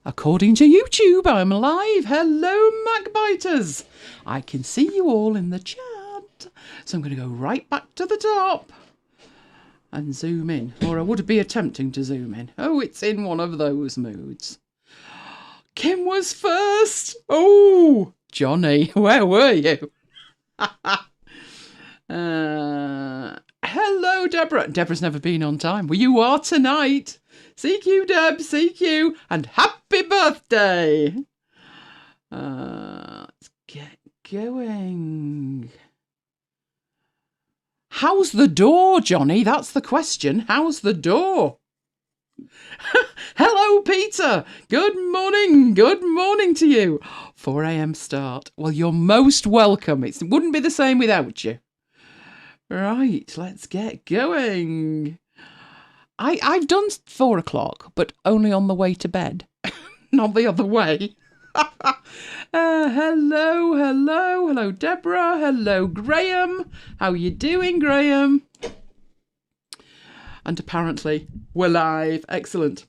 According to YouTube, I'm live. Hello, MacBiters. I can see you all in the chat. So I'm going to go right back to the top and zoom in. Or I would be attempting to zoom in. Oh, it's in one of those moods. Kim was first. Oh, Johnny, where were you? Hello, Deborah. Deborah's never been on time. Well, you are tonight. CQ, Deb, CQ, and happy birthday. Let's get going. How's the door, Johnny? That's the question. How's the door? Hello, Peter. Good morning. Good morning to you. 4 a.m. start. Well, you're most welcome. It wouldn't be the same without you. Right, let's get going. I've done 4 o'clock, but only on the way to bed, not the other way. Hello, Deborah. Hello, Graham. How you doing, Graham? And apparently we're live. Excellent.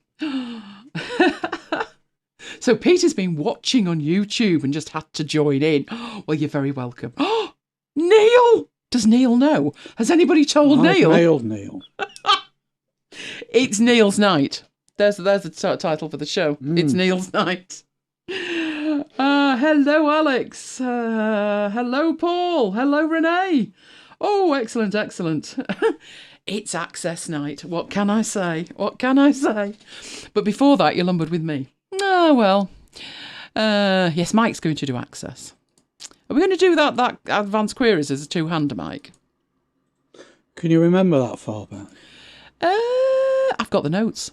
So Peter's been watching on YouTube and just had to join in. Well, you're very welcome. Neil! Does Neil know? Has anybody told Neil? I've nailed Neil. It's Neil's night. There's the title for the show. It's Neil's night. Hello, Alex. Hello, Paul. Hello, Renee. Oh, excellent. It's access night. What can I say? But before that, you lumbered with me. Oh, well. Yes, Mike's going to do access. Are we going to do that advanced queries as a two-hander, Mike? Can you remember that far back? I've got the notes.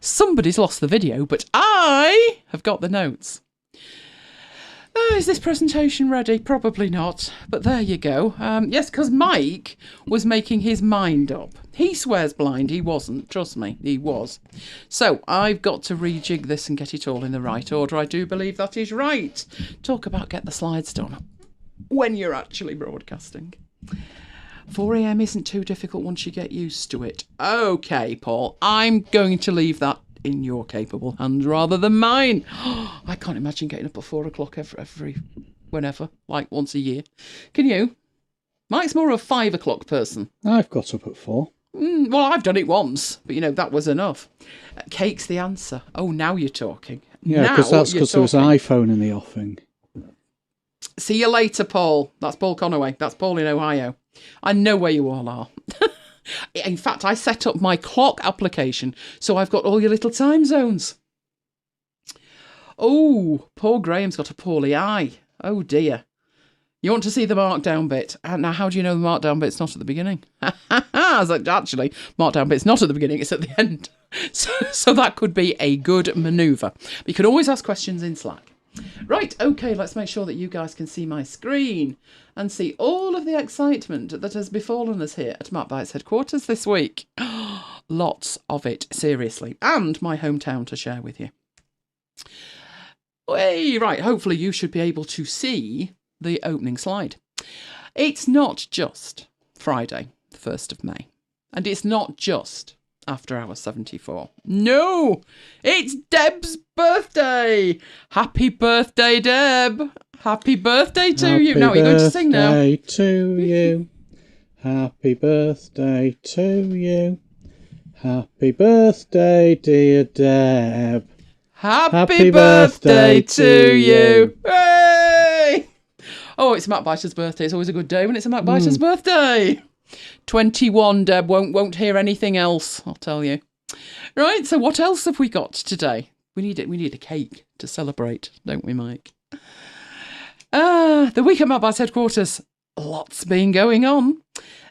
Somebody's lost the video, but I have got the notes. Is this presentation ready? Probably not, but there you go. Yes, because Mike was making his mind up. He swears blind. He wasn't. Trust me, he was. So I've got to rejig this and get it all in the right order. I do believe that is right. Talk about get the slides done when you're actually broadcasting. 4 a.m. isn't too difficult once you get used to it. Okay, Paul, I'm going to leave that in your capable hands rather than mine. I can't imagine getting up at 4 o'clock every whenever, like once a year. Can you? Mike's more of a 5 o'clock person. I've got up at 4. Well, I've done it once, but that was enough. Cake's the answer. Oh, now you're talking. Yeah, because there was an iPhone in the offing. See you later, Paul. That's Paul Conaway. That's Paul in Ohio. I know where you all are. In fact, I set up my clock application, so I've got all your little time zones. Oh, poor Graham's got a poorly eye. Oh, dear. You want to see the Markdown bit? Now, how do you know the Markdown bit's not at the beginning? Actually, Markdown bit's not at the beginning, it's at the end. So that could be a good manoeuvre. You can always ask questions in Slack. Right, okay, let's make sure that you guys can see my screen and see all of the excitement that has befallen us here at MacBites headquarters this week. Lots of it, seriously. And my hometown to share with you. Right, hopefully you should be able to see the opening slide. It's not just Friday, the 1st of May. And it's not just after hour 74. No, it's Deb's birthday. Happy birthday, Deb. Happy birthday to you. Now, you're going to sing now. Happy birthday to you. Happy birthday to you. Happy birthday, dear Deb. Happy birthday to you. Hey! Oh, it's MacBiter's birthday. It's always a good day when it's a MacBiter's birthday. 21, Deb. Won't hear anything else, I'll tell you. Right, so what else have we got today? We need a cake to celebrate, don't we, Mike? The week at MacBites headquarters. Lots been going on.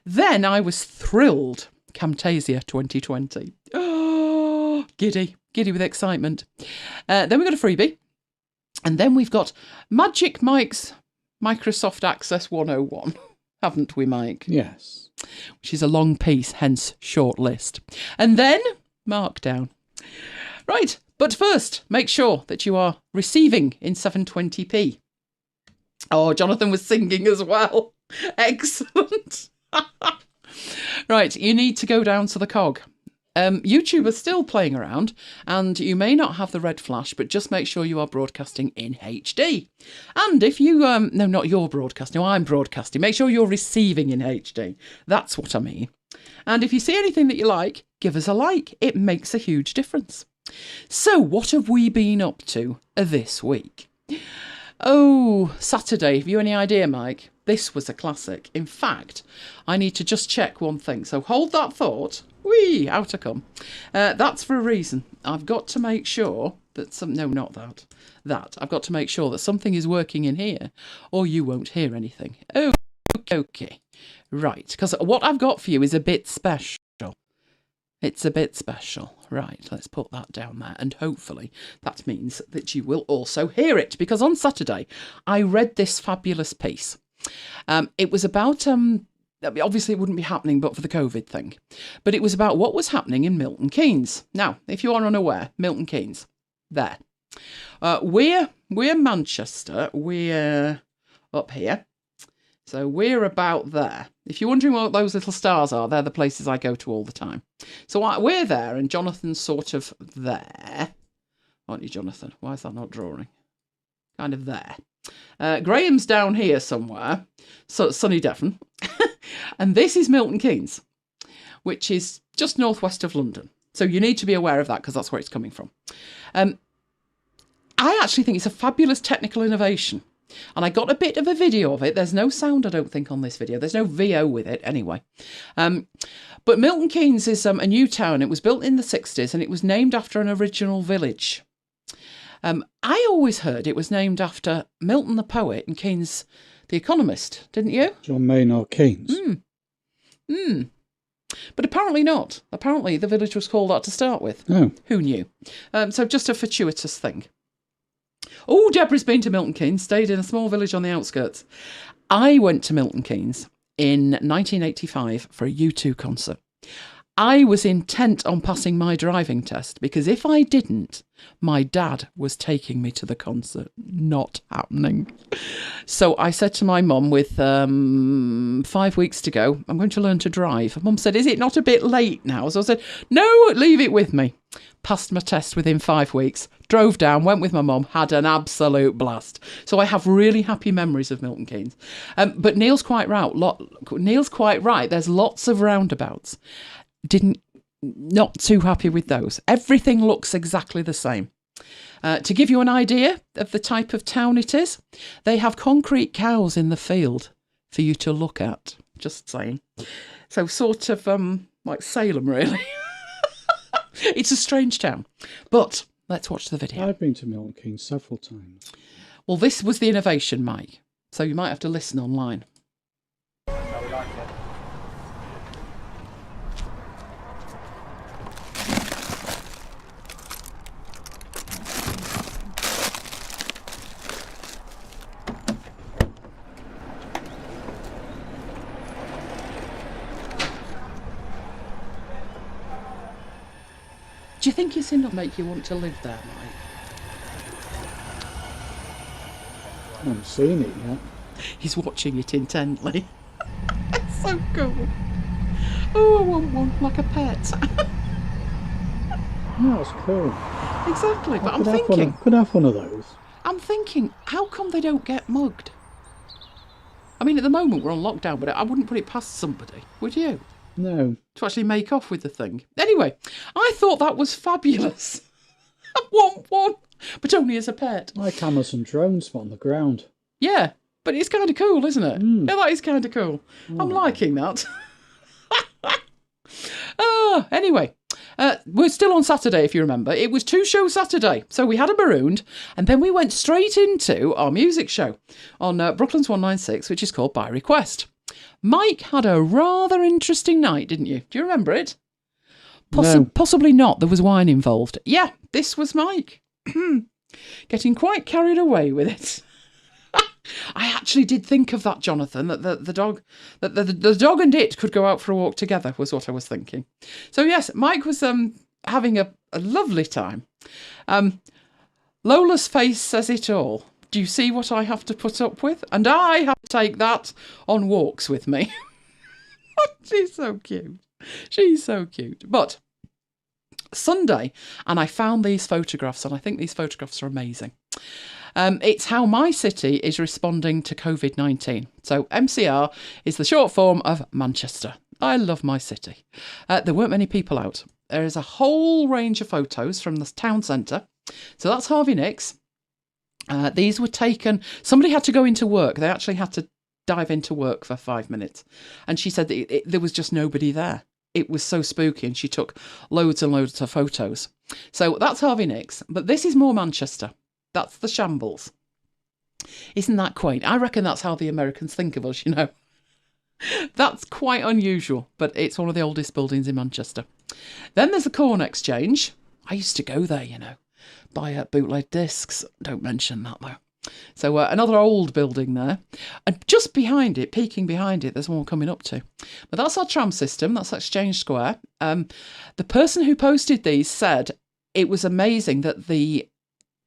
Then I was thrilled. Camtasia 2020. Oh, giddy with excitement. Then we got a freebie. And then we've got Magic Mike's Microsoft Access 101. Haven't we, Mike? Yes. Which is a long piece, hence short list. And then Markdown. Right, but first, make sure that you are receiving in 720p. Oh, Jonathan was singing as well. Excellent. Right, you need to go down to the cog. YouTube is still playing around, and you may not have the red flash, but just make sure you are broadcasting in HD. And if you, no, not you're broadcasting, no, I'm broadcasting, make sure you're receiving in HD. That's what I mean. And if you see anything that you like, give us a like. It makes a huge difference. So what have we been up to this week? Oh, Saturday. Have you any idea, Mike? This was a classic. In fact, I need to just check one thing. So hold that thought. Whee, out I come. That's for a reason. I've got to make sure that no, not that. I've got to make sure that something is working in here, or you won't hear anything. Okay. Right, because what I've got for you is a bit special. It's a bit special. Right, let's put that down there. And hopefully that means that you will also hear it. Because on Saturday, I read this fabulous piece. It was about, obviously it wouldn't be happening but for the COVID thing. But it was about what was happening in Milton Keynes. Now, if you are unaware, Milton Keynes, there. We're Manchester. We're up here. So we're about there. If you're wondering what those little stars are, they're the places I go to all the time. So we're there, and Jonathan's sort of there. Aren't you, Jonathan? Why is that not drawing? Kind of there. Graham's down here somewhere. So sunny Devon. And this is Milton Keynes, which is just northwest of London. So you need to be aware of that because that's where it's coming from. I actually think it's a fabulous technical innovation. And I got a bit of a video of it. There's no sound, I don't think, on this video. There's no VO with it anyway. But Milton Keynes is a new town. It was built in the 60s and it was named after an original village. I always heard it was named after Milton the poet and Keynes the economist, didn't you? John Maynard Keynes. But apparently not. Apparently the village was called that to start with. Oh. Who knew? So just a fortuitous thing. Oh, Deborah's been to Milton Keynes, stayed in a small village on the outskirts. I went to Milton Keynes in 1985 for a U2 concert. I was intent on passing my driving test because if I didn't, my dad was taking me to the concert. Not happening. So I said to my mum with 5 weeks to go, I'm going to learn to drive. Mum said, is it not a bit late now? So I said, no, leave it with me. Passed my test within 5 weeks, drove down, went with my mum, had an absolute blast. So I have really happy memories of Milton Keynes. But Neil's quite right. There's lots of roundabouts. Not too happy with those. Everything looks exactly the same. To give you an idea of the type of town it is, they have concrete cows in the field for you to look at. Just saying. So sort of like Salem, really. It's a strange town. But let's watch the video. I've been to Milton Keynes several times. Well, this was the innovation, Mike. So you might have to listen online. Do you think it's enough to make you want to live there, Mike? I haven't seen it yet. He's watching it intently. It's so cool. Oh, I want one, like a pet. Oh, that's cool. Exactly, but I I'm thinking... could have one of those. I'm thinking, how come they don't get mugged? I mean, at the moment we're on lockdown, but I wouldn't put it past somebody, would you? No. To actually make off with the thing. Anyway, I thought that was fabulous. I want one, but only as a pet. Like Amazon drones on the ground. Yeah, but it's kind of cool, isn't it? Yeah, that is kind of cool. I'm liking that. Anyway, we're still on Saturday, if you remember. It was 2-show Saturday. So we had a Marooned, and then we went straight into our music show on Brooklands 196, which is called By Request. Mike had a rather interesting night, didn't you? Do you remember it? No. Possibly not. There was wine involved. Yeah, this was Mike. Getting quite carried away with it. I actually did think of that, Jonathan, that the dog and it could go out for a walk together was what I was thinking. So yes, Mike was having a lovely time. Lola's face says it all. Do you see what I have to put up with? And I have to take that on walks with me. She's so cute. She's so cute. But Sunday, and I found these photographs, and I think these photographs are amazing. It's how my city is responding to COVID-19. So MCR is the short form of Manchester. I love my city. There weren't many people out. There is a whole range of photos from the town centre. So that's Harvey Nicks. These were taken, somebody had to go into work. They actually had to dive into work for 5 minutes. And she said that there was just nobody there. It was so spooky, and she took loads and loads of photos. So that's Harvey Nicks, but this is more Manchester. That's the Shambles. Isn't that quaint? I reckon that's how the Americans think of us, you know. That's quite unusual, but it's one of the oldest buildings in Manchester. Then there's the Corn Exchange. I used to go there, you know, buy bootleg discs. Don't mention that, though. So another old building there. And just behind it, peeking behind it, there's one coming up to. But that's our tram system. That's Exchange Square. The person who posted these said it was amazing that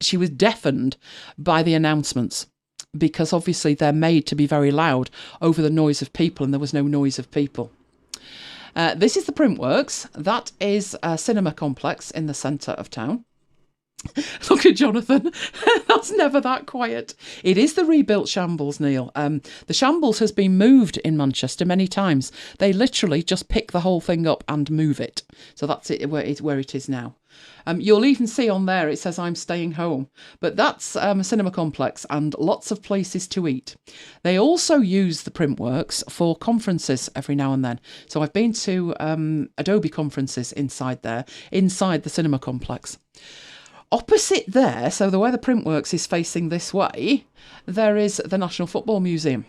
she was deafened by the announcements, because obviously they're made to be very loud over the noise of people, and there was no noise of people. This is the Printworks. That is a cinema complex in the centre of town. Look at Jonathan. That's never that quiet. It is the rebuilt Shambles, Neil. The Shambles has been moved in Manchester many times. They literally just pick the whole thing up and move it. So that's it where it is now. You'll even see on there it says I'm staying home. But that's a cinema complex and lots of places to eat. They also use the Printworks for conferences every now and then. So I've been to Adobe conferences inside there, inside the cinema complex. Opposite there, so the way the Printworks is facing this way, there is the National Football Museum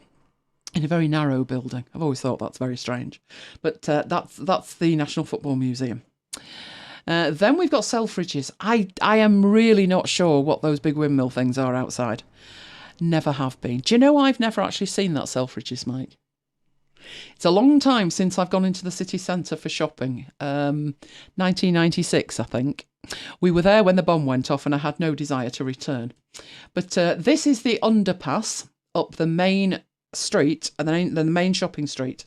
in a very narrow building. I've always thought that's very strange, but that's the National Football Museum. Then we've got Selfridges. I am really not sure what those big windmill things are outside. Never have been. Do you know I've never actually seen that Selfridges, Mike? It's a long time since I've gone into the city centre for shopping. 1996, I think. We were there when the bomb went off, and I had no desire to return. But this is the underpass up the main street, and the main shopping street.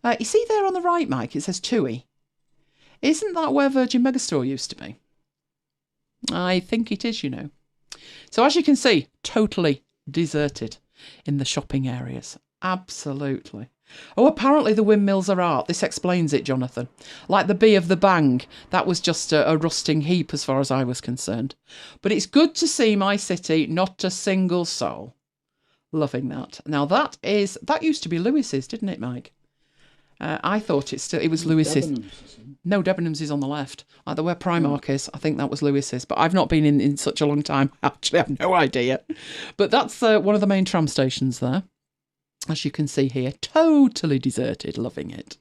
You see there on the right, Mike, it says Tui. Isn't that where Virgin Megastore used to be? I think it is, you know. So as you can see, totally deserted in the shopping areas. Absolutely. Oh, apparently the windmills are art. This explains it, Jonathan. Like the Bee of the Bang, that was just a rusting heap as far as I was concerned. But it's good to see my city, not a single soul. Loving that. Now that used to be Lewis's, didn't it, Mike? I thought it was Lewis's. No, Debenhams is on the left. Either where Primark is, I think that was Lewis's. But I've not been in such a long time. Actually, I have no idea. But that's one of the main tram stations there. As you can see here, totally deserted, loving it.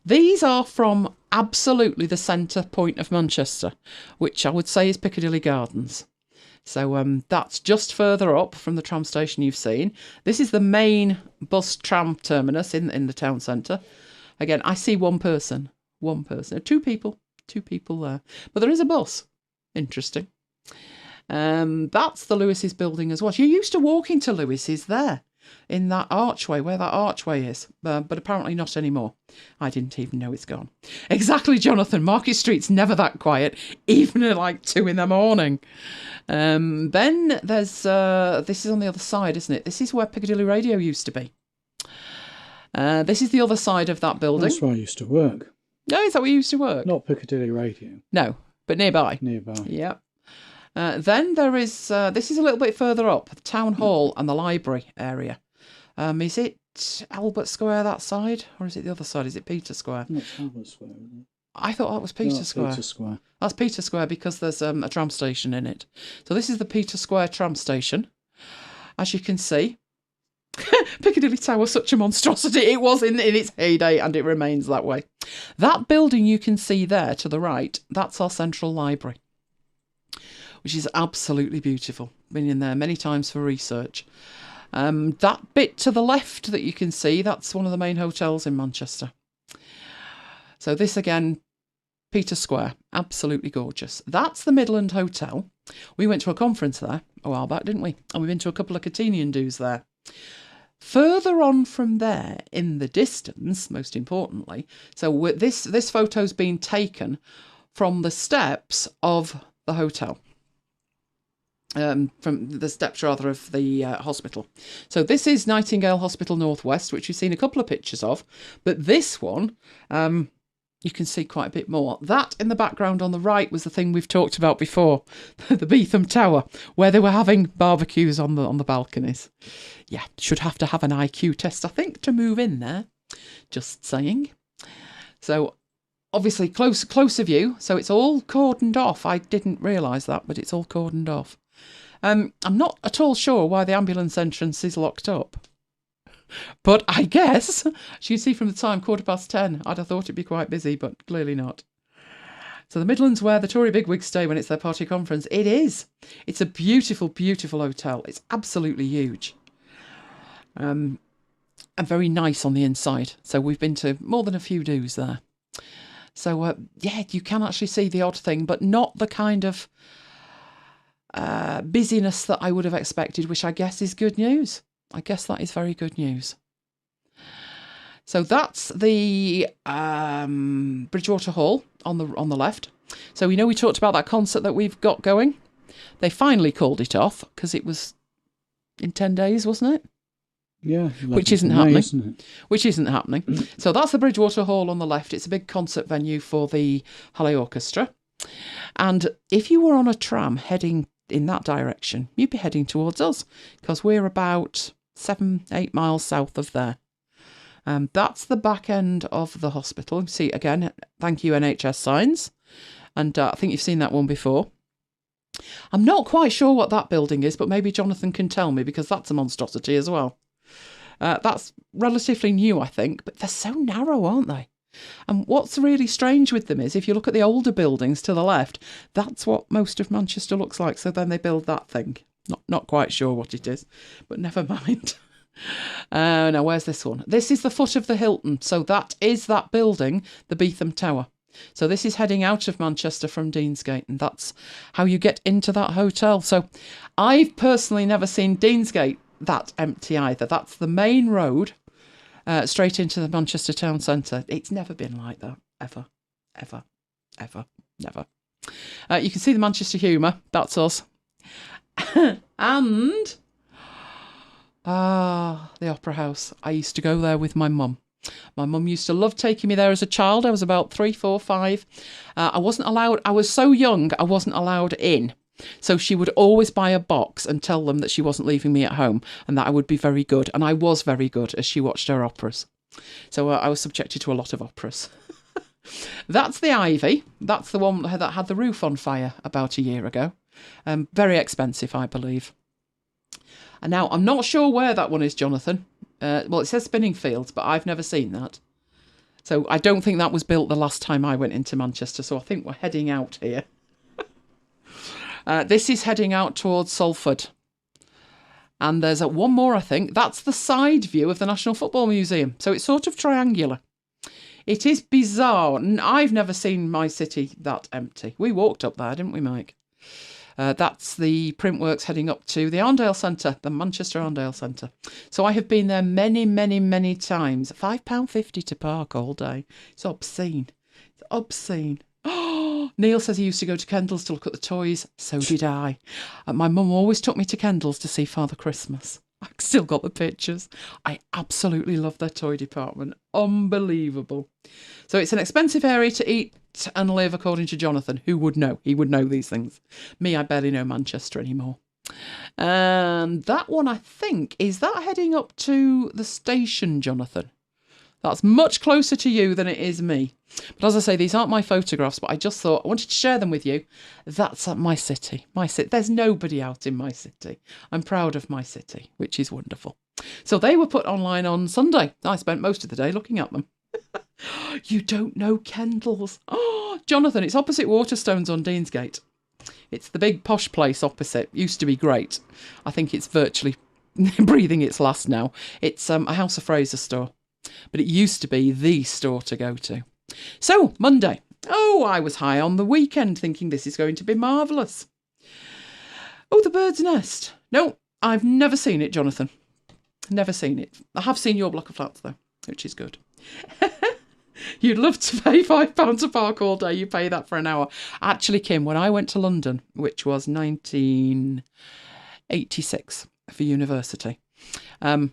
These are from absolutely the centre point of Manchester, which I would say is Piccadilly Gardens. So that's just further up from the tram station you've seen. This is the main bus tram terminus in the town centre. Again, I see one person, two people there. But there is a bus. Interesting. That's the Lewis's building as well. You used to walk into Lewis's there, in that archway, where that archway is, but apparently not anymore. I didn't even know it's gone. Exactly, Jonathan. Market Street's never that quiet, even at like 2 a.m. Then there's, this is on the other side, isn't it? This is where Piccadilly Radio used to be. This is the other side of that building. That's where I used to work. Oh, is that where you used to work? Not Piccadilly Radio. No, but nearby. Nearby. Yeah. Then there is, this is a little bit further up, the Town Hall and the library area. Is it Albert Square that side, or is it the other side? Is it Peter Square? That's Albert Square, isn't it? I thought that was Peter Square. Peter Square. That's Peter Square because there's a tram station in it. So this is the Peter Square tram station. As you can see, Piccadilly Tower, such a monstrosity. It was in its heyday, and it remains that way. That building you can see there to the right, that's our central library, which is absolutely beautiful. Been in there many times for research. That bit to the left that you can see, that's one of the main hotels in Manchester. So this again, Peter Square, absolutely gorgeous. That's the Midland Hotel. We went to a conference there a while back, didn't we? And we've been to a couple of Catenian do's there. Further on from there, in the distance, most importantly, so this photo's been taken from the steps of the hotel. From the steps, rather, of the hospital. So this is Nightingale Hospital Northwest, which you've seen a couple of pictures of. But this one, you can see quite a bit more. That in the background on the right was the thing we've talked about before, the Beetham Tower, where they were having barbecues on the balconies. Yeah, should have to have an IQ test, I think, to move in there. Just saying. So obviously closer view, so it's all cordoned off. I didn't realise that, but it's all cordoned off. I'm not at all sure why the ambulance entrance is locked up. But I guess, as you can see from the time, 10:15, I'd have thought it'd be quite busy, but clearly not. So the Midlands, where the Tory bigwigs stay when it's their party conference, it is. It's a beautiful, beautiful hotel. It's absolutely huge. And very nice on the inside. So we've been to more than a few do's there. So, yeah, you can actually see the odd thing, but not the kind of busyness that I would have expected, which I guess is good news. I guess that is very good news. So that's the Bridgewater Hall on the left. So we know we talked about that concert that we've got going. They finally called it off because it was in 10 days, wasn't it? Yeah. Which isn't happening. Isn't it? Which isn't happening. So that's the Bridgewater Hall on the left. It's a big concert venue for the Hallé Orchestra. And if you were on a tram heading in that direction, you'd be heading towards us because we're about 7-8 miles south of there. That's the back end of the hospital. See, again, thank you NHS signs. And I think you've seen that one before. I'm not quite sure what that building is, but maybe Jonathan can tell me because that's a monstrosity as well. That's relatively new, I think, but they're so narrow, aren't they? And what's really strange with them is if you look at the older buildings to the left, that's what most of Manchester looks like. So then they build that thing. Not quite sure what it is, but never mind. Now, where's this one? This is the foot of the Hilton. So that is that building, the Beetham Tower. So this is heading out of Manchester from Deansgate, and that's how you get into that hotel. So I've personally never seen Deansgate that empty either. That's the main road straight into the Manchester town centre. It's never been like that, ever, ever, ever, never. You can see the Manchester Humour, that's us. And the Opera House. I used to go there with my mum. My mum used to love taking me there as a child. I was about 3, 4, 5. I wasn't allowed, I was so young, I wasn't allowed in. So she would always buy a box and tell them that she wasn't leaving me at home and that I would be very good. And I was very good as she watched her operas. So I was subjected to a lot of operas. That's the Ivy. That's the one that had the roof on fire about a year ago. Very expensive, I believe. And now, I'm not sure where that one is, Jonathan. Well, it says Spinningfields, but I've never seen that. So I don't think that was built the last time I went into Manchester. So I think we're heading out here. This is heading out towards Salford. And there's one more, I think. That's the side view of the National Football Museum. So it's sort of triangular. It is bizarre. I've never seen my city that empty. We walked up there, didn't we, Mike? That's the Printworks heading up to the Arndale Centre, the Manchester Arndale Centre. So I have been there many, many, many times. £5.50 to park all day. It's obscene. It's obscene. Oh, Neil says he used to go to Kendall's to look at the toys. So did I. My mum always took me to Kendall's to see Father Christmas. I've still got the pictures. I absolutely love their toy department. Unbelievable. So it's an expensive area to eat and live, according to Jonathan. Who would know? He would know these things. Me, I barely know Manchester anymore. And that one, I think, is that heading up to the station, Jonathan? That's much closer to you than it is me. But as I say, these aren't my photographs, but I just thought I wanted to share them with you. That's my city. My city. There's nobody out in my city. I'm proud of my city, which is wonderful. So they were put online on Sunday. I spent most of the day looking at them. You don't know Kendall's. Oh, Jonathan, it's opposite Waterstones on Deansgate. It's the big posh place opposite. Used to be great. I think it's virtually breathing its last now. It's a House of Fraser store. But it used to be the store to go to. So, Monday. Oh, I was high on the weekend thinking this is going to be marvellous. Oh, the Bird's Nest. No, I've never seen it, Jonathan. Never seen it. I have seen your block of flats, though, which is good. You'd love to pay £5 to park all day. You pay that for an hour. Actually, Kim, when I went to London, which was 1986 for university, I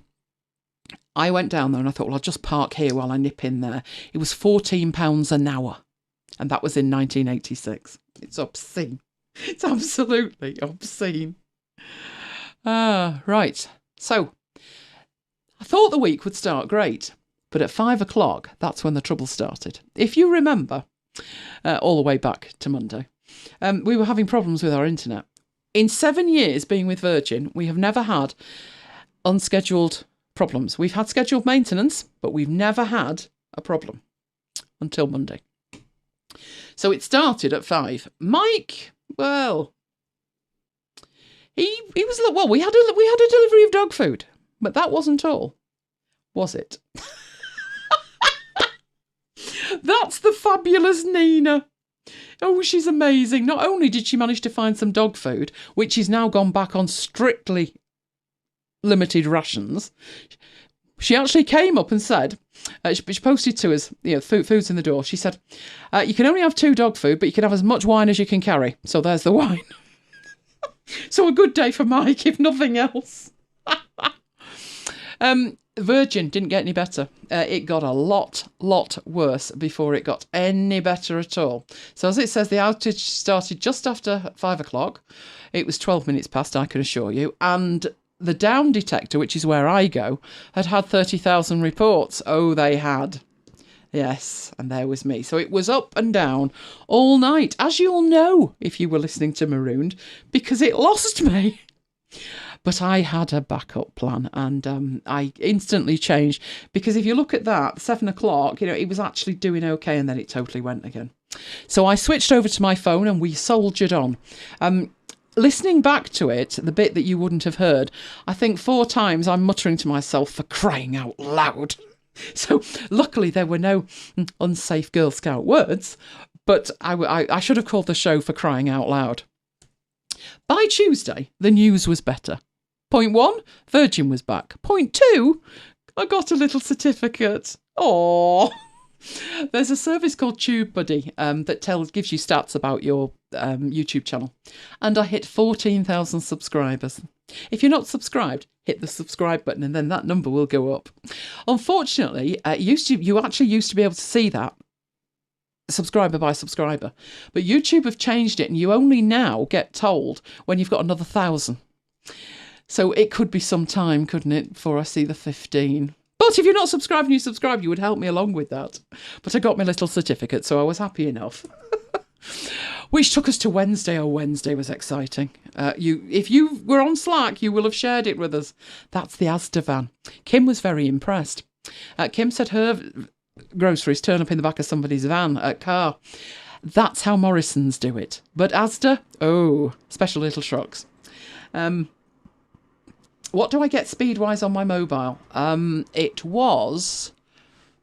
went down there and I thought, well, I'll just park here while I nip in there. It was £14 an hour. And that was in 1986. It's obscene. It's absolutely obscene. Right. So I thought the week would start great. But at 5 o'clock, that's when the trouble started. If you remember, all the way back to Monday, we were having problems with our internet. In 7 years being with Virgin, we have never had unscheduled problems. We've had scheduled maintenance, but we've never had a problem until Monday. So it started at 5. Mike, well, he was, well, we had a delivery of dog food, but that wasn't all, was it? That's the fabulous Nina. Oh, she's amazing. Not only did she manage to find some dog food, which she's now gone back on strictly limited rations, she actually came up and said, she posted to us, food's in the door. She said, you can only have 2 dog food, but you can have as much wine as you can carry. So there's the wine. So a good day for Mike, if nothing else. Virgin didn't get any better. It got a lot worse before it got any better at all. So as it says, the outage started just after 5 o'clock. It was 12 minutes past, I can assure you. And the down detector, which is where I go, had 30,000 reports. Oh, they had. Yes, and there was me. So it was up and down all night, as you'll know if you were listening to Marooned, because it lost me. But I had a backup plan, and I instantly changed, because if you look at that, 7 o'clock, it was actually doing okay, and then it totally went again. So I switched over to my phone and we soldiered on. Listening back to it, the bit that you wouldn't have heard, I think 4 times I'm muttering to myself, for crying out loud. So luckily there were no unsafe Girl Scout words, but I should have called the show For Crying Out Loud. By Tuesday, the news was better. Point 1, Virgin was back. Point 2, I got a little certificate. Oh, there's a service called TubeBuddy that gives you stats about your YouTube channel. And I hit 14,000 subscribers. If you're not subscribed, hit the subscribe button and then that number will go up. Unfortunately, you actually used to be able to see that subscriber by subscriber. But YouTube have changed it and you only now get told when you've got another 1,000. So it could be some time, couldn't it, before I see the 15. But if you're not subscribed and you subscribe, you would help me along with that. But I got my little certificate, so I was happy enough. Which took us to Wednesday. Oh, Wednesday was exciting. If you were on Slack, you will have shared it with us. That's the Asda van. Kim was very impressed. Kim said her groceries turn up in the back of somebody's car. That's how Morrison's do it. But Asda, oh, special little shocks. What do I get speed-wise on my mobile? It was...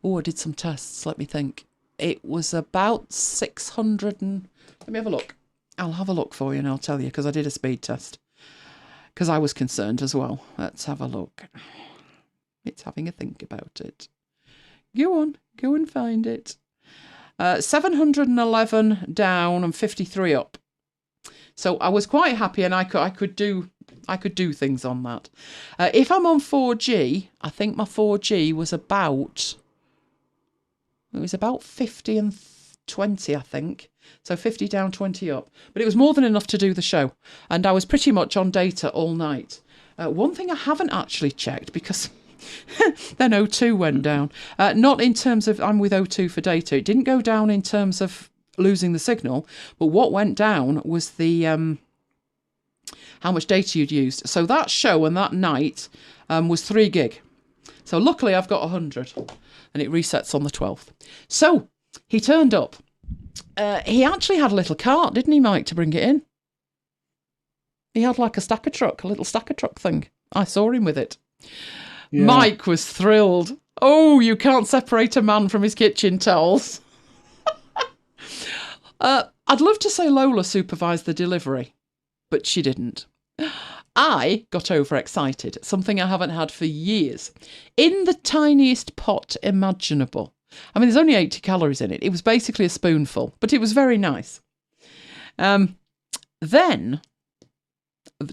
Oh, I did some tests. Let me think. It was about 600 and... Let me have a look. I'll have a look for you and I'll tell you, because I did a speed test. Because I was concerned as well. Let's have a look. It's having a think about it. Go on. Go and find it. 711 down and 53 up. So I was quite happy and I could do things on that. If I'm on 4G, I think my 4G was about 50 and 20, I think. So 50 down, 20 up. But it was more than enough to do the show. And I was pretty much on data all night. One thing I haven't actually checked, because then O2 went down. Not in terms of I'm with O2 for data. It didn't go down in terms of losing the signal. But what went down was the... how much data you'd used. So that show and that night was 3 gig. So luckily I've got 100 and it resets on the 12th. So he turned up. He actually had a little cart, didn't he, Mike, to bring it in? He had like a little stacker truck thing. I saw him with it. Yeah. Mike was thrilled. Oh, you can't separate a man from his kitchen towels. I'd love to say Lola supervised the delivery, but she didn't. I got overexcited, something I haven't had for years. In the tiniest pot imaginable, I mean, there's only 80 calories in it. It was basically a spoonful, but it was very nice. Then,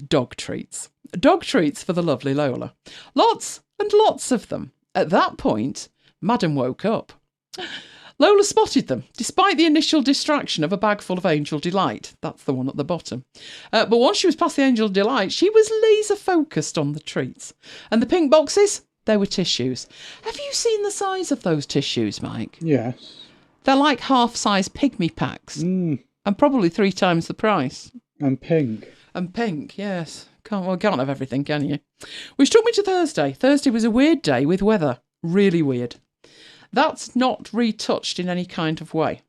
dog treats. Dog treats for the lovely Lola. Lots and lots of them. At that point, Madam woke up. Lola spotted them, despite the initial distraction of a bag full of Angel Delight. That's the one at the bottom. But once she was past the Angel Delight, she was laser focused on the treats. And the pink boxes, they were tissues. Have you seen the size of those tissues, Mike? Yes. They're like half-size pygmy packs. And probably 3 times the price. And pink. And pink, yes. Can't have everything, can you? Which took me to Thursday. Thursday was a weird day with weather. Really weird. That's not retouched in any kind of way.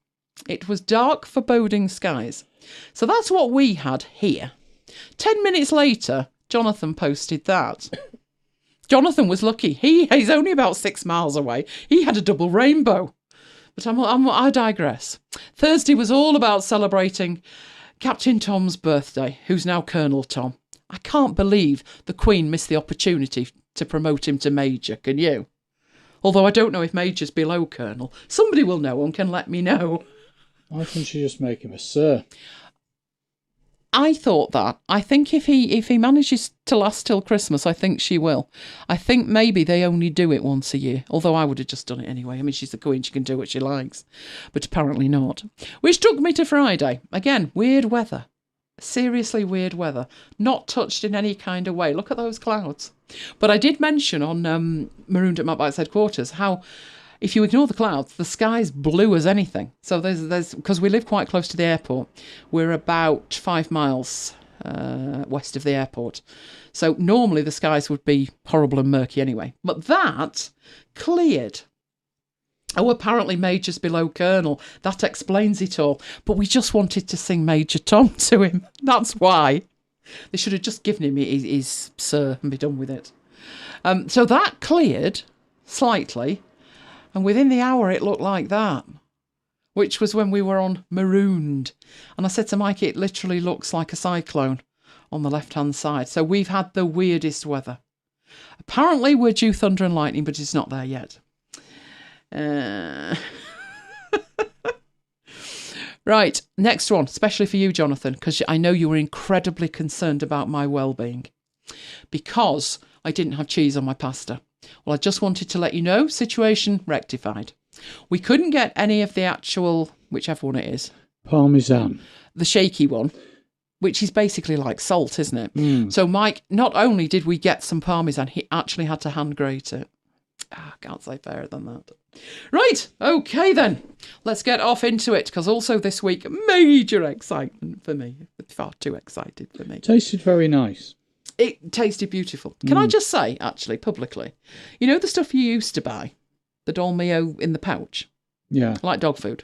It was dark, foreboding skies. So that's what we had here. 10 minutes later, Jonathan posted that. Jonathan was lucky. He's only about 6 miles away. He had a double rainbow. But I digress. Thursday was all about celebrating Captain Tom's birthday, who's now Colonel Tom. I can't believe the Queen missed the opportunity to promote him to Major, can you? Although I don't know if Major's below Colonel. Somebody will know and can let me know. I think she just make him a Sir. I thought that. I think if he manages to last till Christmas, I think she will. I think maybe they only do it once a year. Although I would have just done it anyway. I mean, she's the Queen, she can do what she likes. But apparently not. Which took me to Friday. Again, weird weather. Seriously weird weather. Not touched in any kind of way. Look at those clouds. But I did mention on Marooned at MacBites headquarters how if you ignore the clouds, the sky's blue as anything. So there's because we live quite close to the airport. We're about 5 miles west of the airport. So normally the skies would be horrible and murky anyway. But that cleared. Oh, apparently Major's below Colonel. That explains it all. But we just wanted to sing Major Tom to him. That's why. They should have just given him his Sir and be done with it. So that cleared slightly. And within the hour, it looked like that. Which was when we were on Marooned. And I said to Mike, it literally looks like a cyclone on the left-hand side. So we've had the weirdest weather. Apparently, we're due thunder and lightning, but it's not there yet. Right, next one, especially for you, Jonathan, because I know you were incredibly concerned about my well-being because I didn't have cheese on my pasta. Well, I just wanted to let you know, situation rectified. We couldn't get any of the actual, whichever one it is. Parmesan. The shaky one, which is basically like salt, isn't it? So Mike, not only did we get some Parmesan, he actually had to hand grate it. I can't say fairer than that. Right, okay then. Let's get off into it, because also this week, major excitement for me. Far too excited for me. Tasted very nice. It tasted beautiful. Can I just say, actually, publicly, you know the stuff you used to buy? The Dolmio in the pouch? Yeah. Like dog food.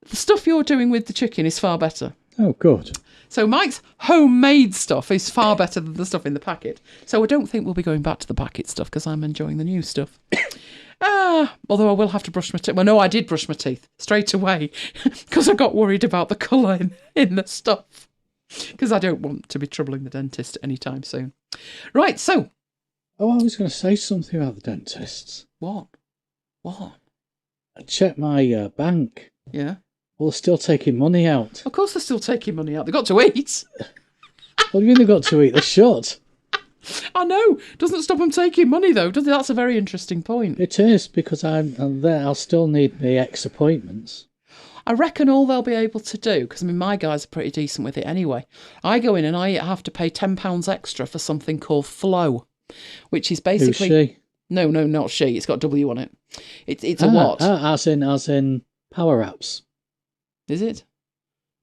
The stuff you're doing with the chicken is far better. Oh, good. So Mike's homemade stuff is far better than the stuff in the packet. So I don't think we'll be going back to the packet stuff because I'm enjoying the new stuff. Although I will have to brush my teeth. Well, no, I did brush my teeth straight away because I got worried about the colour in the stuff. Because I don't want to be troubling the dentist anytime soon. Right, so. Oh, I was going to say something about the dentists. What? What? I checked my bank. Yeah? Well, they're still taking money out. Of course they're still taking money out. They've got to eat. What do you mean they've got to eat? They're shut. I know. Doesn't stop them taking money, though, does it? That's a very interesting point. It is, because I'm there. I'll still need my X appointments. I reckon all they'll be able to do, because I mean, my guys are pretty decent with it anyway. I go in and I have to pay £10 extra for something called Flow, which is basically... Who's she? No, not she. It's got W on it. It's a what? As in Power Apps. Is it?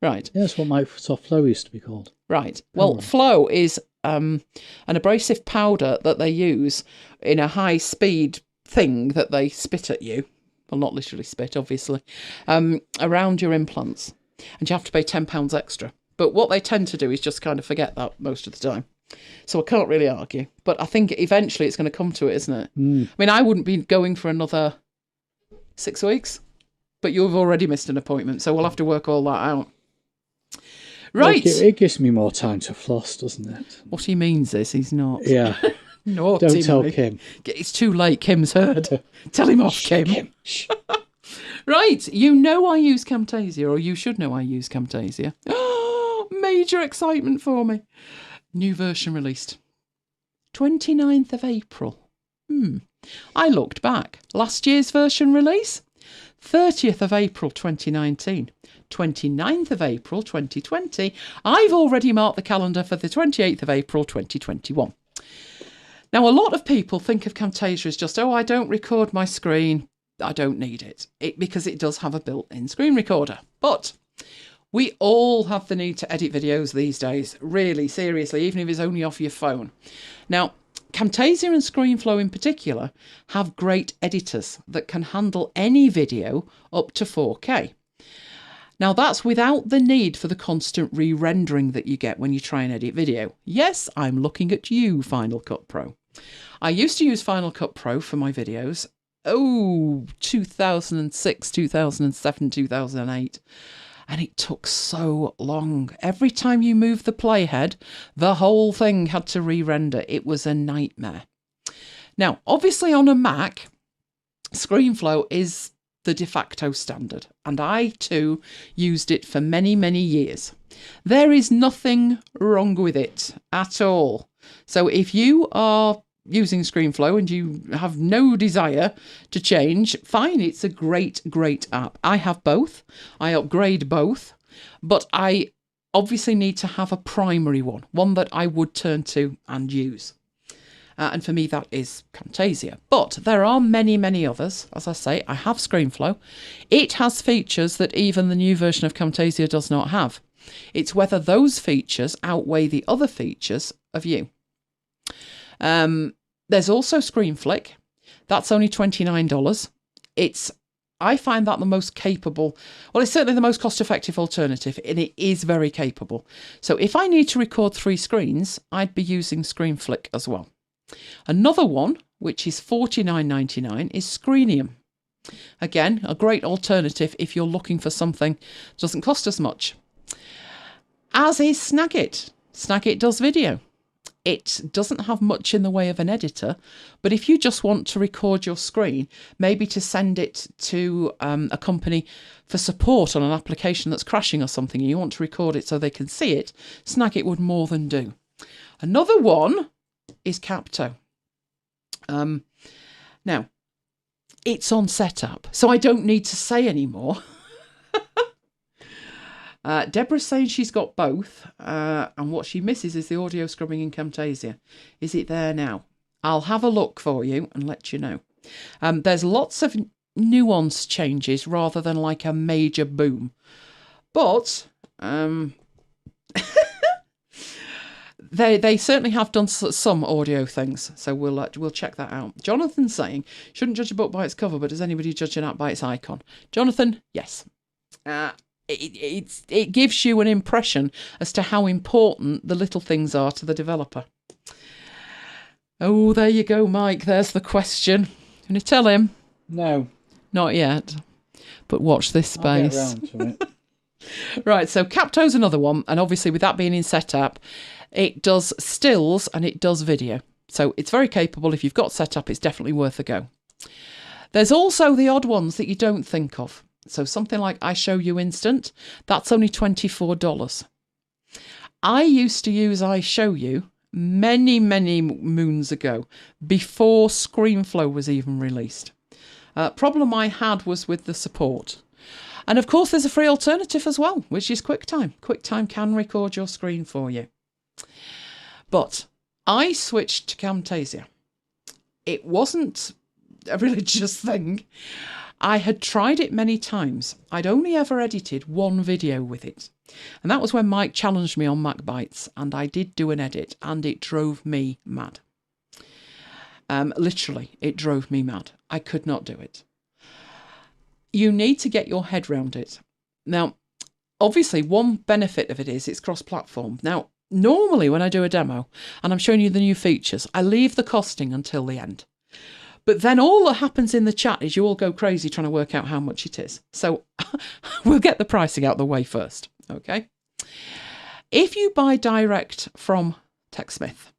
Right. Yeah, that's what Microsoft Flow used to be called. Right. Well, Flow is an abrasive powder that they use in a high-speed thing that they spit at you. Well, not literally spit, obviously. Around your implants. And you have to pay £10 extra. But what they tend to do is just kind of forget that most of the time. So I can't really argue. But I think eventually it's going to come to it, isn't it? I mean, I wouldn't be going for another 6 weeks. But you've already missed an appointment, so we'll have to work all that out. Right. It gives me more time to floss, doesn't it? What he means is he's not. Yeah. Naughty Don't tell me. Kim. It's too late. Kim's heard. Tell him off, Kim. Kim. Shh. Right, you know I use Camtasia, or you should know I use Camtasia. Major excitement for me. New version released. 29th of April. I looked back. Last year's version release? 30th of April 2019. 29th of April 2020. I've already marked the calendar for the 28th of April 2021. Now, a lot of people think of Camtasia as just, I don't record my screen. I don't need it because it does have a built-in screen recorder. But we all have the need to edit videos these days, really, seriously, even if it's only off your phone. Now, Camtasia and ScreenFlow in particular have great editors that can handle any video up to 4K. Now, that's without the need for the constant re-rendering that you get when you try and edit video. Yes, I'm looking at you, Final Cut Pro. I used to use Final Cut Pro for my videos. 2006, 2007, 2008. And it took so long. Every time you moved the playhead, the whole thing had to re-render. It was a nightmare. Now, obviously on a Mac, ScreenFlow is the de facto standard. And I too used it for many, many years. There is nothing wrong with it at all. So if you are using ScreenFlow and you have no desire to change, fine, it's a great, great app. I have both. I upgrade both, but I obviously need to have a primary one that I would turn to and use. And for me, that is Camtasia. But there are many, many others. As I say, I have ScreenFlow. It has features that even the new version of Camtasia does not have. It's whether those features outweigh the other features of you. There's also ScreenFlick. That's only $29. I find that the most capable, well, it's certainly the most cost-effective alternative, and it is very capable. So if I need to record 3 screens, I'd be using ScreenFlick as well. Another one, which is $49.99, is Screenium. Again, a great alternative if you're looking for something that doesn't cost as much. As is Snagit. Snagit does video. It doesn't have much in the way of an editor, but if you just want to record your screen, maybe to send it to a company for support on an application that's crashing or something, and you want to record it so they can see it, Snagit would more than do. Another one is Capto. Now, it's on setup, so I don't need to say any more. Deborah's saying she's got both, and what she misses is the audio scrubbing in Camtasia. Is it there now? I'll have a look for you and let you know. There's lots of nuance changes rather than like a major boom. But they certainly have done some audio things, so we'll check that out. Jonathan's saying, shouldn't judge a book by its cover, but does anybody judge an app by its icon? Jonathan, yes. It gives you an impression as to how important the little things are to the developer. Oh, there you go, Mike. There's the question. Can you tell him? No. Not yet. But watch this space. I'll get round to it. Right, so Capto's another one. And obviously with that being in setup, it does stills and it does video. So it's very capable. If you've got setup, it's definitely worth a go. There's also the odd ones that you don't think of. So something like I Show You Instant, that's only $24. I used to use I Show You many, many moons ago, before ScreenFlow was even released. Problem I had was with the support. And of course, there's a free alternative as well, which is QuickTime. QuickTime can record your screen for you. But I switched to Camtasia. It wasn't a religious thing. I had tried it many times. I'd only ever edited one video with it. And that was when Mike challenged me on MacBites, and I did do an edit, and it drove me mad. Literally, it drove me mad. I could not do it. You need to get your head around it. Now, obviously, one benefit of it is it's cross-platform. Now, normally when I do a demo, and I'm showing you the new features, I leave the costing until the end. But then all that happens in the chat is you all go crazy trying to work out how much it is. So we'll get the pricing out the way first, okay? If you buy direct from TechSmith,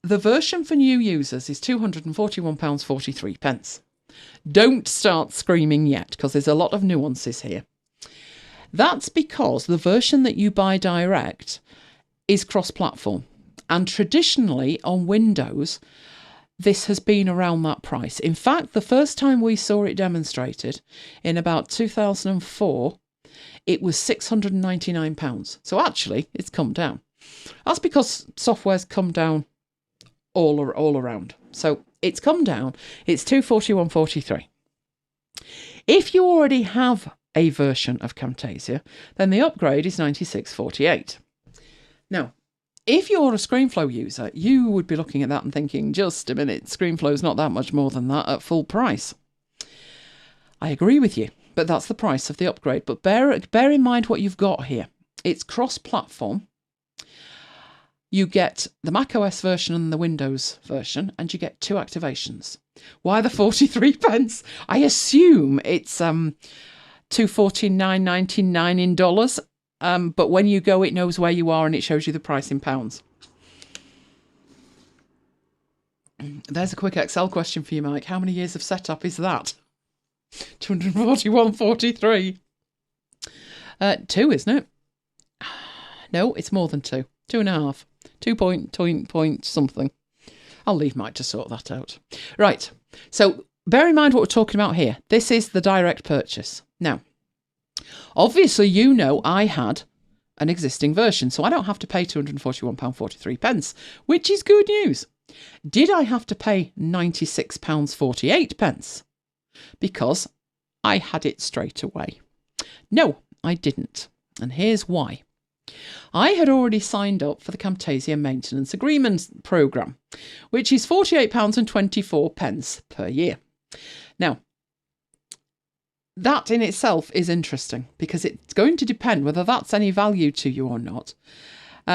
The version for new users is £241.43. Don't start screaming yet, because there's a lot of nuances here. That's because the version that you buy direct is cross-platform. And traditionally on Windows, this has been around that price. In fact, the first time we saw it demonstrated in about 2004, it was £699. So actually, it's come down. That's because software's come down all around. So it's come down. It's £241.43. If you already have a version of Camtasia, then the upgrade is £96.48. Now, if you're a ScreenFlow user, you would be looking at that and thinking, just a minute, ScreenFlow's not that much more than that at full price. I agree with you, but that's the price of the upgrade. But bear in mind what you've got here. It's cross-platform. You get the macOS version and the Windows version, and you get 2 activations. Why the 43p? I assume it's $249.99 in dollars. But when you go, it knows where you are and it shows you the price in pounds. There's a quick Excel question for you, Mike. How many years of setup is that? 241.43. 2, isn't it? No, it's more than 2. 2.5. 2 point something. I'll leave Mike to sort that out. Right. So bear in mind what we're talking about here. This is the direct purchase. Now, obviously, you know I had an existing version, so I don't have to pay £241.43, which is good news. Did I have to pay £96.48? Because I had it straight away. No, I didn't. And here's why. I had already signed up for the Camtasia Maintenance Agreement Programme, which is £48.24 per year. Now, that in itself is interesting because it's going to depend whether that's any value to you or not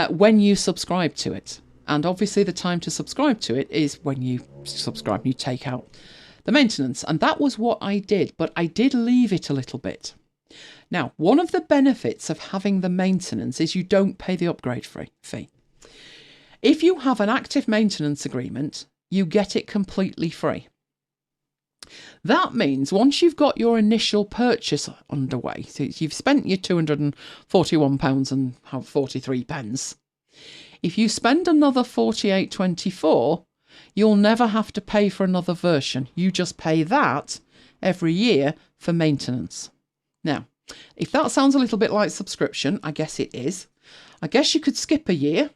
when you subscribe to it. And obviously the time to subscribe to it is when you subscribe and you take out the maintenance. And that was what I did, but I did leave it a little bit. Now, one of the benefits of having the maintenance is you don't pay the upgrade fee. If you have an active maintenance agreement, you get it completely free. That means once you've got your initial purchase underway, so you've spent your £241.43, if you spend another £48.24, you'll never have to pay for another version. You just pay that every year for maintenance. Now, if that sounds a little bit like subscription, I guess it is. I guess you could skip a year,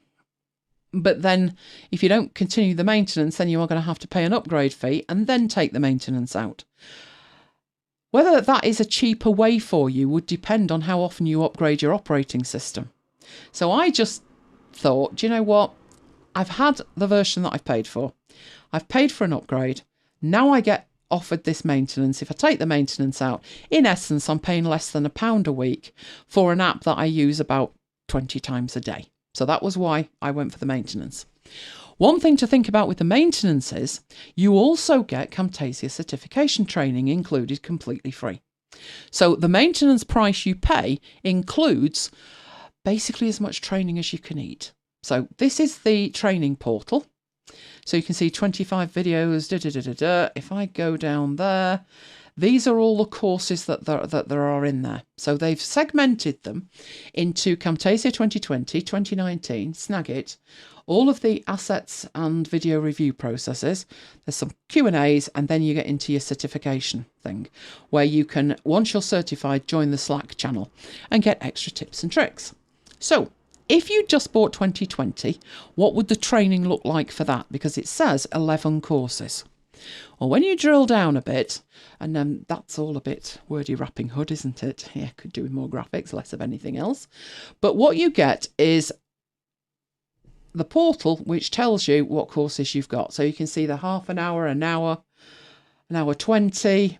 but then if you don't continue the maintenance, then you are going to have to pay an upgrade fee and then take the maintenance out. Whether that is a cheaper way for you would depend on how often you upgrade your operating system. So I just thought, do you know what? I've had the version that I've paid for. I've paid for an upgrade. Now I get offered this maintenance. If I take the maintenance out, in essence, I'm paying less than £1 a week for an app that I use about 20 times a day. So that was why I went for the maintenance. One thing to think about with the maintenance is you also get Camtasia certification training included completely free. So the maintenance price you pay includes basically as much training as you can eat. So this is the training portal. So you can see 25 videos, If I go down there, these are all the courses that there are in there. So they've segmented them into Camtasia 2020, 2019, Snagit, all of the assets and video review processes. There's some Q&As, and then you get into your certification thing, where you can, once you're certified, join the Slack channel and get extra tips and tricks. So if you just bought 2020, what would the training look like for that? Because it says 11 courses. Well, when you drill down a bit, and that's all a bit wordy wrapping hood, isn't it? Yeah, could do with more graphics, less of anything else. But what you get is the portal, which tells you what courses you've got. So you can see the half an hour, an hour 20.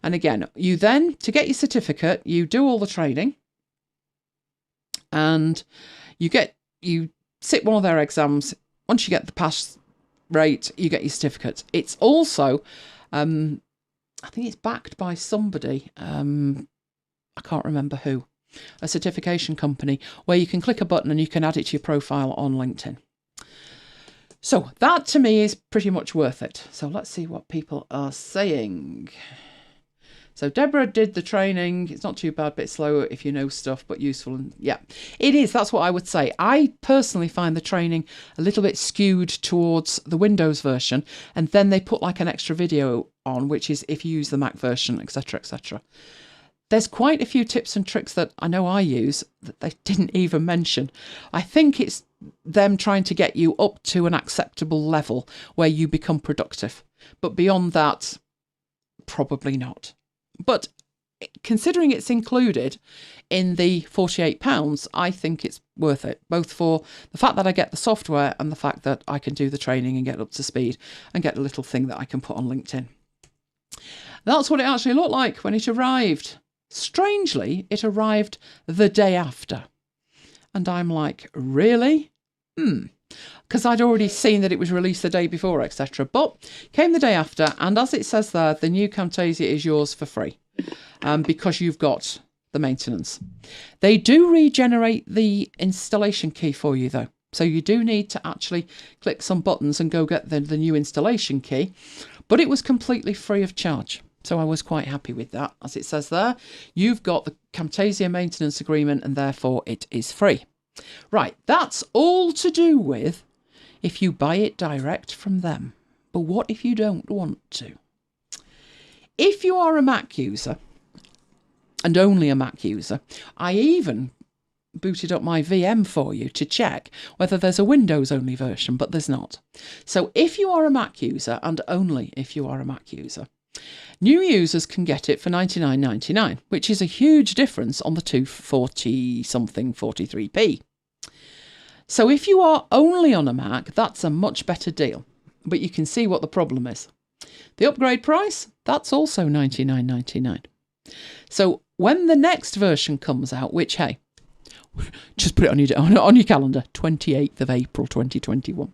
And again, you then, to get your certificate, you do all the training. And you sit one of their exams. Once you get the pass rate, you get your certificate. It's also, I think it's backed by somebody, I can't remember who, a certification company, where you can click a button and you can add it to your profile on LinkedIn. So that to me is pretty much worth it. So let's see what people are saying. So Deborah did the training. It's not too bad, bit slower if you know stuff, but useful. And yeah, it is. That's what I would say. I personally find the training a little bit skewed towards the Windows version. And then they put like an extra video on, which is if you use the Mac version, etc., etc. There's quite a few tips and tricks that I know I use that they didn't even mention. I think it's them trying to get you up to an acceptable level where you become productive. But beyond that, probably not. But considering it's included in the £48, I think it's worth it, both for the fact that I get the software and the fact that I can do the training and get up to speed and get a little thing that I can put on LinkedIn. That's what it actually looked like when it arrived. Strangely, it arrived the day after. And I'm like, really? Because I'd already seen that it was released the day before, etc. But came the day after, and as it says there, the new Camtasia is yours for free because you've got the maintenance. They do regenerate the installation key for you, though. So you do need to actually click some buttons and go get the new installation key. But it was completely free of charge. So I was quite happy with that. As it says there, you've got the Camtasia maintenance agreement and therefore it is free. Right, that's all to do with if you buy it direct from them. But what if you don't want to? If you are a Mac user, and only a Mac user, I even booted up my VM for you to check whether there's a Windows-only version, but there's not. So if you are a Mac user, and only if you are a Mac user, new users can get it for $99.99, which is a huge difference on the 240-something 43p. So if you are only on a Mac, that's a much better deal. But you can see what the problem is. The upgrade price, that's also $99.99. So when the next version comes out, which, hey, just put it on your calendar, 28th of April 2021,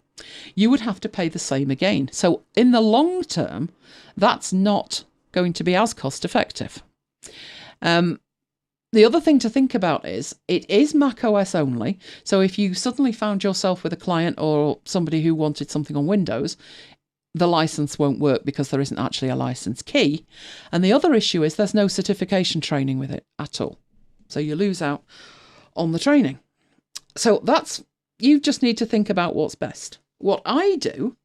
you would have to pay the same again. So in the long term, that's not going to be as cost effective. The other thing to think about is it is Mac OS only. So if you suddenly found yourself with a client or somebody who wanted something on Windows, the license won't work because there isn't actually a license key. And the other issue is there's no certification training with it at all. So you lose out on the training. So you just need to think about what's best. What I do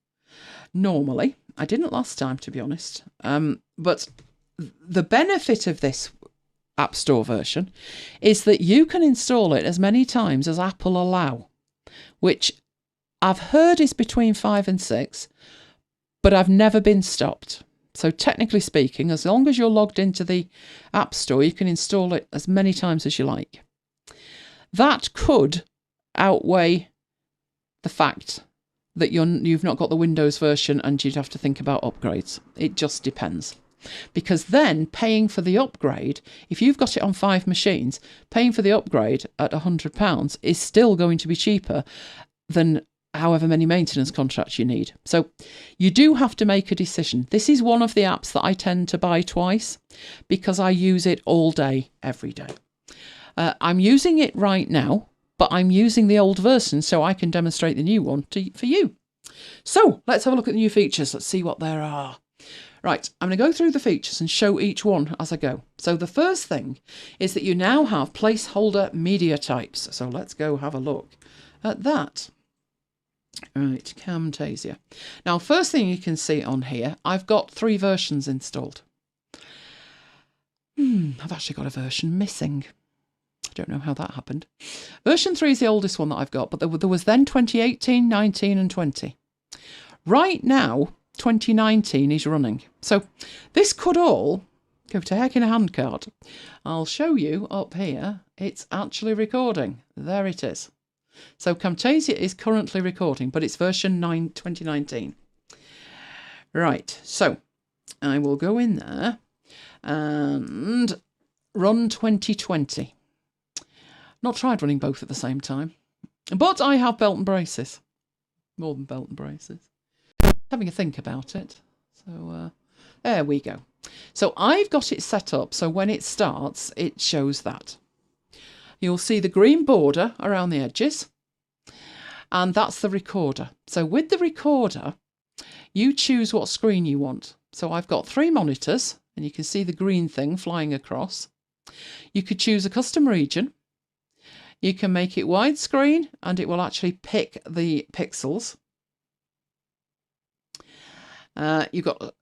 normally, I didn't last time to be honest, but the benefit of this App Store version is that you can install it as many times as Apple allow, which I've heard is between 5 and 6, but I've never been stopped. So technically speaking, as long as you're logged into the App Store, you can install it as many times as you like. That could outweigh the fact that you've not got the Windows version and you'd have to think about upgrades. It just depends. Because then paying for the upgrade, if you've got it on 5 machines, paying for the upgrade at £100 is still going to be cheaper than however many maintenance contracts you need. So you do have to make a decision. This is one of the apps that I tend to buy twice because I use it all day, every day. I'm using it right now, but I'm using the old version so I can demonstrate the new one for you. So let's have a look at the new features. Let's see what there are. Right, I'm going to go through the features and show each one as I go. So the first thing is that you now have placeholder media types. So let's go have a look at that. Right, Camtasia. Now, first thing you can see on here, I've got 3 versions installed. I've actually got a version missing. I don't know how that happened. Version 3 is the oldest one that I've got, but there was then 2018, 19 and 20. Right now, 2019 is running. So this could all go to heck in a handcart. I'll show you up here. It's actually recording. There it is. So Camtasia is currently recording, but it's version 9 2019. Right, so I will go in there and run 2020. Not tried running both at the same time, but I have belt and braces. More than belt and braces. Having a think about it. So there we go. So I've got it set up so when it starts, it shows that. You'll see the green border around the edges. and that's the recorder. So with the recorder, you choose what screen you want. So I've got 3 monitors, and you can see the green thing flying across. You could choose a custom region. You can make it widescreen, and it will actually pick the pixels. You've got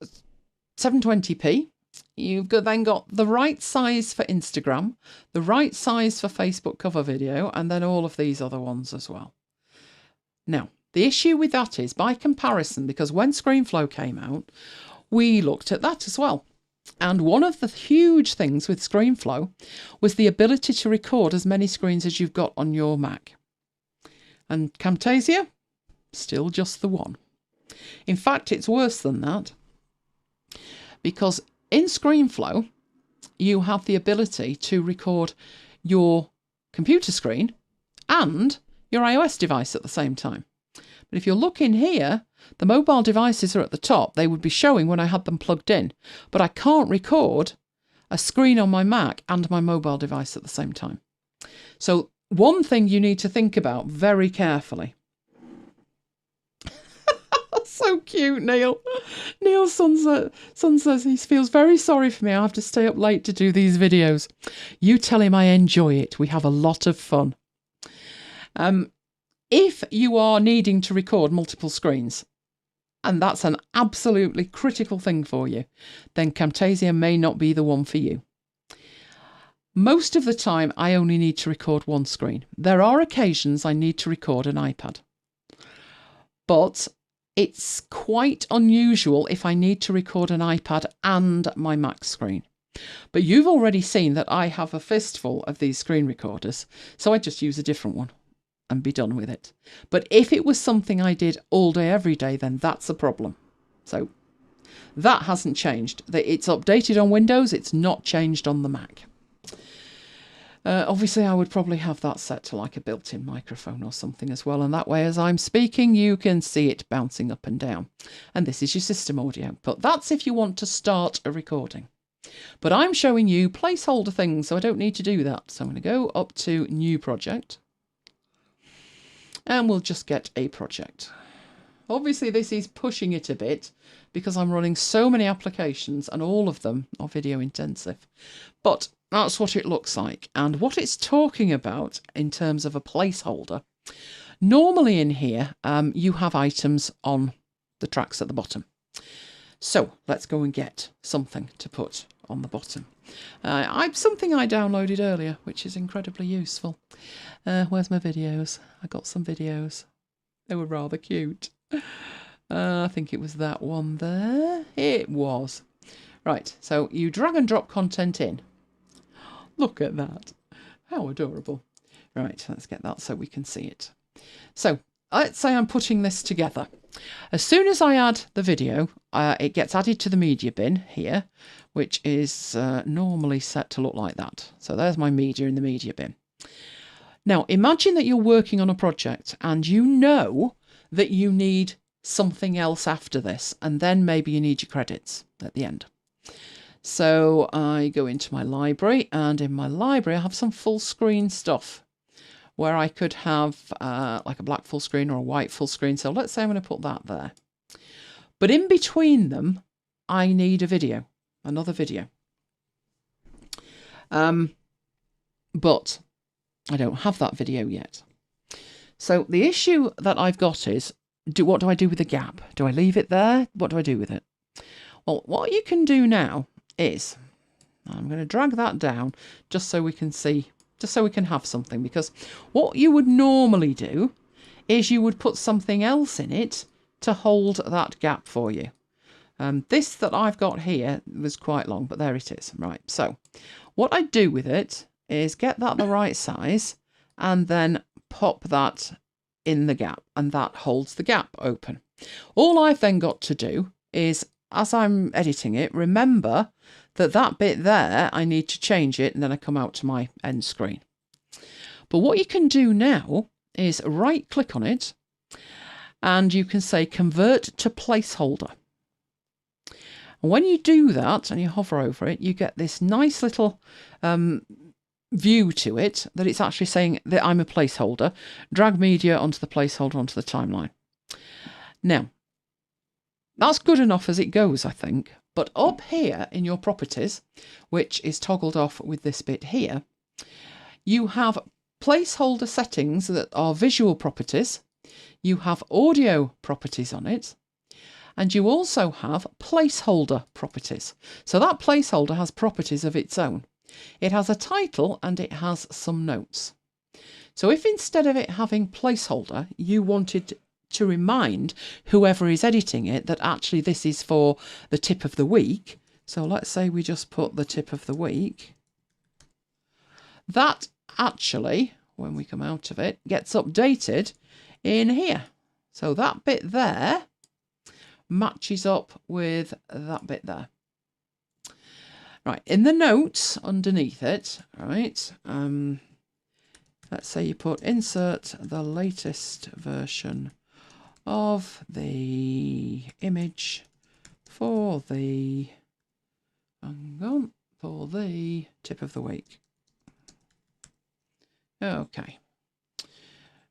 720p. You've then got the right size for Instagram, the right size for Facebook cover video, and then all of these other ones as well. Now, the issue with that is, by comparison, because when ScreenFlow came out, we looked at that as well. And one of the huge things with ScreenFlow was the ability to record as many screens as you've got on your Mac. And Camtasia, still just the one. In fact, it's worse than that, because in ScreenFlow, you have the ability to record your computer screen and your iOS device at the same time. But if you're looking here, the mobile devices are at the top. They would be showing when I had them plugged in, but I can't record a screen on my Mac and my mobile device at the same time. So one thing you need to think about very carefully. So cute, Neil. Neil's son says he feels very sorry for me. I have to stay up late to do these videos. You tell him I enjoy it. We have a lot of fun. If you are needing to record multiple screens, and that's an absolutely critical thing for you, then Camtasia may not be the one for you. Most of the time, I only need to record one screen. There are occasions I need to record an iPad, but it's quite unusual if I need to record an iPad and my Mac screen. But you've already seen that I have a fistful of these screen recorders, so I just use a different one and be done with it. But if it was something I did all day, every day, then that's a problem. So that hasn't changed. It's updated on Windows, it's not changed on the Mac. Obviously, I would probably have that set to like a built-in microphone or something as well, and that way as I'm speaking you can see it bouncing up and down. And this is your system audio, but that's if you want to start a recording. But I'm showing you placeholder things, so I don't need to do that. So I'm going to go up to New Project, and we'll just get a project. Obviously, this is pushing it a bit because I'm running so many applications and all of them are video intensive. But that's what it looks like. And what it's talking about in terms of a placeholder, normally in here, you have items on the tracks at the bottom. So let's go and get something to put on the bottom. Something I downloaded earlier, which is incredibly useful. Where's my videos? I got some videos. They were rather cute. I think it was that one there. It was. Right, so you drag and drop content in. Look at that. How adorable. Right, let's get that so we can see it. So let's say I'm putting this together. As soon as I add the video, it gets added to the media bin here, which is normally set to look like that. So there's my media in the media bin. Now, imagine that you're working on a project and you know that you need something else after this, and then maybe you need your credits at the end. So I go into my library, and in my library I have some full screen stuff where I could have like a black full screen or a white full screen. So let's say I'm going to put that there. But in between them, I need a video, another video. But I don't have that video yet. So the issue that I've got is, what do I do with the gap? Do I leave it there? What do I do with it? Well, what you can do now is, I'm going to drag that down just so we can see, just so we can have something, because what you would normally do is you would put something else in it to hold that gap for you. This that I've got here was quite long, but there it is. Right, so what I do with it is get that the right size and then pop that in the gap, and that holds the gap open. All I've then got to do is, as I'm editing it, remember that that bit there, I need to change it, and then I come out to my end screen. But what you can do now is right click on it, and you can say convert to placeholder. And when you do that and you hover over it, you get this nice little view to it that it's actually saying that I'm a placeholder. Drag media onto the placeholder onto the timeline. Now, that's good enough as it goes, I think. But up here in your properties, which is toggled off with this bit here, you have placeholder settings that are visual properties. You have audio properties on it. And you also have placeholder properties. So that placeholder has properties of its own. It has a title and it has some notes. So if instead of it having placeholder, you wanted to remind whoever is editing it that actually this is for the tip of the week. So let's say we just put the tip of the week. That actually, when we come out of it, gets updated in here. So that bit there matches up with that bit there. Right, in the notes underneath it, right, let's say you put insert the latest version of the image for the, for the tip of the week. Okay.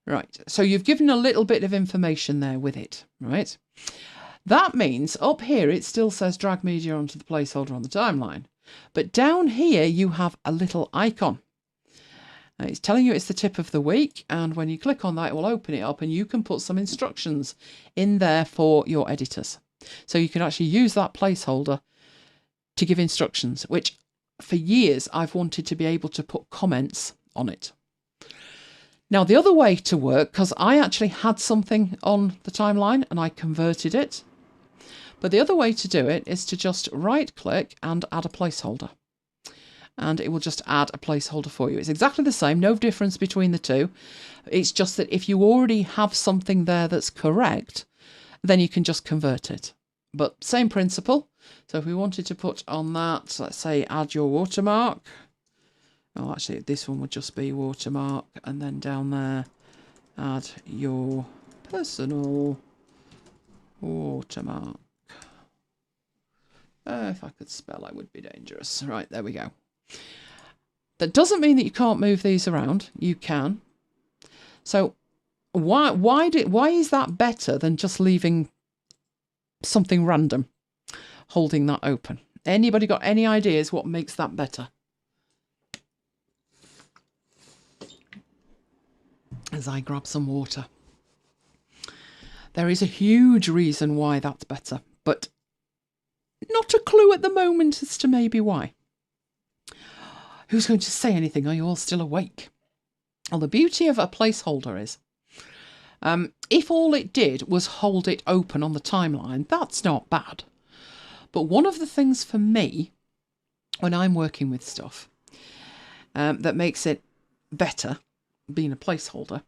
Right, so you've given a little bit of information there with it, right? That means up here it still says drag media onto the placeholder on the timeline. But down here you have a little icon. It's telling you it's the tip of the week, and when you click on that it will open it up and you can put some instructions in there for your editors. So you can actually use that placeholder to give instructions, which for years I've wanted to be able to put comments on it. Now the other way to work, because I actually had something on the timeline and I converted it, but the other way to do it is to just right click and add a placeholder. And it will just add a placeholder for you. It's exactly the same, no difference between the two. It's just that if you already have something there that's correct, then you can just convert it. But same principle. So if we wanted to put on that, let's say add your watermark. Oh, actually this one would just be watermark, and then down there add your personal watermark. If I could spell, I would be dangerous. Right, there we go. That doesn't mean that you can't move these around. You can. So why is that better than just leaving something random, holding that open? Anybody got any ideas what makes that better? As I grab some water. There is a huge reason why that's better, but not a clue at the moment as to maybe why. Who's going to say anything? Are you all still awake? Well, the beauty of a placeholder is, if all it did was hold it open on the timeline, that's not bad. But one of the things for me, when I'm working with stuff, that makes it better, being a placeholder,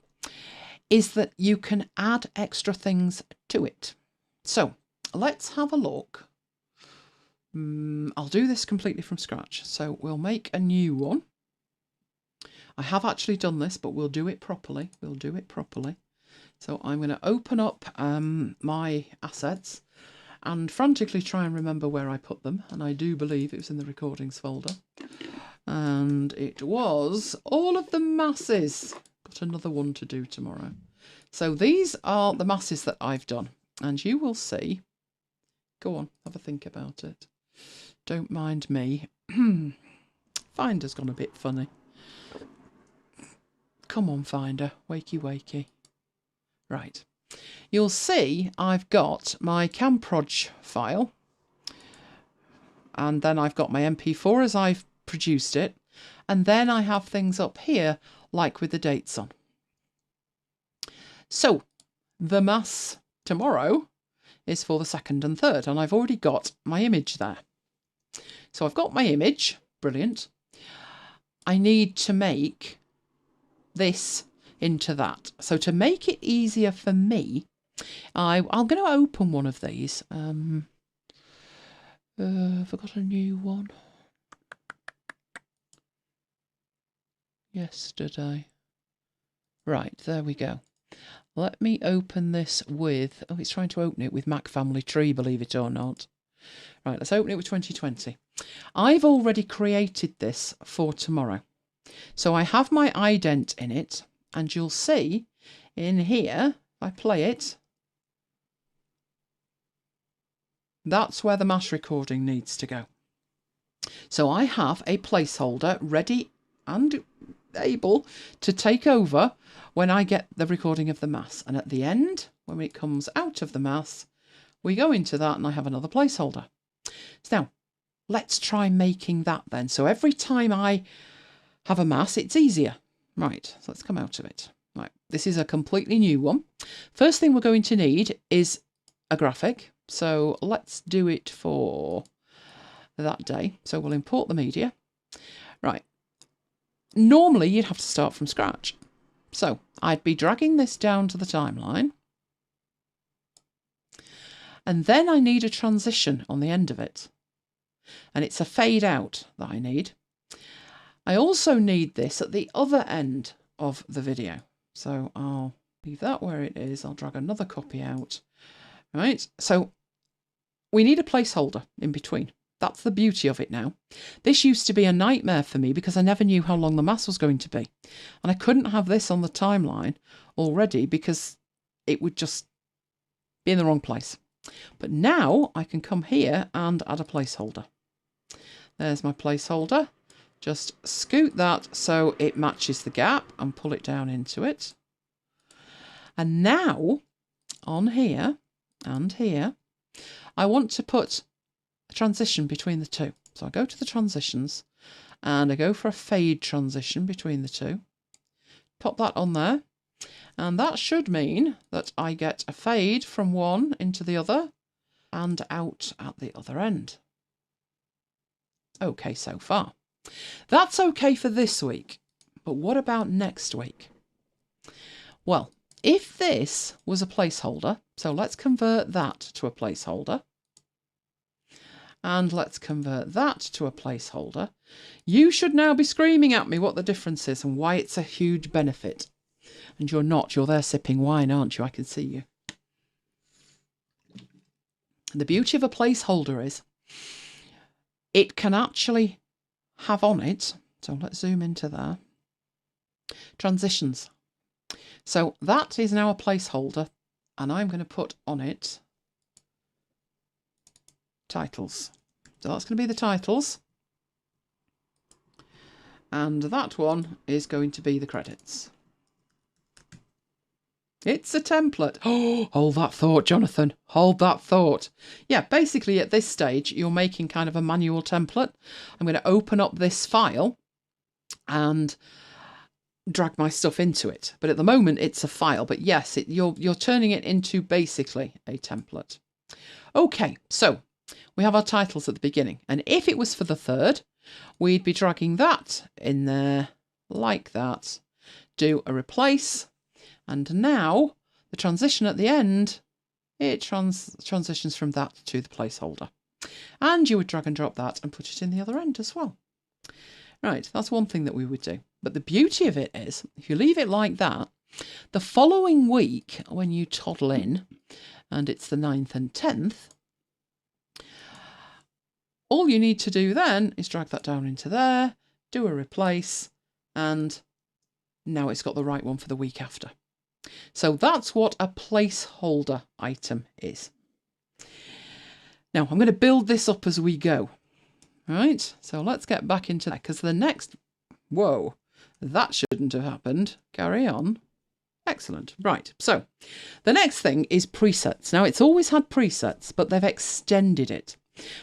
is that you can add extra things to it. So let's have a look. I'll do this completely from scratch. So we'll make a new one. I have actually done this, but we'll do it properly. We'll do it properly. So I'm going to open up my assets and frantically try and remember where I put them. And I do believe it was in the recordings folder. And it was all of the masses. Got another one to do tomorrow. So these are the masses that I've done. And you will see. Go on, have a think about it. Don't mind me. Finder's gone a bit funny. Come on, Finder. Wakey, wakey. Right. You'll see I've got my Camproj file. And then I've got my MP4 as I've produced it. And then I have things up here, like with the dates on. So, the mass tomorrow is for the 2nd and 3rd. And I've already got my image there. So I've got my image, brilliant. I need to make this into that. So to make it easier for me, I'm going to open one of these. I've got a new one. Yesterday. Right, there we go. Let me open this with, oh, it's trying to open it with Mac Family Tree, believe it or not. Right, let's open it with 2020. I've already created this for tomorrow. So I have my ident in it, and you'll see in here, if I play it, that's where the mass recording needs to go. So I have a placeholder ready and able to take over when I get the recording of the mass. And at the end, when it comes out of the mass, we go into that and I have another placeholder. So now, let's try making that then. So every time I have a mass, it's easier. Right, so let's come out of it. Right, this is a completely new one. First thing we're going to need is a graphic. So let's do it for that day. So we'll import the media. Right. Normally you'd have to start from scratch. So I'd be dragging this down to the timeline. And then I need a transition on the end of it. And it's a fade out that I need. I also need this at the other end of the video. So I'll leave that where it is. I'll drag another copy out. Right. So we need a placeholder in between. That's the beauty of it now. This used to be a nightmare for me because I never knew how long the mass was going to be. And I couldn't have this on the timeline already because it would just be in the wrong place. But now I can come here and add a placeholder. There's my placeholder. Just scoot that so it matches the gap and pull it down into it. And now on here and here, I want to put a transition between the two. So I go to the transitions and I go for a fade transition between the two. Pop that on there. And that should mean that I get a fade from one into the other and out at the other end. Okay, so far. That's okay for this week. But what about next week? Well, if this was a placeholder, so let's convert that to a placeholder. And let's convert that to a placeholder. You should now be screaming at me what the difference is and why it's a huge benefit. And you're not. You're there sipping wine, aren't you? I can see you. The beauty of a placeholder is it can actually have on it, so let's zoom into there, transitions. So that is now a placeholder, and I'm going to put on it titles. So that's going to be the titles. And that one is going to be the credits. It's a template. Oh, hold that thought, Jonathan. Hold that thought. Yeah, basically at this stage, you're making kind of a manual template. I'm going to open up this file and drag my stuff into it. But at the moment, it's a file. But yes, you're turning it into basically a template. Okay, so we have our titles at the beginning. And if it was for the 3rd, we'd be dragging that in there like that. Do a replace. And now the transition at the end, it transitions from that to the placeholder. And you would drag and drop that and put it in the other end as well. Right, that's one thing that we would do. But the beauty of it is, if you leave it like that, the following week, when you toddle in, and it's the 9th and 10th, all you need to do then is drag that down into there, do a replace, and now it's got the right one for the week after. So that's what a placeholder item is. Now I'm going to build this up as we go. Right, so let's get back into that because the next, whoa, that shouldn't have happened. Carry on. Excellent. Right, so the next thing is presets. Now it's always had presets, but they've extended it.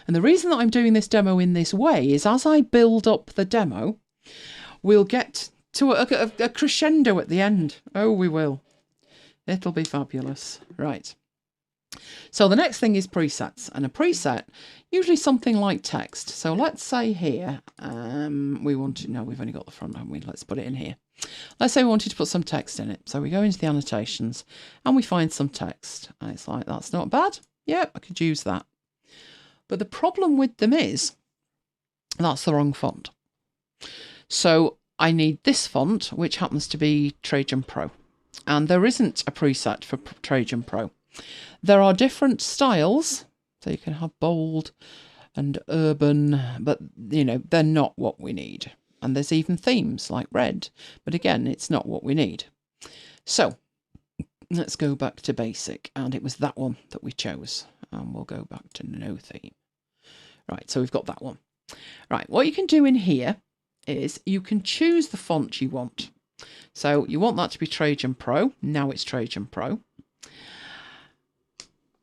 And the reason that I'm doing this demo in this way is as I build up the demo, we'll get to a crescendo at the end. Oh, we will. It'll be fabulous. Right. So the next thing is presets. And a preset, usually something like text. So let's say here, we want to, no, we've only got the front, haven't we? Let's put it in here. Let's say we wanted to put some text in it. So we go into the annotations and we find some text. And it's like, that's not bad. Yep, I could use that. But the problem with them is that's the wrong font. So I need this font, which happens to be Trajan Pro. And there isn't a preset for Trajan Pro. There are different styles. So you can have bold and urban, but, you know, they're not what we need. And there's even themes like red, but again, it's not what we need. So let's go back to basic, and it was that one that we chose. And we'll go back to no theme. Right, so we've got that one. Right, what you can do in here is you can choose the font you want. So you want that to be Trajan Pro. Now it's Trajan Pro.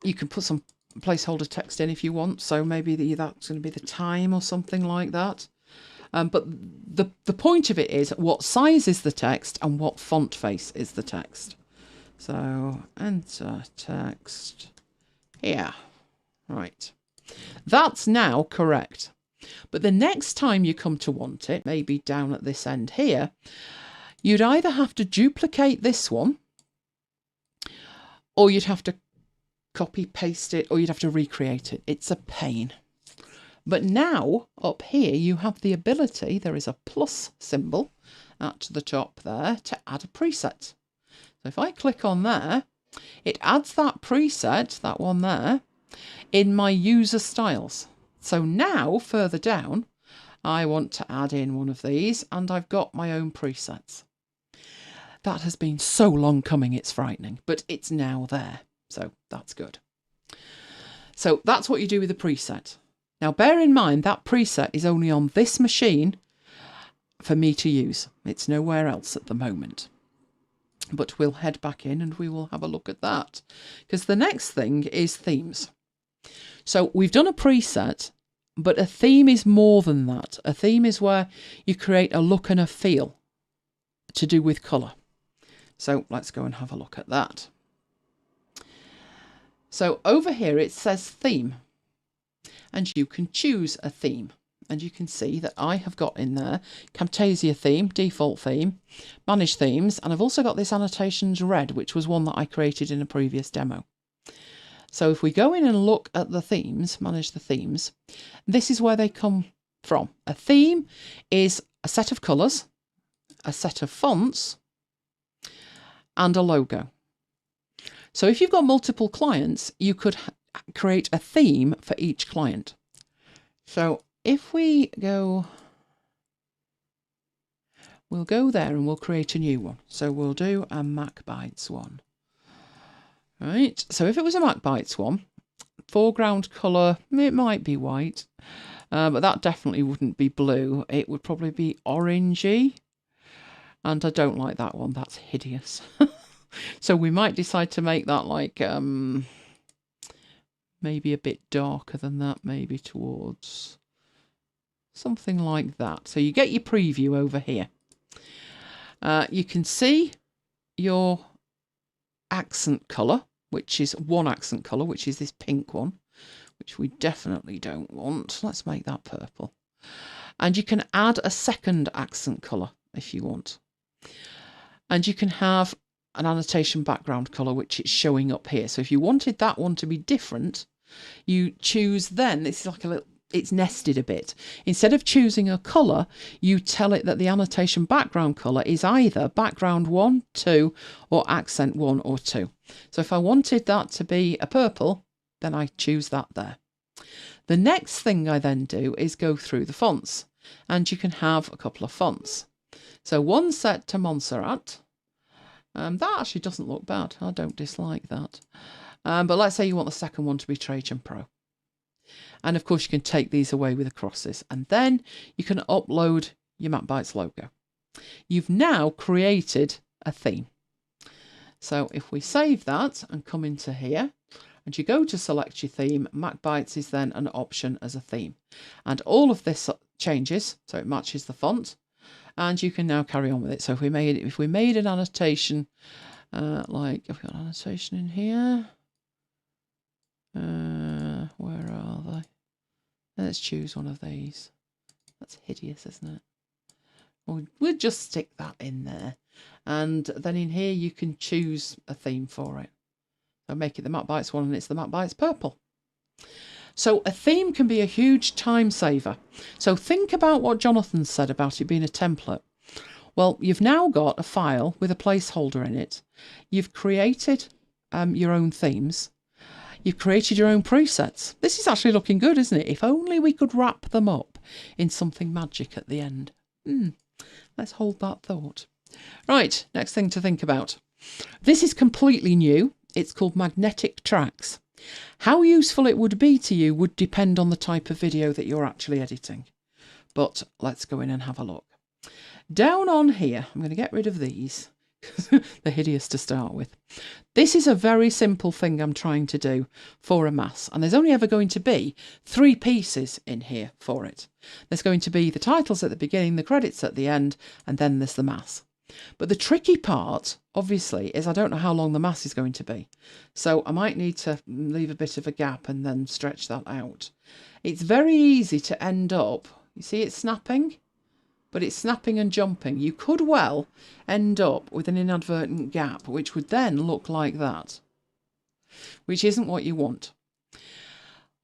You can put some placeholder text in if you want. So maybe that's going to be the time or something like that. But the point of it is what size is the text and what font face is the text. So enter text here. Right. That's now correct. But the next time you come to want it, maybe down at this end here, you'd either have to duplicate this one, or you'd have to copy paste it, or you'd have to recreate it. It's a pain. But now up here you have the ability, there is a plus symbol at the top there to add a preset. So if I click on there, it adds that preset, that one there, in my user styles. So now further down, I want to add in one of these, and I've got my own presets. That has been so long coming, it's frightening, but it's now there. So that's good. So that's what you do with the preset. Now bear in mind that preset is only on this machine for me to use. It's nowhere else at the moment. But we'll head back in and we will have a look at that. Because the next thing is themes. So we've done a preset, but a theme is more than that. A theme is where you create a look and a feel to do with colour. So let's go and have a look at that. So over here it says theme, and you can choose a theme, and you can see that I have got in there Camtasia theme, default theme, manage themes, and I've also got this annotations red, which was one that I created in a previous demo. So if we go in and look at the themes, manage the themes, this is where they come from. A theme is a set of colours, a set of fonts, and a logo. So if you've got multiple clients, you could create a theme for each client. So if we go, we'll go there and we'll create a new one. So we'll do a MacBites one. Right, so if it was a MacBites one, foreground colour, it might be white, but that definitely wouldn't be blue. It would probably be orangey, and I don't like that one. That's hideous. So we might decide to make that like maybe a bit darker than that, maybe towards something like that. So you get your preview over here. You can see your accent colour, which is one accent colour, which is this pink one, which we definitely don't want. Let's make that purple. And you can add a second accent colour if you want. And you can have an annotation background colour, which it's showing up here. So if you wanted that one to be different, you choose then, this is like a little, it's nested a bit. Instead of choosing a colour, you tell it that the annotation background colour is either background 1, 2, or accent 1 or 2. So if I wanted that to be a purple, then I choose that there. The next thing I then do is go through the fonts, and you can have a couple of fonts. So one set to Montserrat. That actually doesn't look bad. I don't dislike that. But let's say you want the second one to be Trajan Pro. And of course you can take these away with the crosses, and then you can upload your MacBites logo. You've now created a theme. So if we save that and come into here and you go to select your theme, MacBites is then an option as a theme. And all of this changes, so it matches the font, and you can now carry on with it. So if we made an annotation, like I've got an annotation in here. Where are they? Let's choose one of these. That's hideous, isn't it? We'll just stick that in there. And then in here you can choose a theme for it. So make it the MacBites one, and it's the MacBites purple. So a theme can be a huge time saver. So think about what Jonathan said about it being a template. Well, you've now got a file with a placeholder in it. You've created your own themes. You've created your own presets. This is actually looking good, isn't it? If only we could wrap them up in something magic at the end. Let's hold that thought. Right, next thing to think about. This is completely new. It's called magnetic tracks. How useful it would be to you would depend on the type of video that you're actually editing. But let's go in and have a look. Down on here, I'm going to get rid of these. They're hideous to start with. This is a very simple thing I'm trying to do for a mass, and there's only ever going to be 3 pieces in here for it. There's going to be the titles at the beginning, the credits at the end, and then there's the mass. But the tricky part, obviously, is I don't know how long the mass is going to be. So I might need to leave a bit of a gap and then stretch that out. It's very easy to end up, you see it's snapping? But it's snapping and jumping. You could well end up with an inadvertent gap, which would then look like that, which isn't what you want.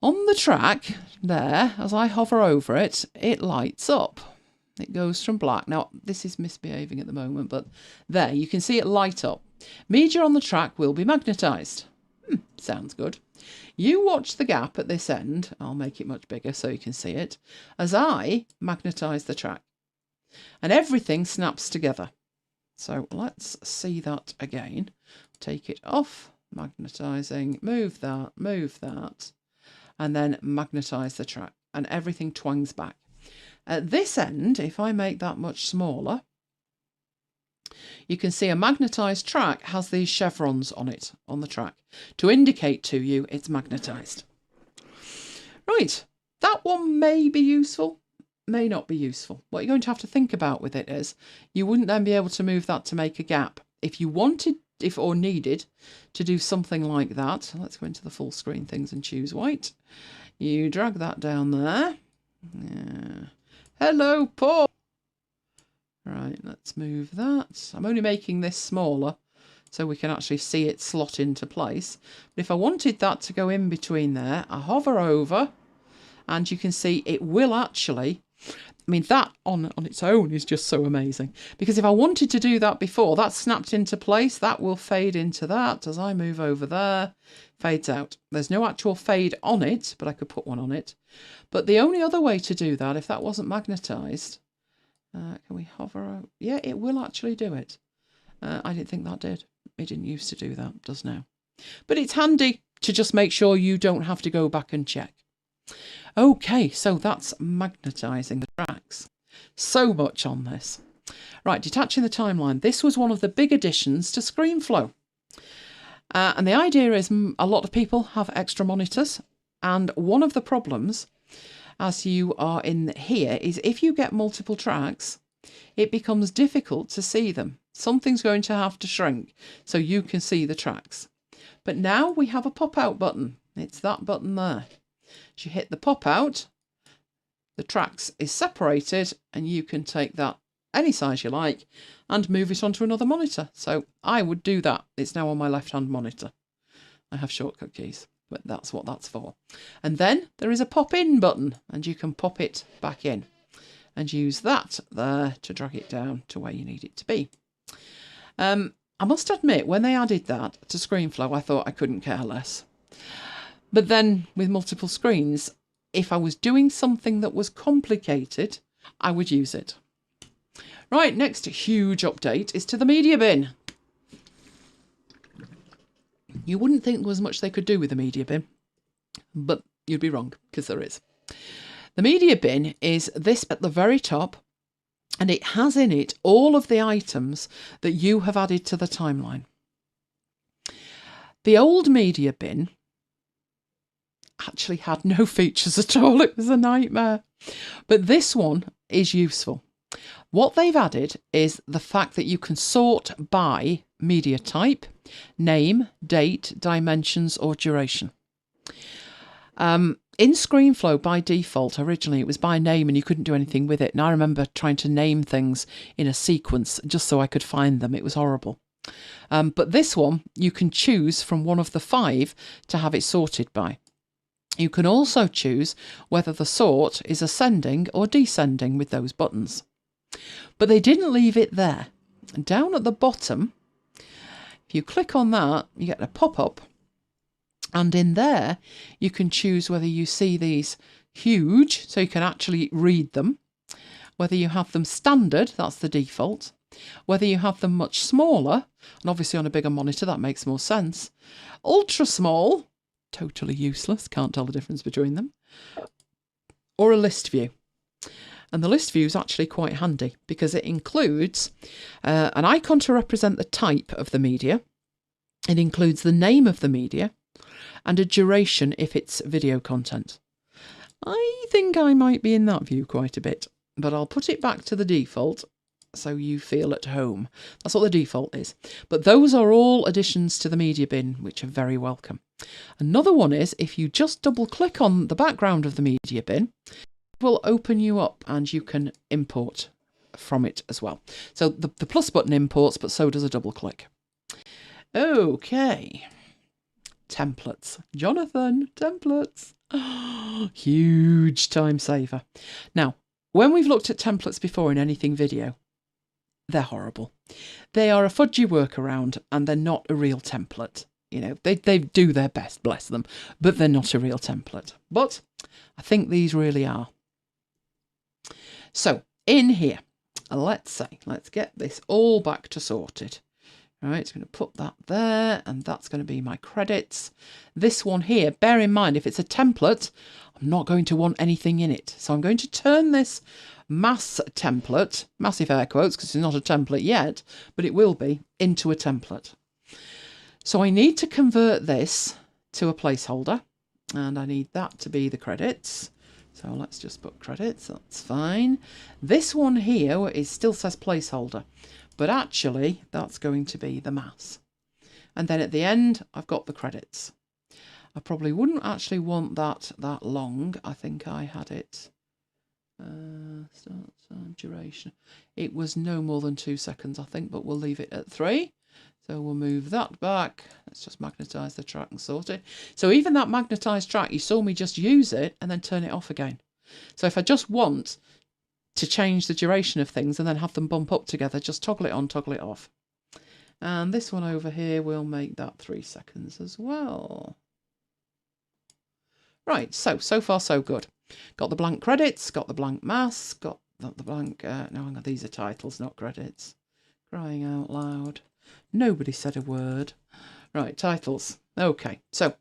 On the track there, as I hover over it, it lights up. It goes from black. Now, this is misbehaving at the moment, but there, you can see it light up. Media on the track will be magnetised. Sounds good. You watch the gap at this end. I'll make it much bigger so you can see it, as I magnetise the track. And everything snaps together. So let's see that again. Take it off, magnetising, move that, and then magnetise the track, and everything twangs back. At this end, if I make that much smaller, you can see a magnetised track has these chevrons on it, on the track, to indicate to you it's magnetised. Right, that one may be useful. May not be useful. What you're going to have to think about with it is you wouldn't then be able to move that to make a gap. If you wanted, or needed to do something like that, let's go into the full screen things and choose white. You drag that down there. Yeah. Hello, Paul. Right, let's move that. I'm only making this smaller so we can actually see it slot into place. But if I wanted that to go in between there, I hover over and you can see it will actually, I mean, that on its own is just so amazing. Because if I wanted to do that before, that snapped into place, that will fade into that. As I move over there, fades out. There's no actual fade on it, but I could put one on it. But the only other way to do that, if that wasn't magnetised, can we hover? Yeah, it will actually do it. I didn't think that did. It didn't used to do that, it does now. But it's handy to just make sure you don't have to go back and check. Okay, so that's magnetising the tracks. So much on this. Right, detaching the timeline. This was one of the big additions to ScreenFlow. And the idea is a lot of people have extra monitors. And one of the problems, as you are in here, is if you get multiple tracks, it becomes difficult to see them. Something's going to have to shrink so you can see the tracks. But now we have a pop-out button. It's that button there. As you hit the pop-out, the tracks is separated and you can take that any size you like and move it onto another monitor. So I would do that. It's now on my left-hand monitor. I have shortcut keys, but that's what that's for. And then there is a pop-in button and you can pop it back in and use that there to drag it down to where you need it to be. I must admit, when they added that to ScreenFlow, I thought I couldn't care less. But then with multiple screens, if I was doing something that was complicated, I would use it. Right, next huge update is to the media bin. You wouldn't think there was much they could do with the media bin, but you'd be wrong, because there is. The media bin is this at the very top, and it has in it all of the items that you have added to the timeline. The old media bin actually had no features at all. It was a nightmare. But this one is useful. What they've added is the fact that you can sort by media type, name, date, dimensions, or duration. In ScreenFlow, by default, originally it was by name and you couldn't do anything with it. And I remember trying to name things in a sequence just so I could find them. It was horrible. But this one, you can choose from one of the 5 to have it sorted by. You can also choose whether the sort is ascending or descending with those buttons. But they didn't leave it there. Down at the bottom, if you click on that, you get a pop-up. And in there, you can choose whether you see these huge, so you can actually read them, whether you have them standard, that's the default, whether you have them much smaller, and obviously on a bigger monitor that makes more sense, ultra small, totally useless, can't tell the difference between them, or a list view. And the list view is actually quite handy because it includes an icon to represent the type of the media. It includes the name of the media and a duration if it's video content. I think I might be in that view quite a bit, but I'll put it back to the default so you feel at home. That's what the default is. But those are all additions to the media bin, which are very welcome. Another one is if you just double click on the background of the media bin, it will open you up and you can import from it as well. So the plus button imports, but so does a double click. Okay. Templates. Jonathan, templates. Oh, huge time saver. Now, when we've looked at templates before in anything video, they're horrible. They are a fudgy workaround and they're not a real template. You know, they do their best, bless them, but they're not a real template. But I think these really are. So in here, let's get this all back to sorted. All right, so I'm going to put that there, and that's going to be my credits. This one here, bear in mind, if it's a template, I'm not going to want anything in it. So I'm going to turn this mass template, massive air quotes, because it's not a template yet, but it will be, into a template. So I need to convert this to a placeholder, and I need that to be the credits. So let's just put credits, that's fine. This one here still says placeholder, but actually that's going to be the mass. And then at the end, I've got the credits. I probably wouldn't actually want that long. I think I had it, start duration. It was no more than 2 seconds, I think, but we'll leave it at 3. So we'll move that back. Let's just magnetize the track and sort it. So even that magnetized track, you saw me just use it and then turn it off again. So if I just want to change the duration of things and then have them bump up together, just toggle it on, toggle it off. And this one over here, we'll make that 3 seconds as well. Right, so far so good. Got the blank credits, got the blank mass, got the blank, no, hang on, these are titles, not credits. Crying out loud. Nobody said a word. Right, titles. Okay, so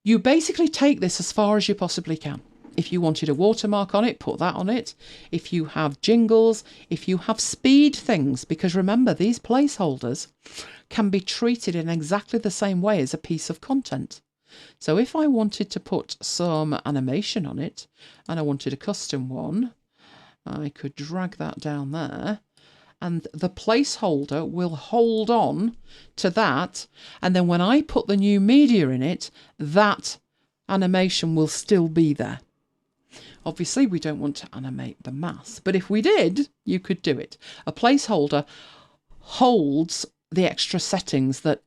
you basically take this as far as you possibly can. If you wanted a watermark on it, put that on it. If you have jingles, if you have speed things, because remember, these placeholders can be treated in exactly the same way as a piece of content. So if I wanted to put some animation on it, and I wanted a custom one, I could drag that down there, and the placeholder will hold on to that, and then when I put the new media in it, that animation will still be there. Obviously, we don't want to animate the mass, but if we did, you could do it. A placeholder holds the extra settings that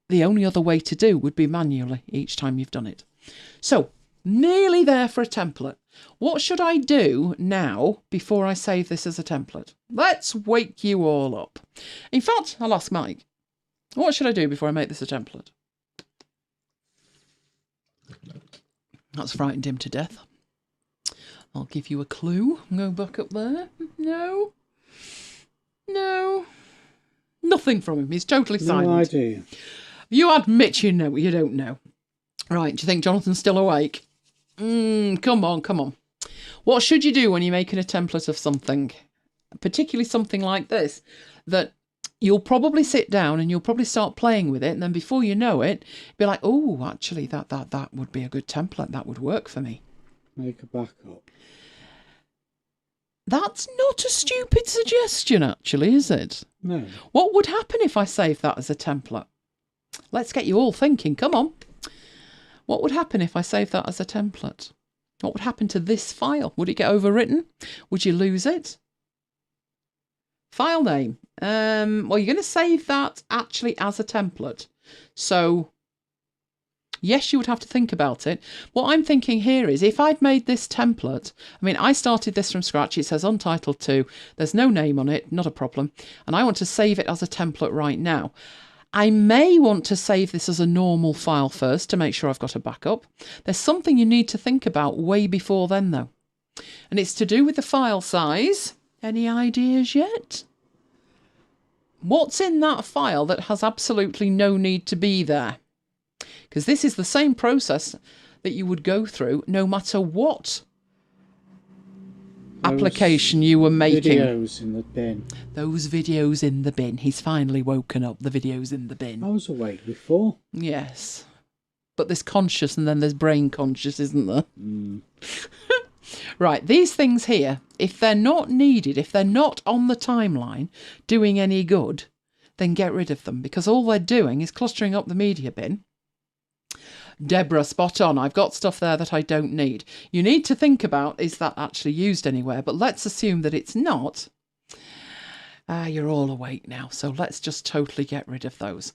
the only other way to do would be manually each time you've done it. So, nearly there for a template. What should I do now before I save this as a template? Let's wake you all up. In fact, I'll ask Mike, what should I do before I make this a template? That's frightened him to death. I'll give you a clue. Go back up there. No. Nothing from him. He's totally silent. No idea. You admit you know, you don't know. Right, do you think Jonathan's still awake? Come on. What should you do when you're making a template of something? Particularly something like this, that you'll probably sit down and you'll probably start playing with it, and then before you know it, be like, oh, actually, that would be a good template. That would work for me. Make a backup. That's not a stupid suggestion, actually, is it? No. What would happen if I saved that as a template? Let's get you all thinking. Come on. What would happen if I saved that as a template? What would happen to this file? Would it get overwritten? Would you lose it? File name. Well, you're going to save that actually as a template. So, yes, you would have to think about it. What I'm thinking here is if I'd made this template, I mean, I started this from scratch. It says Untitled 2. There's no name on it, not a problem. And I want to save it as a template right now. I may want to save this as a normal file first to make sure I've got a backup. There's something you need to think about way before then, though. And it's to do with the file size. Any ideas yet? What's in that file that has absolutely no need to be there? Because this is the same process that you would go through no matter what application you were making. Videos in the bin. Those videos in the bin. He's finally woken up. The videos in the bin. I was awake before. Yes. But there's conscious and then there's brain conscious, isn't there? Right, these things here, if they're not needed, if they're not on the timeline doing any good, then get rid of them, because all they're doing is clustering up the media bin. Deborah, spot on. I've got stuff there that I don't need. You need to think about, is that actually used anywhere? But let's assume that it's not. You're all awake now, so let's just totally get rid of those.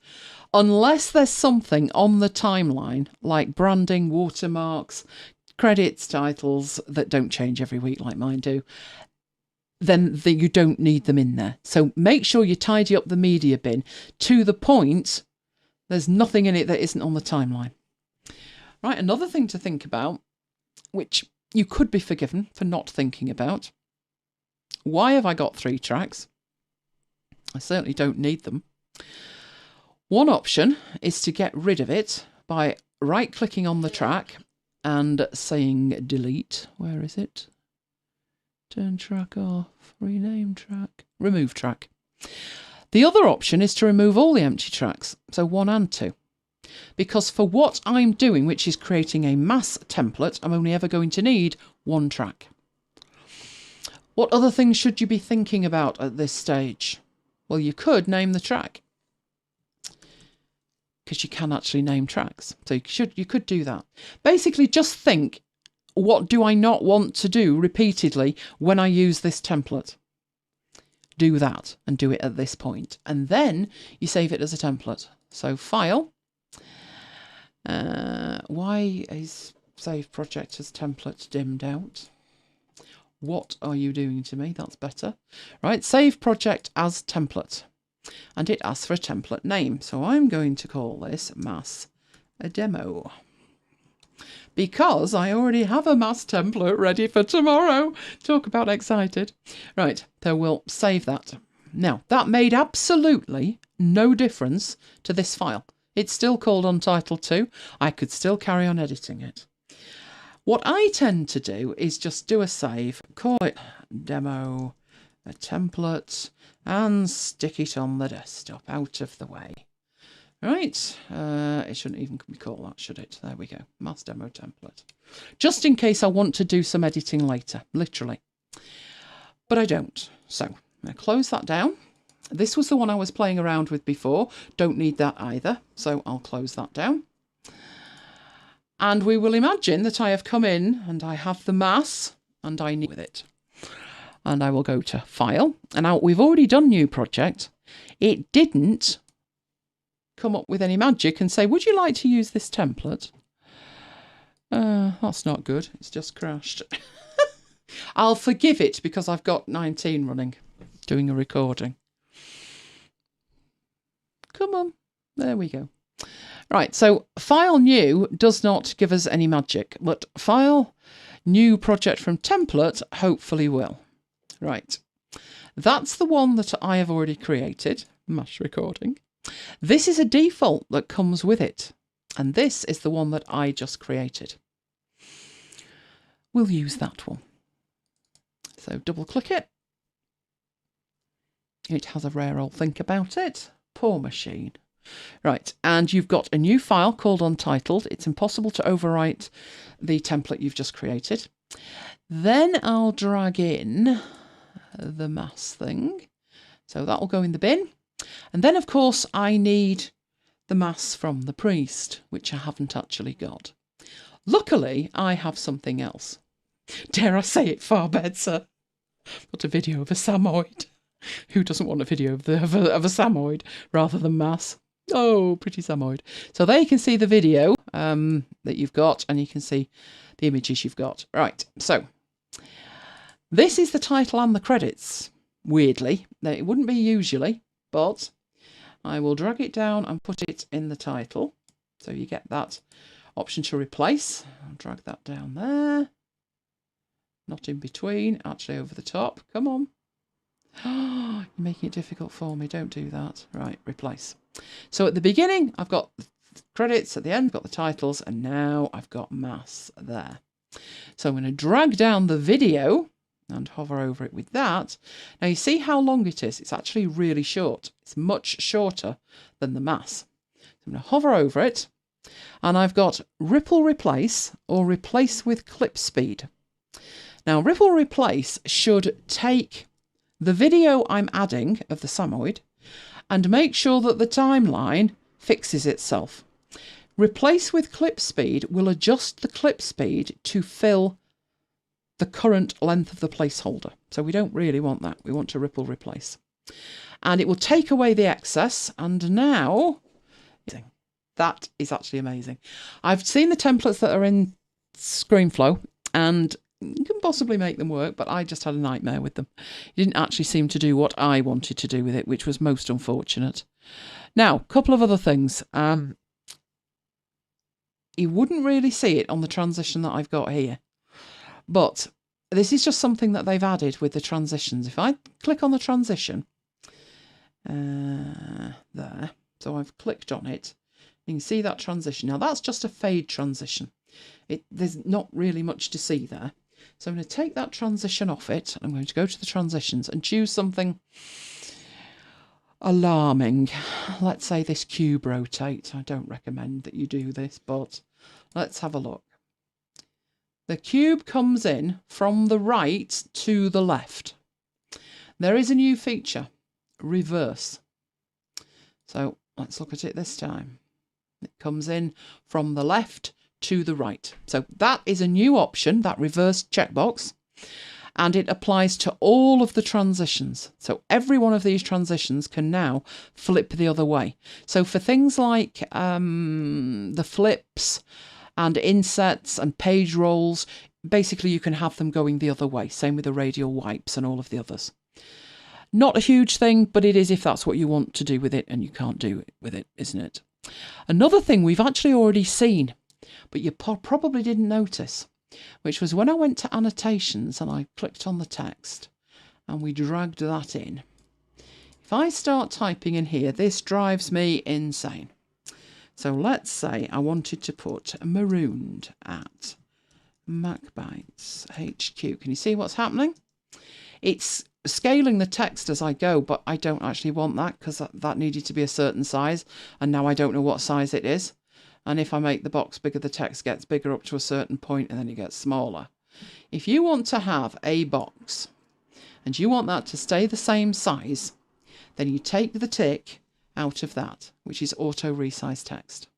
Unless there's something on the timeline, like branding, watermarks, credits, titles, that don't change every week like mine do, then you don't need them in there. So make sure you tidy up the media bin to the point there's nothing in it that isn't on the timeline. Right, another thing to think about, which you could be forgiven for not thinking about. Why have I got 3 tracks? I certainly don't need them. One option is to get rid of it by right-clicking on the track and saying delete. Where is it? Turn track off, rename track, remove track. The other option is to remove all the empty tracks, so 1 and 2. Because for what I'm doing, which is creating a mass template, I'm only ever going to need 1 track. What other things should you be thinking about at this stage? Well, you could name the track, because you can actually name tracks. So you could do that. Basically, just think, what do I not want to do repeatedly when I use this template? Do that and do it at this point. And then you save it as a template. So File. Why is Save Project as Template dimmed out? What are you doing to me? That's better. Right, Save Project as Template. And it asks for a template name. So I'm going to call this Mass Demo. Because I already have a mass template ready for tomorrow. Talk about excited. Right, so we'll save that. Now, that made absolutely no difference to this file. It's still called Untitled 2. I could still carry on editing it. What I tend to do is just do a save, call it Demo, a template, and stick it on the desktop, out of the way. Right, it shouldn't even be called that, should it? There we go, Mass Demo Template. Just in case I want to do some editing later, literally. But I don't. So, I'm going to close that down. This was the one I was playing around with before. Don't need that either, so I'll close that down. And we will imagine that I have come in and I have the mass and I need with it. And I will go to File. And now we've already done New Project. It didn't come up with any magic and say, would you like to use this template? That's not good. It's just crashed. I'll forgive it because I've got 19 running, doing a recording. Come on. There we go. Right, so File New does not give us any magic, but File New Project from Template hopefully will. Right, that's the one that I have already created, mass recording. This is a default that comes with it, and this is the one that I just created. We'll use that one. So double click it. It has a rare old think about it. Poor machine. Right, and you've got a new file called Untitled. It's impossible to overwrite the template you've just created. Then I'll drag in the mass thing. So that will go in the bin. And then, of course, I need the mass from the priest, which I haven't actually got. Luckily, I have something else. Dare I say it, far better. Got a video of a Samoid. Who doesn't want a video of a Samoid rather than mass? Oh, pretty Samoid. So there you can see the video that you've got, and you can see the images you've got. Right, so this is the title and the credits, weirdly. It wouldn't be usually, but I will drag it down and put it in the title. So you get that option to replace. I'll drag that down there. Not in between, actually over the top. Come on. You're making it difficult for me. Don't do that. Right, replace. So at the beginning, I've got the credits. At the end, I've got the titles. And now I've got mass there. So I'm going to drag down the video and hover over it with that. Now you see how long it is. It's actually really short. It's much shorter than the mass. So I'm going to hover over it. And I've got ripple replace or replace with clip speed. Now ripple replace should take the video I'm adding of the Samoid and make sure that the timeline fixes itself. Replace with clip speed will adjust the clip speed to fill the current length of the placeholder. So we don't really want that. We want to ripple replace. And it will take away the excess. And now, that is actually amazing. I've seen the templates that are in ScreenFlow and you can possibly make them work, but I just had a nightmare with them. It didn't actually seem to do what I wanted to do with it, which was most unfortunate. Now, a couple of other things. You wouldn't really see it on the transition that I've got here, but this is just something that they've added with the transitions. If I click on the transition, there, so I've clicked on it, you can see that transition. Now, that's just a fade transition. There's not really much to see there. So I'm going to take that transition off it. I'm going to go to the transitions and choose something alarming. Let's say this cube rotate. I don't recommend that you do this, but let's have a look. The cube comes in from the right to the left. There is a new feature, reverse. So let's look at it this time. It comes in from the left to the right. So that is a new option, that reverse checkbox, and it applies to all of the transitions. So every one of these transitions can now flip the other way. So for things like the flips and insets and page rolls, basically you can have them going the other way. Same with the radial wipes and all of the others. Not a huge thing, but it is if that's what you want to do with it, and you can't do it with it, isn't it? Another thing we've actually already seen, but you probably didn't notice, which was when I went to annotations and I clicked on the text and we dragged that in. If I start typing in here, this drives me insane. So let's say I wanted to put marooned at MacBites HQ. Can you see what's happening? It's scaling the text as I go, but I don't actually want that because that needed to be a certain size, and now I don't know what size it is. And if I make the box bigger, the text gets bigger up to a certain point and then it gets smaller. If you want to have a box and you want that to stay the same size, then you take the tick out of that, which is auto resize text.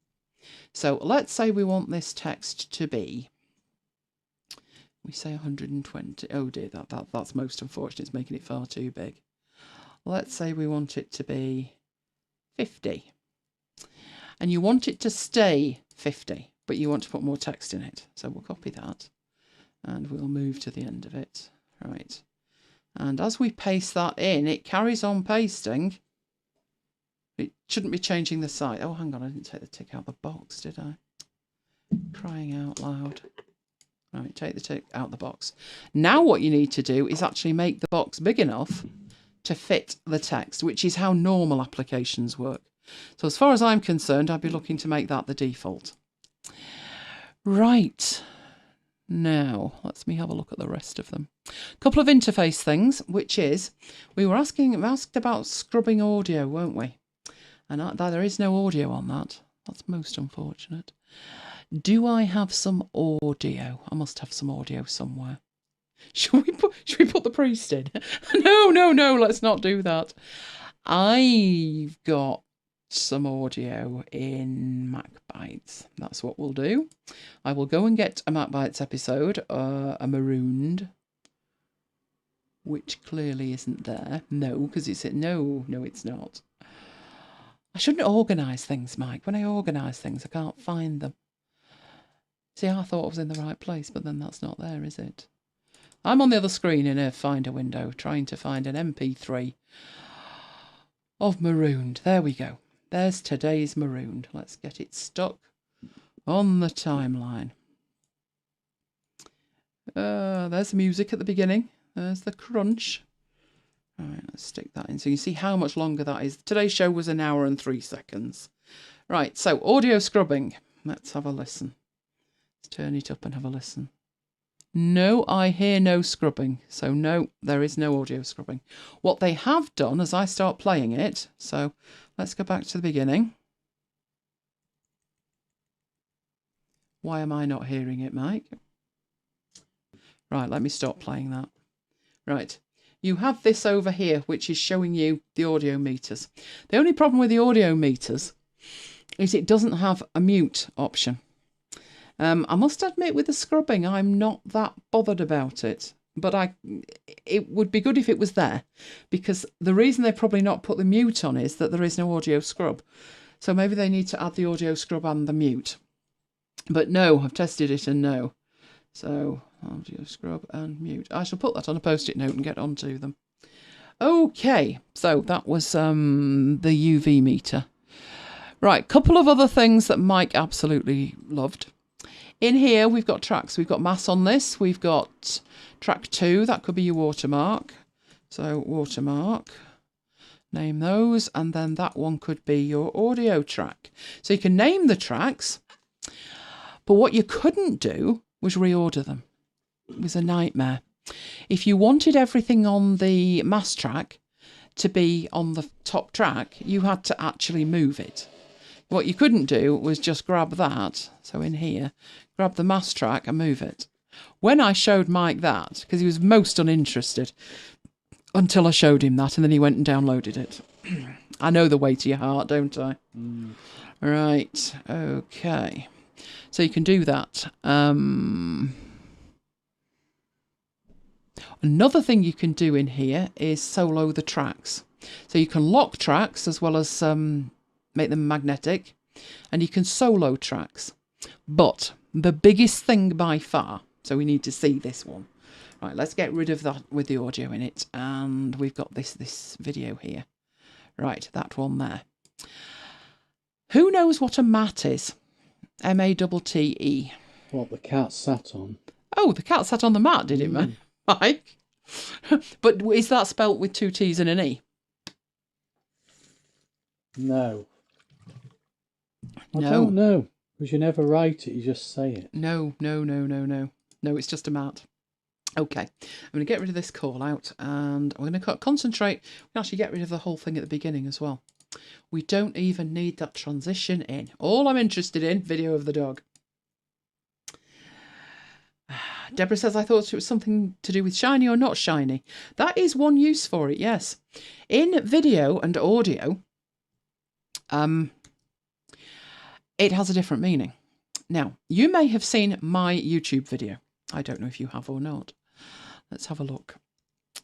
So let's say we want this text to be, we say 120. Oh dear, that's most unfortunate. It's making it far too big. Let's say we want it to be 50. And you want it to stay 50, but you want to put more text in it. So we'll copy that and we'll move to the end of it. Right. And as we paste that in, it carries on pasting. It shouldn't be changing the size. Oh, hang on, I didn't take the tick out the box, did I? Crying out loud. Right, take the tick out the box. Now what you need to do is actually make the box big enough to fit the text, which is how normal applications work. So as far as I'm concerned, I'd be looking to make that the default. Right. Now, let me have a look at the rest of them. A couple of interface things, which is, we were asked about scrubbing audio, weren't we? And there is no audio on that. That's most unfortunate. Do I have some audio? I must have some audio somewhere. Should we put the priest in? No, let's not do that. I've got some audio in MacBites. That's what we'll do. I will go and get a MacBites episode, a marooned, which clearly isn't there. No, because it's no, it's not. I shouldn't organise things, Mike. When I organise things, I can't find them. See, I thought I was in the right place, but then that's not there, is it? I'm on the other screen in a Finder window, trying to find an MP3 of Marooned. There we go. There's today's Marooned. Let's get it stuck on the timeline. There's the music at the beginning. There's the crunch. All right, let's stick that in so you see how much longer that is. Today's show was 1 hour and 3 seconds. Right, so audio scrubbing. Let's have a listen. Let's turn it up and have a listen. No, I hear no scrubbing. So no, there is no audio scrubbing. What they have done as I start playing it, so let's go back to the beginning. Why am I not hearing it, Mike? Right, let me stop playing that. Right, you have this over here, which is showing you the audio meters. The only problem with the audio meters is it doesn't have a mute option. I must admit with the scrubbing, I'm not that bothered about it. But it would be good if it was there. Because the reason they've probably not put the mute on is that there is no audio scrub. So maybe they need to add the audio scrub and the mute. But no, I've tested it and no. So audio scrub and mute. I shall put that on a post-it note and get onto them. Okay, so that was the UV meter. Right, couple of other things that Mike absolutely loved. In here, we've got tracks. We've got mass on this. We've got track 2. That could be your watermark. So watermark. Name those. And then that one could be your audio track. So you can name the tracks. But what you couldn't do was reorder them. It was a nightmare. If you wanted everything on the mass track to be on the top track, you had to actually move it. What you couldn't do was just grab that, so in here, grab the mass track and move it. When I showed Mike that, because he was most uninterested, until I showed him that, and then he went and downloaded it. I know the way to your heart, don't I? Mm. Right, okay. So you can do that. Another thing you can do in here is solo the tracks. So you can lock tracks as well as make them magnetic, and you can solo tracks. But the biggest thing by far, so we need to see this one. Right, let's get rid of that with the audio in it, and we've got this video here. Right, that one there. Who knows what a mat is? M-A-T-T-E. What the cat sat on. Oh, the cat sat on the mat, did it, Mike? But is that spelt with 2 T's and an E? No. I No. don't know, because you never write it, you just say it. No. No, it's just a mat. Okay, I'm going to get rid of this call out, and I'm going to concentrate. We can actually get rid of the whole thing at the beginning as well. We don't even need that transition in. All I'm interested in, video of the dog. Deborah says, I thought it was something to do with shiny or not shiny. That is one use for it, yes. In video and audio, it has a different meaning. Now, you may have seen my YouTube video. I don't know if you have or not. Let's have a look.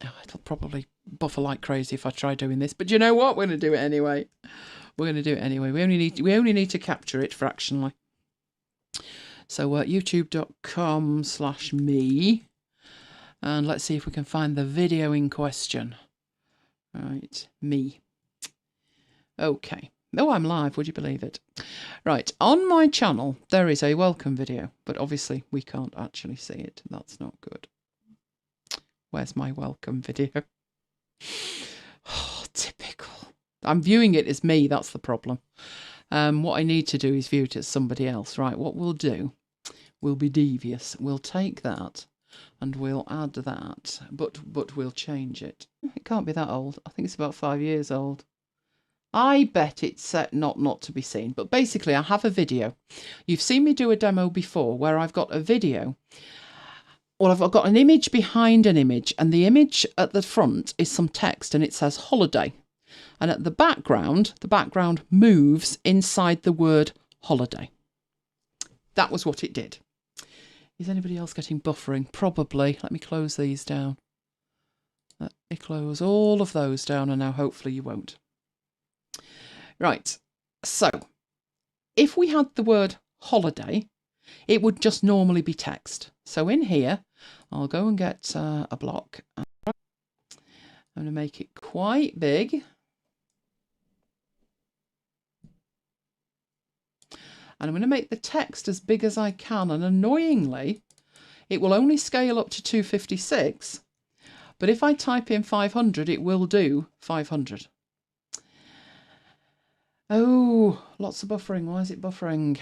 Oh, it'll probably buffer like crazy if I try doing this, but you know what? We're going to do it anyway. We're going to do it anyway. We only need to capture it fractionally. So youtube.com/me, and let's see if we can find the video in question. Right, me. Okay. Oh, I'm live, would you believe it? Right, on my channel, there is a welcome video, but obviously we can't actually see it. That's not good. Where's my welcome video? Oh, typical. I'm viewing it as me, that's the problem. What I need to do is view it as somebody else. Right, what we'll do, we'll be devious. We'll take that and we'll add that, but we'll change it. It can't be that old. I think it's about 5 years old. I bet it's set not to be seen, but basically I have a video. You've seen me do a demo before where I've got a video. Well, I've got an image behind an image, and the image at the front is some text and it says holiday. And at the background moves inside the word holiday. That was what it did. Is anybody else getting buffering? Probably. Let me close these down. Let me close all of those down, and now hopefully you won't. Right, so if we had the word holiday, it would just normally be text. So in here, I'll go and get a block. I'm going to make it quite big. And I'm going to make the text as big as I can. And annoyingly, it will only scale up to 256, but if I type in 500, it will do 500. Oh, lots of buffering. Why is it buffering?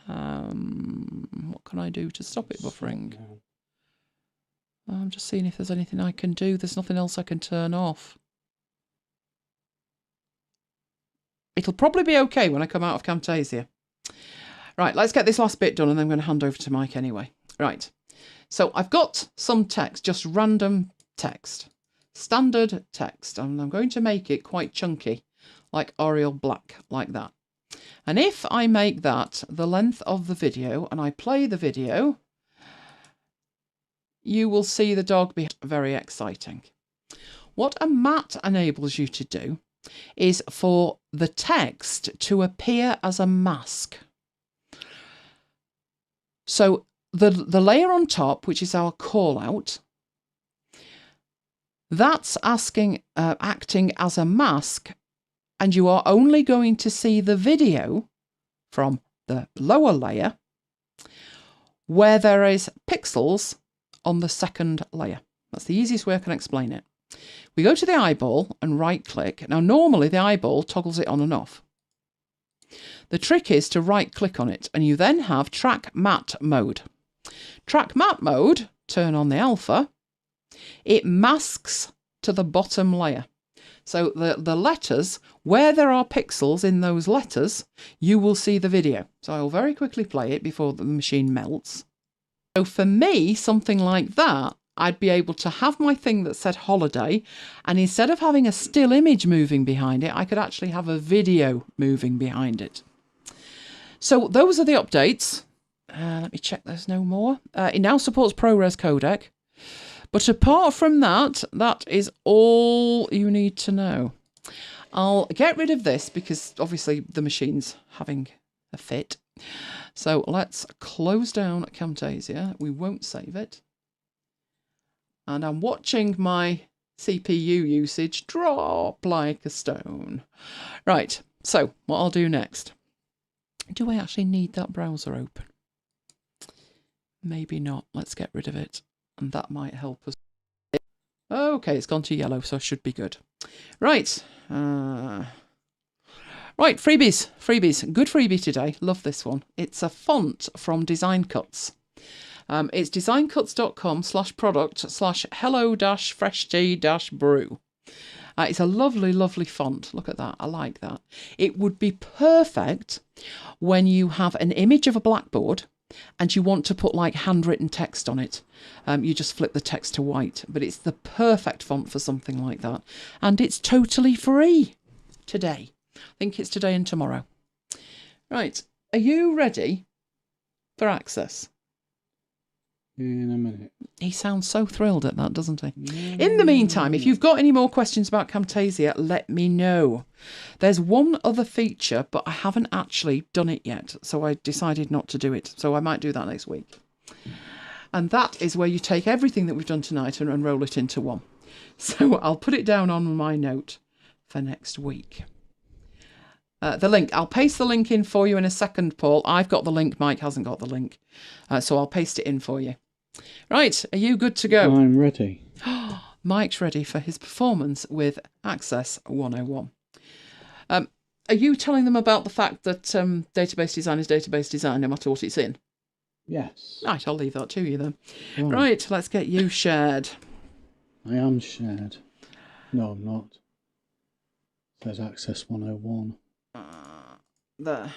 What can I do to stop it buffering? I'm just seeing if there's anything I can do. There's nothing else I can turn off. It'll probably be okay when I come out of Camtasia. Right, let's get this last bit done and then I'm going to hand over to Mike anyway. Right, so I've got some text, just random text, standard text, and I'm going to make it quite chunky, like Arial Black, like that. And if I make that the length of the video and I play the video, you will see the dog be very exciting. What a mat enables you to do is for the text to appear as a mask. So the layer on top, which is our call out, that's acting as a mask, and you are only going to see the video from the lower layer where there is pixels on the second layer. That's the easiest way I can explain it. We go to the eyeball and right click. Now normally the eyeball toggles it on and off. The trick is to right click on it and you then have track matte mode. Track matte mode, turn on the alpha, it masks to the bottom layer. So the letters, where there are pixels in those letters, you will see the video. So I will very quickly play it before the machine melts. So for me, something like that, I'd be able to have my thing that said holiday, and instead of having a still image moving behind it, I could actually have a video moving behind it. So those are the updates. Let me check there's no more. It now supports ProRes codec. But apart from that, that is all you need to know. I'll get rid of this because obviously the machine's having a fit. So let's close down Camtasia. We won't save it. And I'm watching my CPU usage drop like a stone. Right, so what I'll do next. Do I actually need that browser open? Maybe not. Let's get rid of it. And that might help us. Okay, it's gone to yellow, so I should be good. Right. Right, freebies. Freebies. Good freebie today. Love this one. It's a font from Design Cuts. It's designcuts.com/product/hello-freshtea-brew. It's a lovely, lovely font. Look at that. I like that. It would be perfect when you have an image of a blackboard and you want to put like handwritten text on it. You just flip the text to white, but it's the perfect font for something like that. And it's totally free today. I think it's today and tomorrow. Right. Are you ready for access? In a minute. He sounds so thrilled at that, doesn't he? In the meantime, if you've got any more questions about Camtasia, let me know. There's one other feature, but I haven't actually done it yet, so I decided not to do it. So I might do that next week. And that is where you take everything that we've done tonight and roll it into one. So I'll put it down on my note for next week. The link, I'll paste the link in for you in a second, Paul. I've got the link, Mike hasn't got the link. So I'll paste it in for you. Right, are you good to go? I'm ready. Mike's ready for his performance with Access 101. Are you telling them about the fact that database design is database design no matter what it's in? Yes. Right, I'll leave that to you then. Oh. Right, let's get you shared. I am shared. No, I'm not. It says Access 101. There,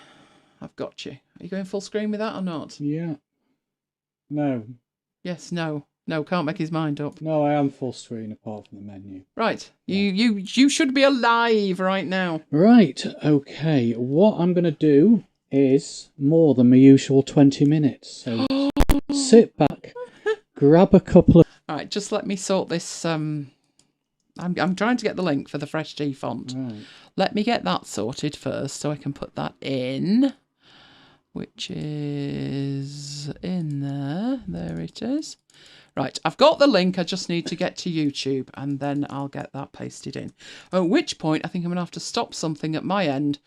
I've got you. Are you going full screen with that or not? Yeah. No. Yes, no. No, can't make his mind up. No, I am full screen apart from the menu. Right, you should be alive right now. Right, okay. What I'm going to do is more than my usual 20 minutes. So sit back, grab a couple of... All right, just let me sort this. I'm trying to get the link for the Fresh Tea font. Right. Let me get that sorted first so I can put that in, which is in there. There it is. Right, I've got the link. I just need to get to YouTube and then I'll get that pasted in. At which point I think I'm going to have to stop something at my end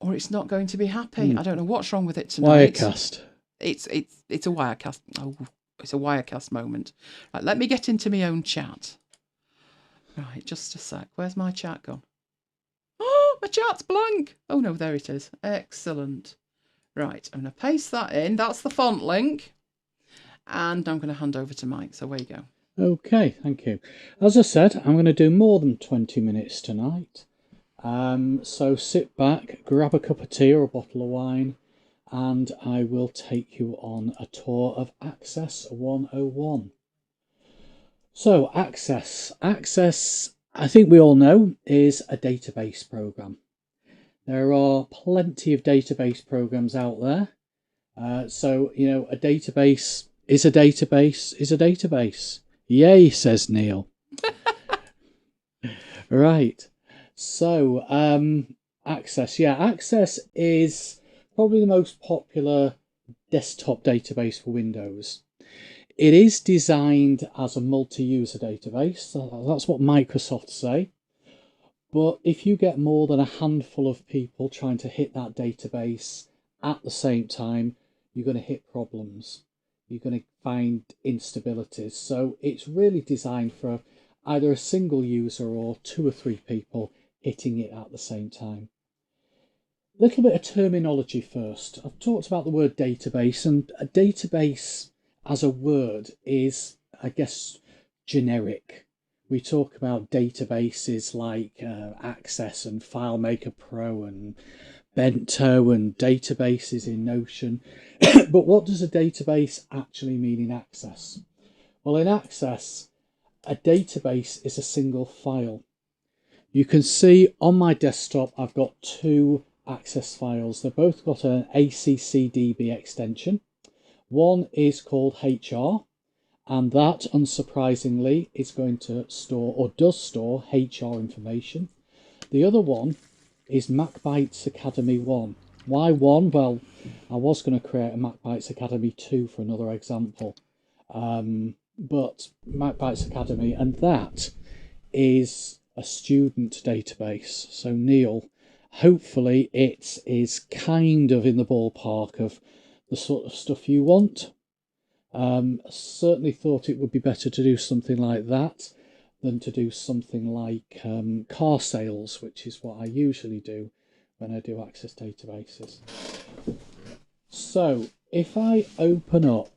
or it's not going to be happy. I don't know what's wrong with it tonight. Wirecast. it's a Wirecast. Oh, it's a Wirecast moment. Right, let me get into my own chat. Right, just a sec. Where's my chat gone? Oh, my chat's blank. Oh no, there it is. Excellent. Right, I'm going to paste that in. That's the font link. And I'm going to hand over to Mike. So away you go. Okay, thank you. As I said, I'm going to do more than 20 minutes tonight. So sit back, grab a cup of tea or a bottle of wine, and I will take you on a tour of Access 101. So Access, I think we all know, is a database program. There are plenty of database programs out there. So, you know, a database is a database is a database. Yay, says Neil. Right. So, Access. Yeah, Access is probably the most popular desktop database for Windows. It is designed as a multi-user database. That's what Microsoft say. But if you get more than a handful of people trying to hit that database at the same time, you're going to hit problems. You're going to find instabilities. So it's really designed for either a single user or 2 or 3 people hitting it at the same time. A little bit of terminology first. I've talked about the word database, and a database as a word is, I guess, generic. We talk about databases like Access and FileMaker Pro and Bento and databases in Notion. But what does a database actually mean in Access? Well, in Access, a database is a single file. You can see on my desktop, I've got 2 Access files. They've both got an ACCDB extension. One is called HR, and that, unsurprisingly, is going to store, or does store, HR information. The other one is MacBites Academy 1. Why 1? Well, I was going to create a MacBites Academy 2 for another example. But MacBites Academy, and that is a student database. So Neil, hopefully it is kind of in the ballpark of the sort of stuff you want. Certainly thought it would be better to do something like that than to do something like car sales, which is what I usually do when I do Access databases. So if I open up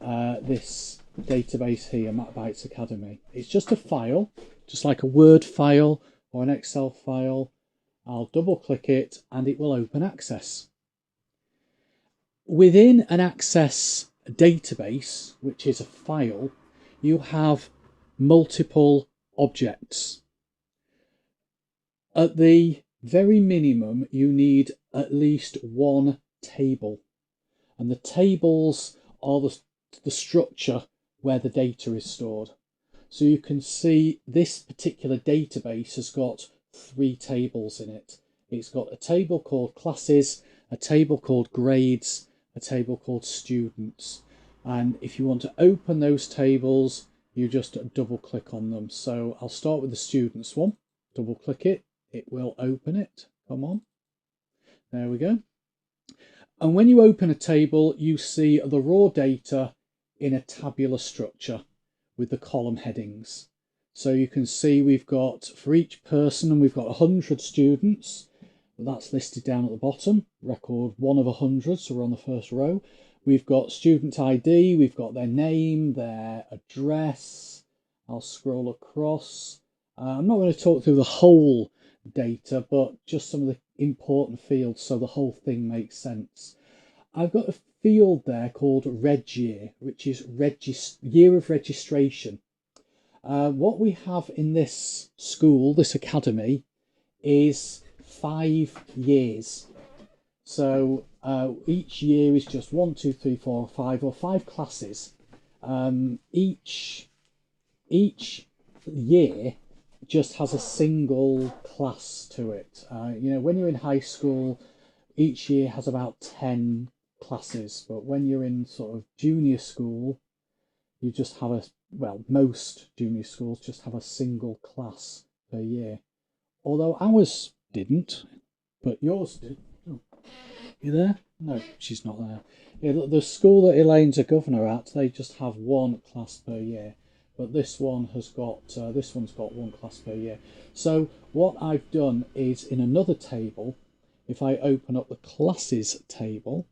this database here, MacBites Academy, it's just a file, just like a Word file or an Excel file. I'll double click it and it will open Access. Within an Access database, which is a file, you have multiple objects. At the very minimum, you need at least 1 table, and the tables are the structure where the data is stored. So you can see this particular database has got 3 tables in it. It's got a table called classes, a table called grades, a table called students. And if you want to open those tables, you just double click on them. So I'll start with the students one, double click it, it will open it. Come on. There we go. And when you open a table, you see the raw data in a tabular structure with the column headings. So you can see we've got, for each person, and we've got 100 students, that's listed down at the bottom, record 1 of 100, so we're on the first row. We've got student ID, we've got their name, their address. I'll scroll across. I'm not going to talk through the whole data, but just some of the important fields so the whole thing makes sense. I've got a field there called Reg Year, which is year of registration. What we have in this school, this academy, is 5 years. So each year is just 1, 2, 3, 4, 5, or 5 classes. Each year just has a single class to it. You know, when you're in high school, each year has about 10 classes, but when you're in sort of junior school, you just have most junior schools just have a single class per year. Although ours didn't, but yours did. Oh. You there? No, she's not there. Yeah, the school that Elaine's a governor at, they just have one class per year, but this one has got this one's got one class per year. So what I've done is in another table, if I open up the classes table,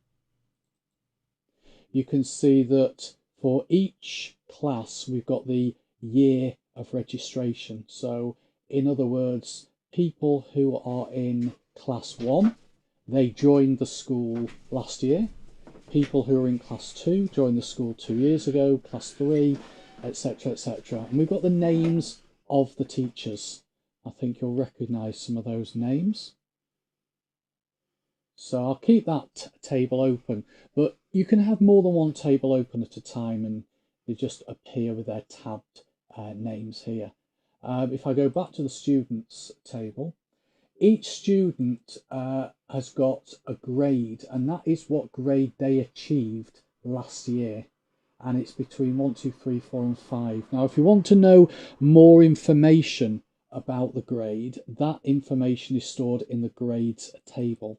you can see that for each class we've got the year of registration. So in other words, people who are in class 1, they joined the school last year. People who are in class 2 joined the school 2 years ago, class 3, etc, etc. And we've got the names of the teachers. I think you'll recognise some of those names. So I'll keep that table open, but you can have more than one table open at a time and they just appear with their tabbed names here. If I go back to the students table, each student has got a grade, and that is what grade they achieved last year. And it's between 1, 2, 3, 4 and 5. Now, if you want to know more information about the grade, that information is stored in the grades table.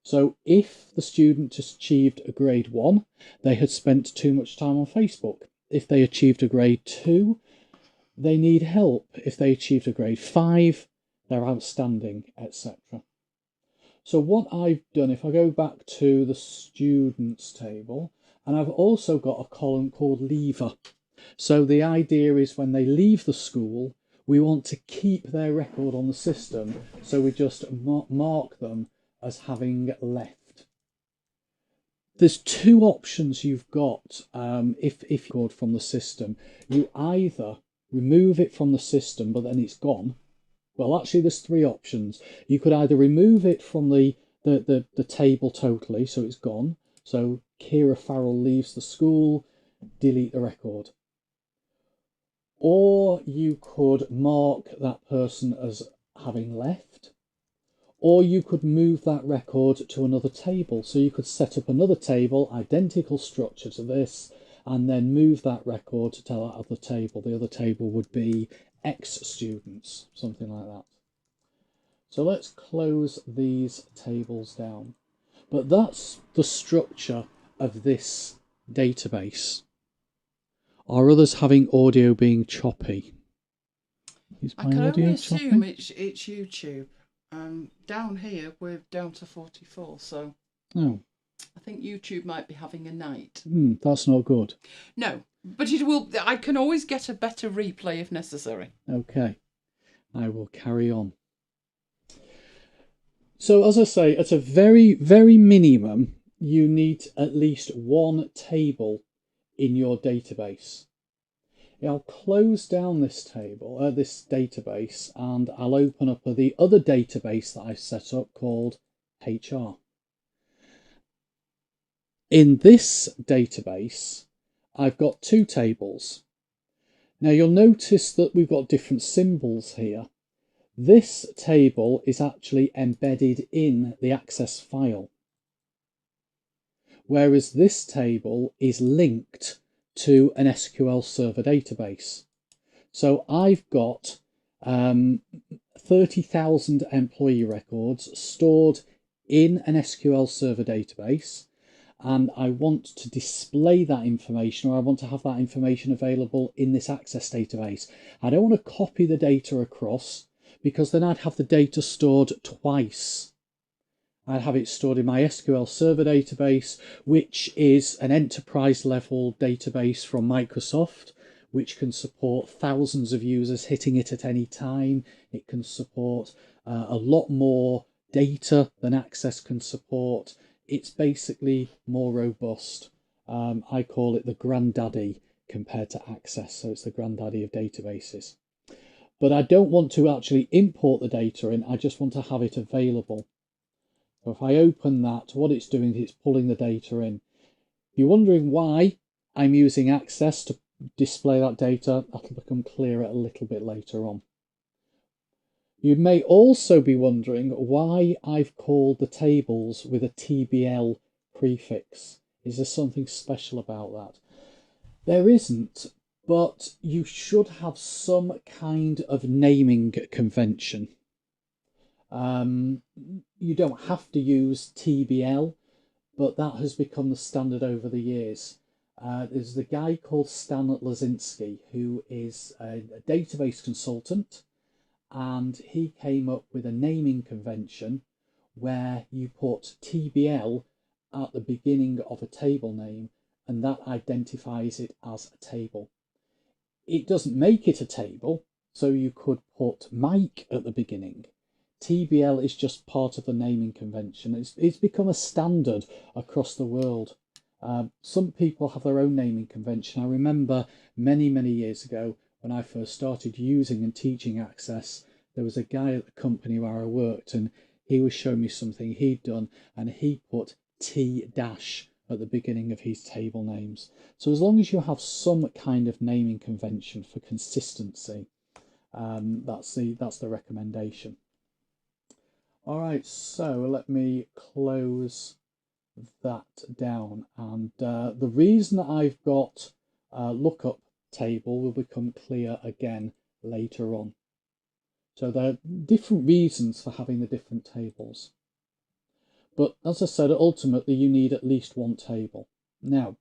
So if the student achieved a grade 1, they had spent too much time on Facebook. If they achieved a grade 2, they need help. If they achieved a grade 5, they're outstanding, etc. So what I've done, if I go back to the students table, and I've also got a column called leaver. So the idea is when they leave the school, we want to keep their record on the system. So we just mark them as having left. There's two options you've got if you record from the system. You either remove it from the system, but then it's gone. Well, actually, there's three options. You could either remove it from the table totally, so it's gone. So Kira Farrell leaves the school, delete the record. Or you could mark that person as having left. Or you could move that record to another table. So you could set up another table, identical structure to this, and then move that record to that other table. The other table would be X students, something like that. So let's close these tables down. But that's the structure of this database. Are others having audio being choppy? I can only assume it's YouTube. Down here we're down to 44, so oh, I think YouTube might be having a night. That's not good. No, but it will. I can always get a better replay if necessary. Okay, I will carry on. So as I say, at a very, very minimum, you need at least one table in your database. I'll close down this table, this database, and I'll open up the other database that I set up called HR. In this database, I've got two tables. Now you'll notice that we've got different symbols here. This table is actually embedded in the Access file, whereas this table is linked to an SQL Server database. So I've got 30,000 employee records stored in an SQL Server database, and I want to display that information, or I want to have that information available in this Access database. I don't want to copy the data across, because then I'd have the data stored twice. I'd have it stored in my SQL Server database, which is an enterprise level database from Microsoft, which can support thousands of users hitting it at any time. It can support a lot more data than Access can support. It's basically more robust. I call it the granddaddy compared to Access, so it's the granddaddy of databases. But I don't want to actually import the data in, I just want to have it available. So if I open that, what it's doing is it's pulling the data in. If you're wondering why I'm using Access to display that data, that'll become clearer a little bit later on. You may also be wondering why I've called the tables with a TBL prefix. Is there something special about that? There isn't, but you should have some kind of naming convention. You don't have to use TBL, but that has become the standard over the years. There's the guy called Stan Lazinski, who is a database consultant, and he came up with a naming convention where you put TBL at the beginning of a table name, and that identifies it as a table. It doesn't make it a table, so you could put Mike at the beginning. TBL is just part of the naming convention. It's become a standard across the world. Some people have their own naming convention. I remember many, many years ago when I first started using and teaching Access, there was a guy at the company where I worked, and he was showing me something he'd done, and he put T dash at the beginning of his table names. So as long as you have some kind of naming convention for consistency, that's the recommendation. All right, so let me close that down, and the reason that I've got a lookup table will become clear again later on. So there are different reasons for having the different tables. But as I said, ultimately you need at least one table. Now,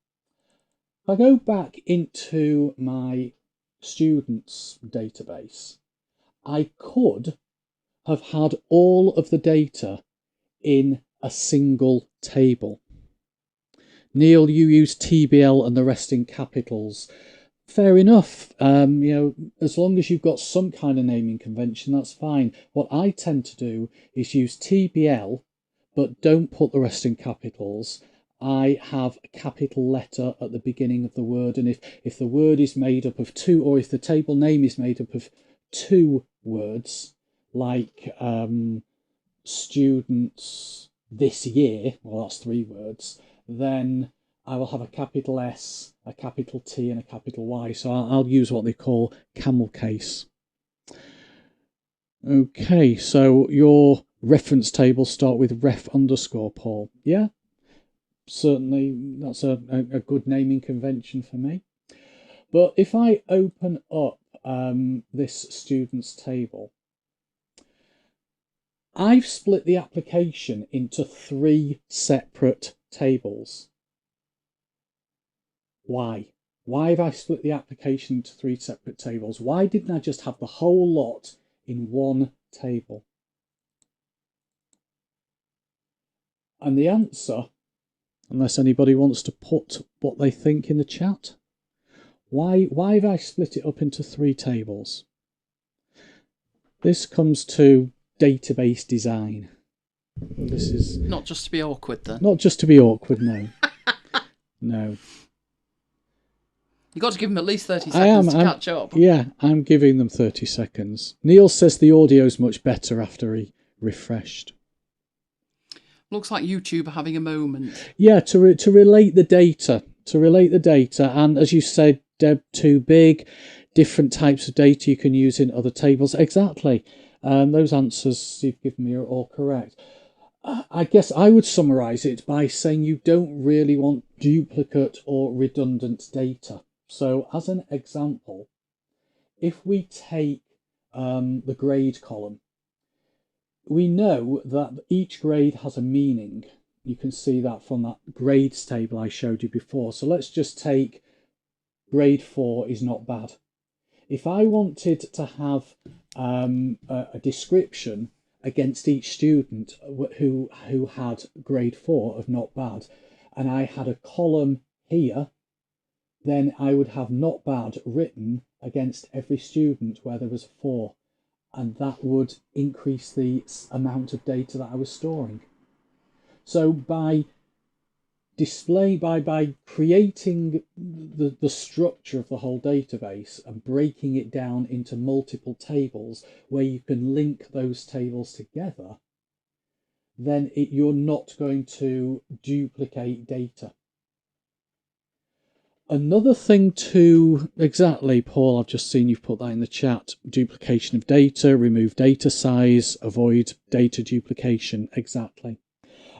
if I go back into my students database, I could have had all of the data in a single table. Neil, you use TBL and the rest in capitals. Fair enough. As long as you've got some kind of naming convention, that's fine. What I tend to do is use TBL, but don't put the rest in capitals. I have a capital letter at the beginning of the word, and if the word is made up of two, or if the table name is made up of two words, like students this year, well, that's three words, then I will have a capital S, a capital T, and a capital Y. So I'll use what they call camel case. Okay, so your reference tables start with ref underscore, Paul. Yeah, certainly that's a good naming convention for me. But if I open up this student's table, I've split the application into three separate tables. Why? Why have I split the application into three separate tables? Why didn't I just have the whole lot in one table? And the answer, unless anybody wants to put what they think in the chat, why have I split it up into three tables? This comes to database design. This is not just to be awkward then. Not just to be awkward, no. No. You've got to give them at least 30 seconds to catch up. Yeah, I'm giving them 30 seconds. Neil says the audio's much better after he refreshed. Looks like YouTube are having a moment. Yeah, to relate the data. And as you said, Deb, too big, different types of data you can use in other tables. Exactly. Those answers you've given me are all correct. I guess I would summarise it by saying you don't really want duplicate or redundant data. So as an example, if we take the grade column, we know that each grade has a meaning. You can see that from that grades table I showed you before. So let's just take grade 4 is not bad. If I wanted to have a description against each student who had grade 4 of not bad, and I had a column here, then I would have not bad written against every student where there was a 4, and that would increase the amount of data that I was storing. So by creating the structure of the whole database and breaking it down into multiple tables where you can link those tables together, then you're not going to duplicate data. Another thing to, exactly, Paul, I've just seen you've put that in the chat, duplication of data, remove data size, avoid data duplication, exactly.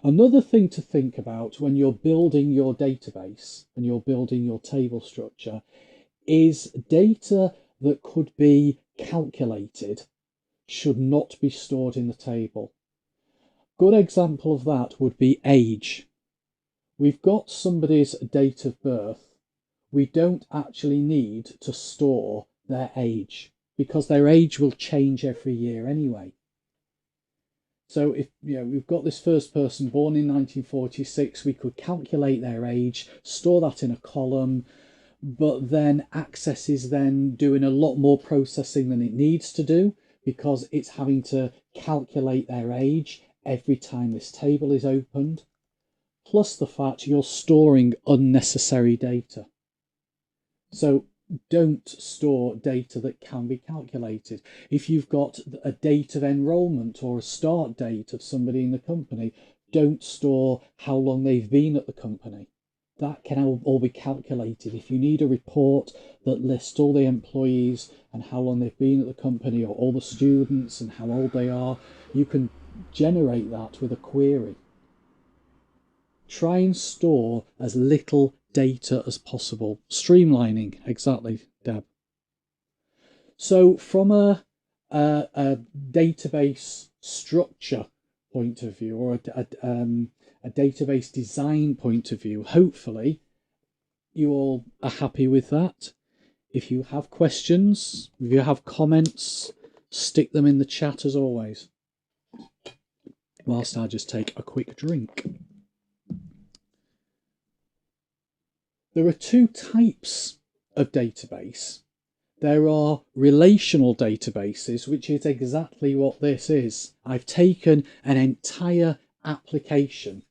Another thing to think about when you're building your database and you're building your table structure is data that could be calculated should not be stored in the table. Good example of that would be age. We've got somebody's date of birth. We don't actually need to store their age because their age will change every year anyway. So if we've got this first person born in 1946, we could calculate their age, store that in a column, but then Access is then doing a lot more processing than it needs to do because it's having to calculate their age every time this table is opened, plus the fact you're storing unnecessary data. So don't store data that can be calculated. If you've got a date of enrolment or a start date of somebody in the company, don't store how long they've been at the company. That can all be calculated. If you need a report that lists all the employees and how long they've been at the company, or all the students and how old they are, you can generate that with a query. Try and store as little data as possible. Streamlining, exactly, Deb. So from a database structure point of view, or a database design point of view, hopefully you all are happy with that. If you have questions, if you have comments, stick them in the chat as always, whilst I just take a quick drink. There are two types of database. There are relational databases, which is exactly what this is. I've taken an entire application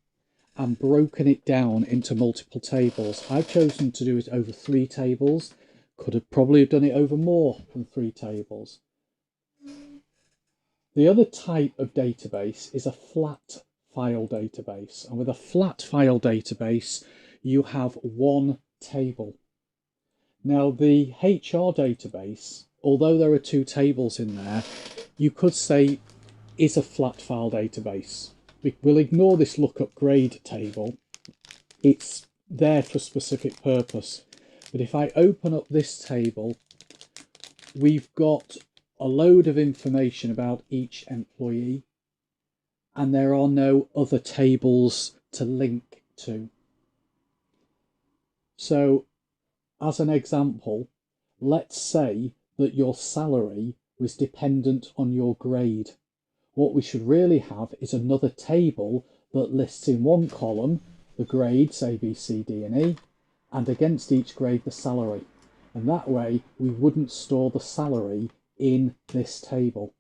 and broken it down into multiple tables. I've chosen to do it over 3 tables. Could have probably done it over more than 3 tables. The other type of database is a flat file database. And with a flat file database, you have one table. Now, the HR database, although there are 2 tables in there, you could say is a flat file database. We'll ignore this lookup grade table. It's there for a specific purpose. But if I open up this table, we've got a load of information about each employee, and there are no other tables to link to. So, as an example, let's say that your salary was dependent on your grade. What we should really have is another table that lists in one column the grades A, B, C, D and E, and against each grade the salary. And that way we wouldn't store the salary in this table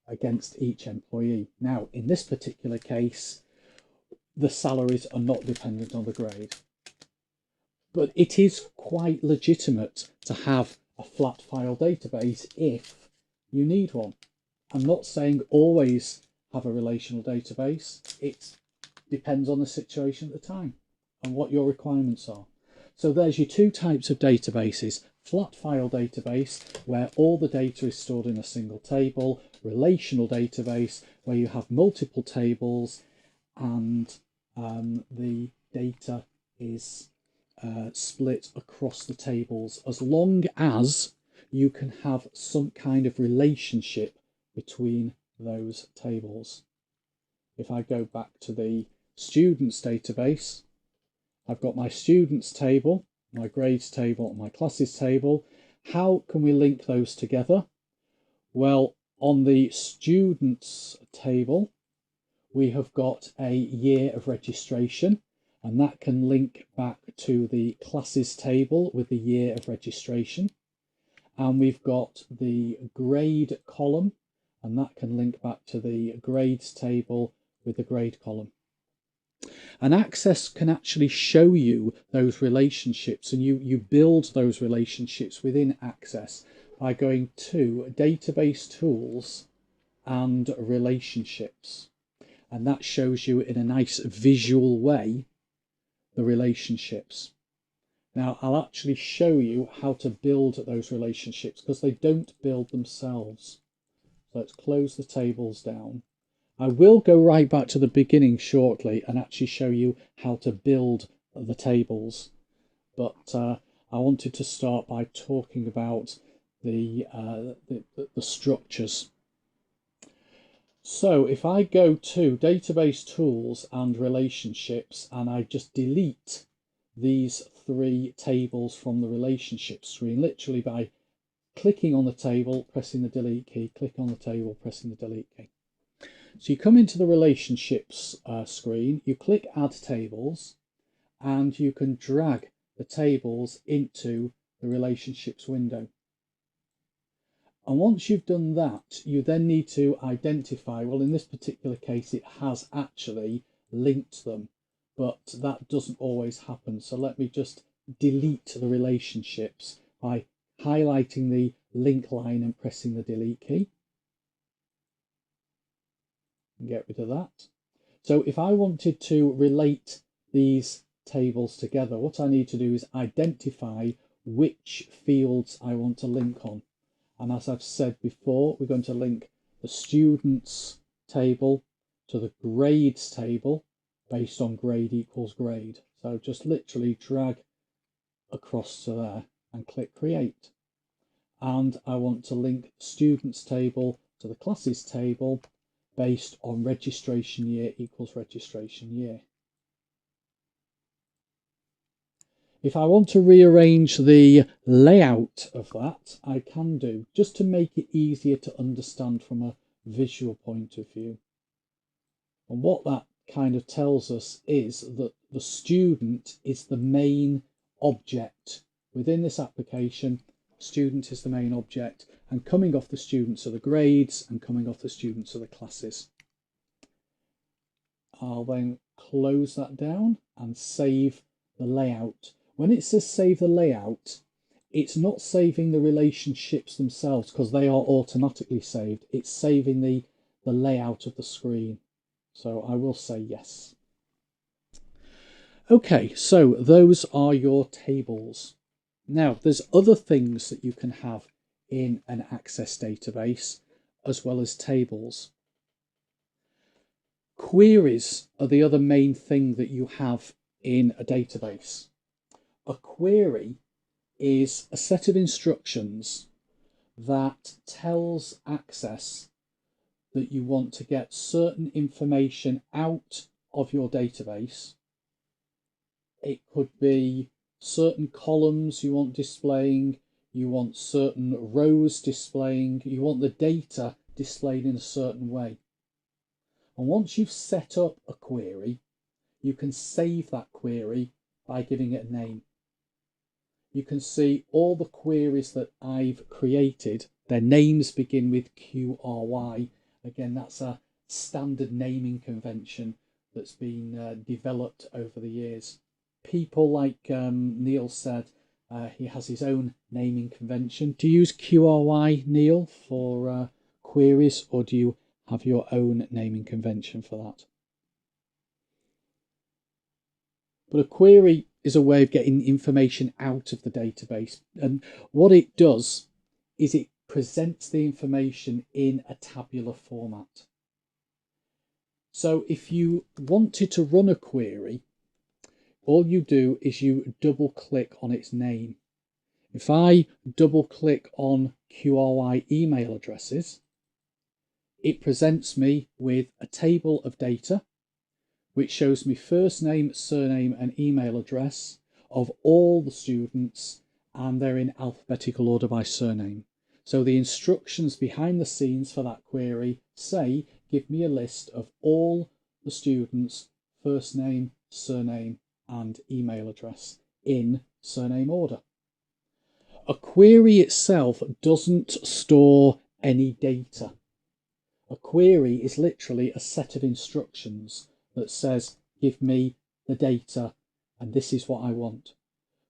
against each employee. Now, in this particular case, the salaries are not dependent on the grade. But it is quite legitimate to have a flat file database if you need one. I'm not saying always have a relational database. It depends on the situation at the time and what your requirements are. So there's your 2 types of databases: flat file database, where all the data is stored in a single table; relational database, where you have multiple tables and the data is split across the tables, as long as you can have some kind of relationship between those tables. If I go back to the students database, I've got my students table, my grades table, and my classes table. How can we link those together? Well, on the students table, we have got a year of registration, and that can link back to the classes table with the year of registration. And we've got the grade column, and that can link back to the grades table with the grade column. And Access can actually show you those relationships, and you build those relationships within Access by going to Database Tools and Relationships. And that shows you in a nice visual way the relationships. Now, I'll actually show you how to build those relationships because they don't build themselves. So let's close the tables down. I will go right back to the beginning shortly and actually show you how to build the tables. But I wanted to start by talking about the structures. So if I go to Database Tools and Relationships and I just delete these three tables from the relationship screen, literally by clicking on the table, pressing the delete key, click on the table, pressing the delete key. So you come into the relationships screen, you click Add Tables, and you can drag the tables into the relationships window. And once you've done that, you then need to identify, well, in this particular case, it has actually linked them, but that doesn't always happen. So let me just delete the relationships by highlighting the link line and pressing the delete key. And get rid of that. So if I wanted to relate these tables together, what I need to do is identify which fields I want to link on. And as I've said before, we're going to link the students table to the grades table based on grade equals grade. So just literally drag across to there and click create. And I want to link the students table to the classes table based on registration year equals registration year. If I want to rearrange the layout of that, I can do, just to make it easier to understand from a visual point of view. And what that kind of tells us is that the student is the main object. Within this application, student is the main object, and coming off the students are the grades, and coming off the students are the classes. I'll then close that down and save the layout. When it says save the layout, it's not saving the relationships themselves because they are automatically saved. It's saving the layout of the screen. So I will say yes. Okay, so those are your tables. Now, there's other things that you can have in an Access database as well as tables. Queries are the other main thing that you have in a database. A query is a set of instructions that tells Access that you want to get certain information out of your database. It could be certain columns you want displaying, you want certain rows displaying, you want the data displayed in a certain way. And once you've set up a query, you can save that query by giving it a name. You can see all the queries that I've created, their names begin with QRY. Again, that's a standard naming convention that's been developed over the years. People like Neil said, he has his own naming convention. Do you use QRY, Neil, for queries, or do you have your own naming convention for that? But a query is a way of getting information out of the database. And what it does is it presents the information in a tabular format. So if you wanted to run a query, all you do is you double click on its name. If I double click on QRY email addresses, it presents me with a table of data which shows me first name, surname and email address of all the students, and they're in alphabetical order by surname. So the instructions behind the scenes for that query say, give me a list of all the students' first name, surname and email address in surname order. A query itself doesn't store any data. A query is literally a set of instructions that says, give me the data and this is what I want.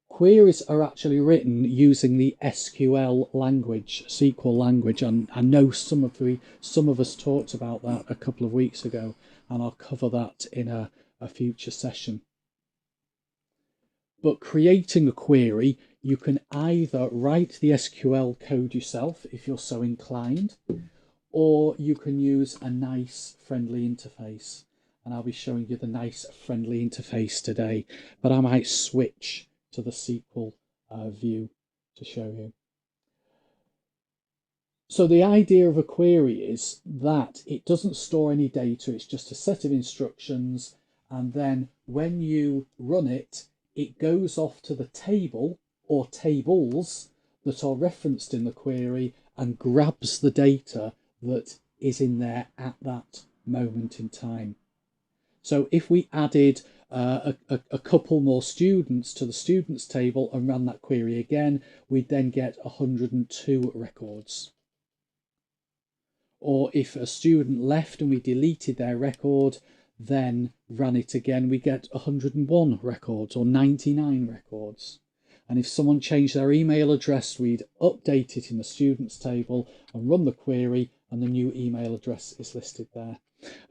Queries are actually written using the SQL language, SQL language, and I know some of us talked about that a couple of weeks ago, and I'll cover that in a future session. But creating a query, you can either write the SQL code yourself if you're so inclined, or you can use a nice friendly interface. And I'll be showing you the nice friendly interface today, but I might switch to the SQL view to show you. So the idea of a query is that it doesn't store any data, it's just a set of instructions, and then when you run it, it goes off to the table or tables that are referenced in the query and grabs the data that is in there at that moment in time. So if we added a couple more students to the students table and ran that query again, we'd then get 102 records. Or if a student left and we deleted their record, then ran it again, we get 101 records or 99 records. And if someone changed their email address, we'd update it in the students table and run the query, and the new email address is listed there.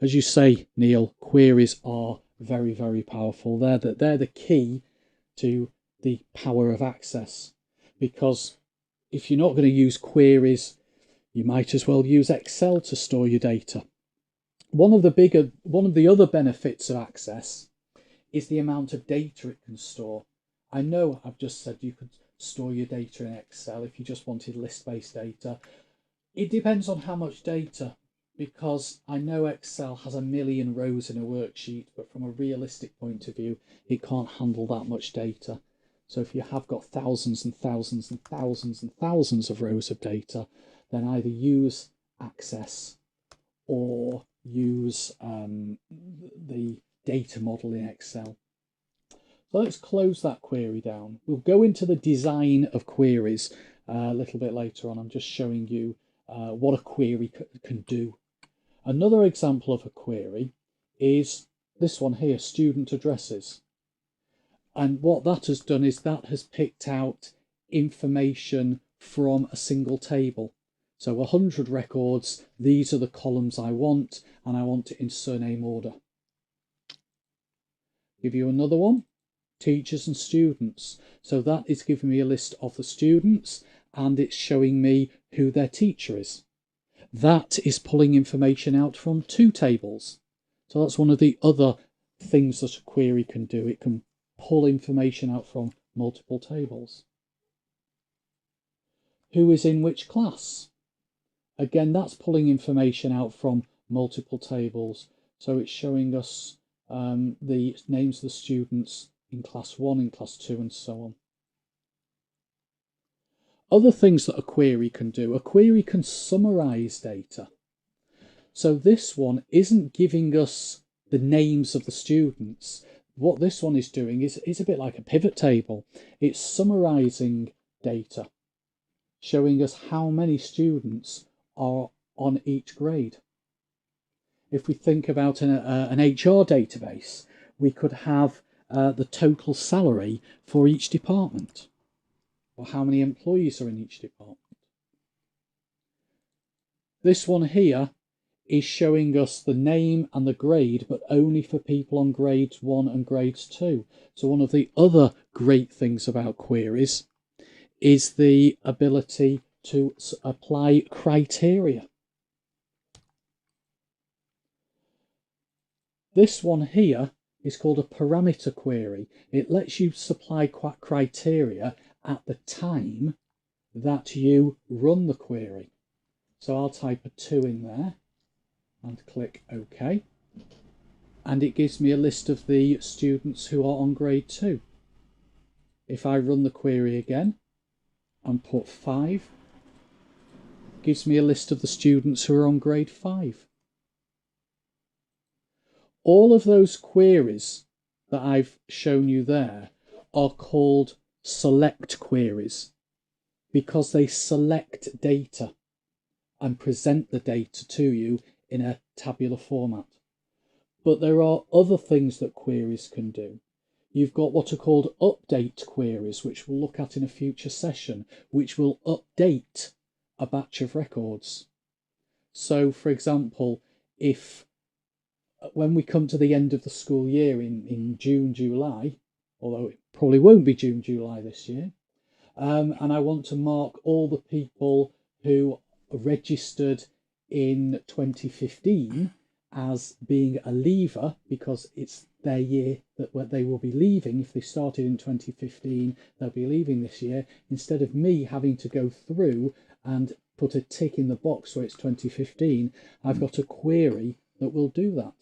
As you say, Neil, queries are very, very powerful. They're the key to the power of Access, because if you're not going to use queries, you might as well use Excel to store your data. One of the other benefits of Access is the amount of data it can store. I know I've just said you could store your data in Excel if you just wanted list-based data. It depends on how much data, because I know Excel has 1 million rows in a worksheet, but from a realistic point of view, it can't handle that much data. So if you have got thousands and thousands and thousands and thousands of rows of data, then either use Access or use the data model in Excel. So let's close that query down. We'll go into the design of queries a little bit later on. I'm just showing you what a query can do. Another example of a query is this one here, student addresses. And what that has done is that has picked out information from a single table. So 100 records, these are the columns I want, and I want it in surname order. Give you another one, teachers and students. So that is giving me a list of the students, and it's showing me who their teacher is. That is pulling information out from 2 tables. So that's one of the other things that a query can do. It can pull information out from multiple tables. Who is in which class? Again, that's pulling information out from multiple tables. So it's showing us the names of the students in class 1, in class 2, and so on. Other things that a query can do, a query can summarize data. So this one isn't giving us the names of the students. What this one is doing is a bit like a pivot table. It's summarizing data, showing us how many students are on each grade. If we think about an HR database, we could have the total salary for each department, or how many employees are in each department. This one here is showing us the name and the grade, but only for people on grades 1 and grades 2. So one of the other great things about queries is the ability to apply criteria. This one here is called a parameter query. It lets you supply criteria at the time that you run the query. So I'll type a 2 in there and click OK. And it gives me a list of the students who are on grade 2. If I run the query again and put 5, it gives me a list of the students who are on grade 5. All of those queries that I've shown you there are called select queries because they select data and present the data to you in a tabular format. But there are other things that queries can do. You've got what are called update queries, which we'll look at in a future session, which will update a batch of records. So, for example, if when we come to the end of the school year in June, July, although it probably won't be June, July this year, and I want to mark all the people who registered in 2015 as being a leaver because it's their year that they will be leaving. If they started in 2015, they'll be leaving this year. Instead of me having to go through and put a tick in the box where it's 2015, I've got a query that will do that.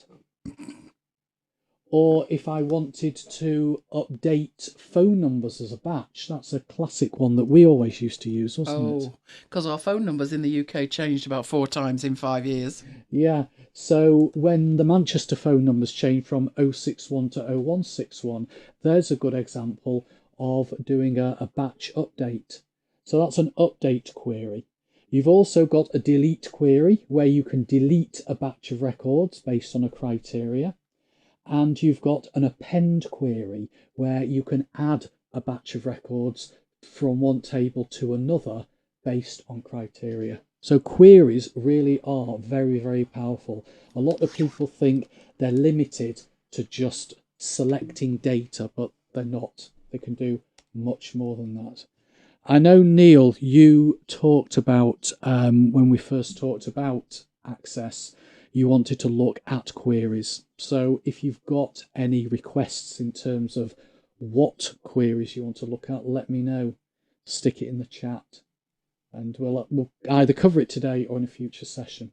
Or if I wanted to update phone numbers as a batch, that's a classic one that we always used to use, wasn't it? Oh, because our phone numbers in the UK changed about 4 times in 5 years. Yeah, so when the Manchester phone numbers changed from 061 to 0161, there's a good example of doing a batch update. So that's an update query. You've also got a delete query where you can delete a batch of records based on a criteria. And you've got an append query where you can add a batch of records from one table to another based on criteria. So queries really are very, very powerful. A lot of people think they're limited to just selecting data, but they're not. They can do much more than that. I know, Neil, you talked about, when we first talked about Access, you wanted to look at queries. So if you've got any requests in terms of what queries you want to look at, let me know. Stick it in the chat and we'll either cover it today or in a future session.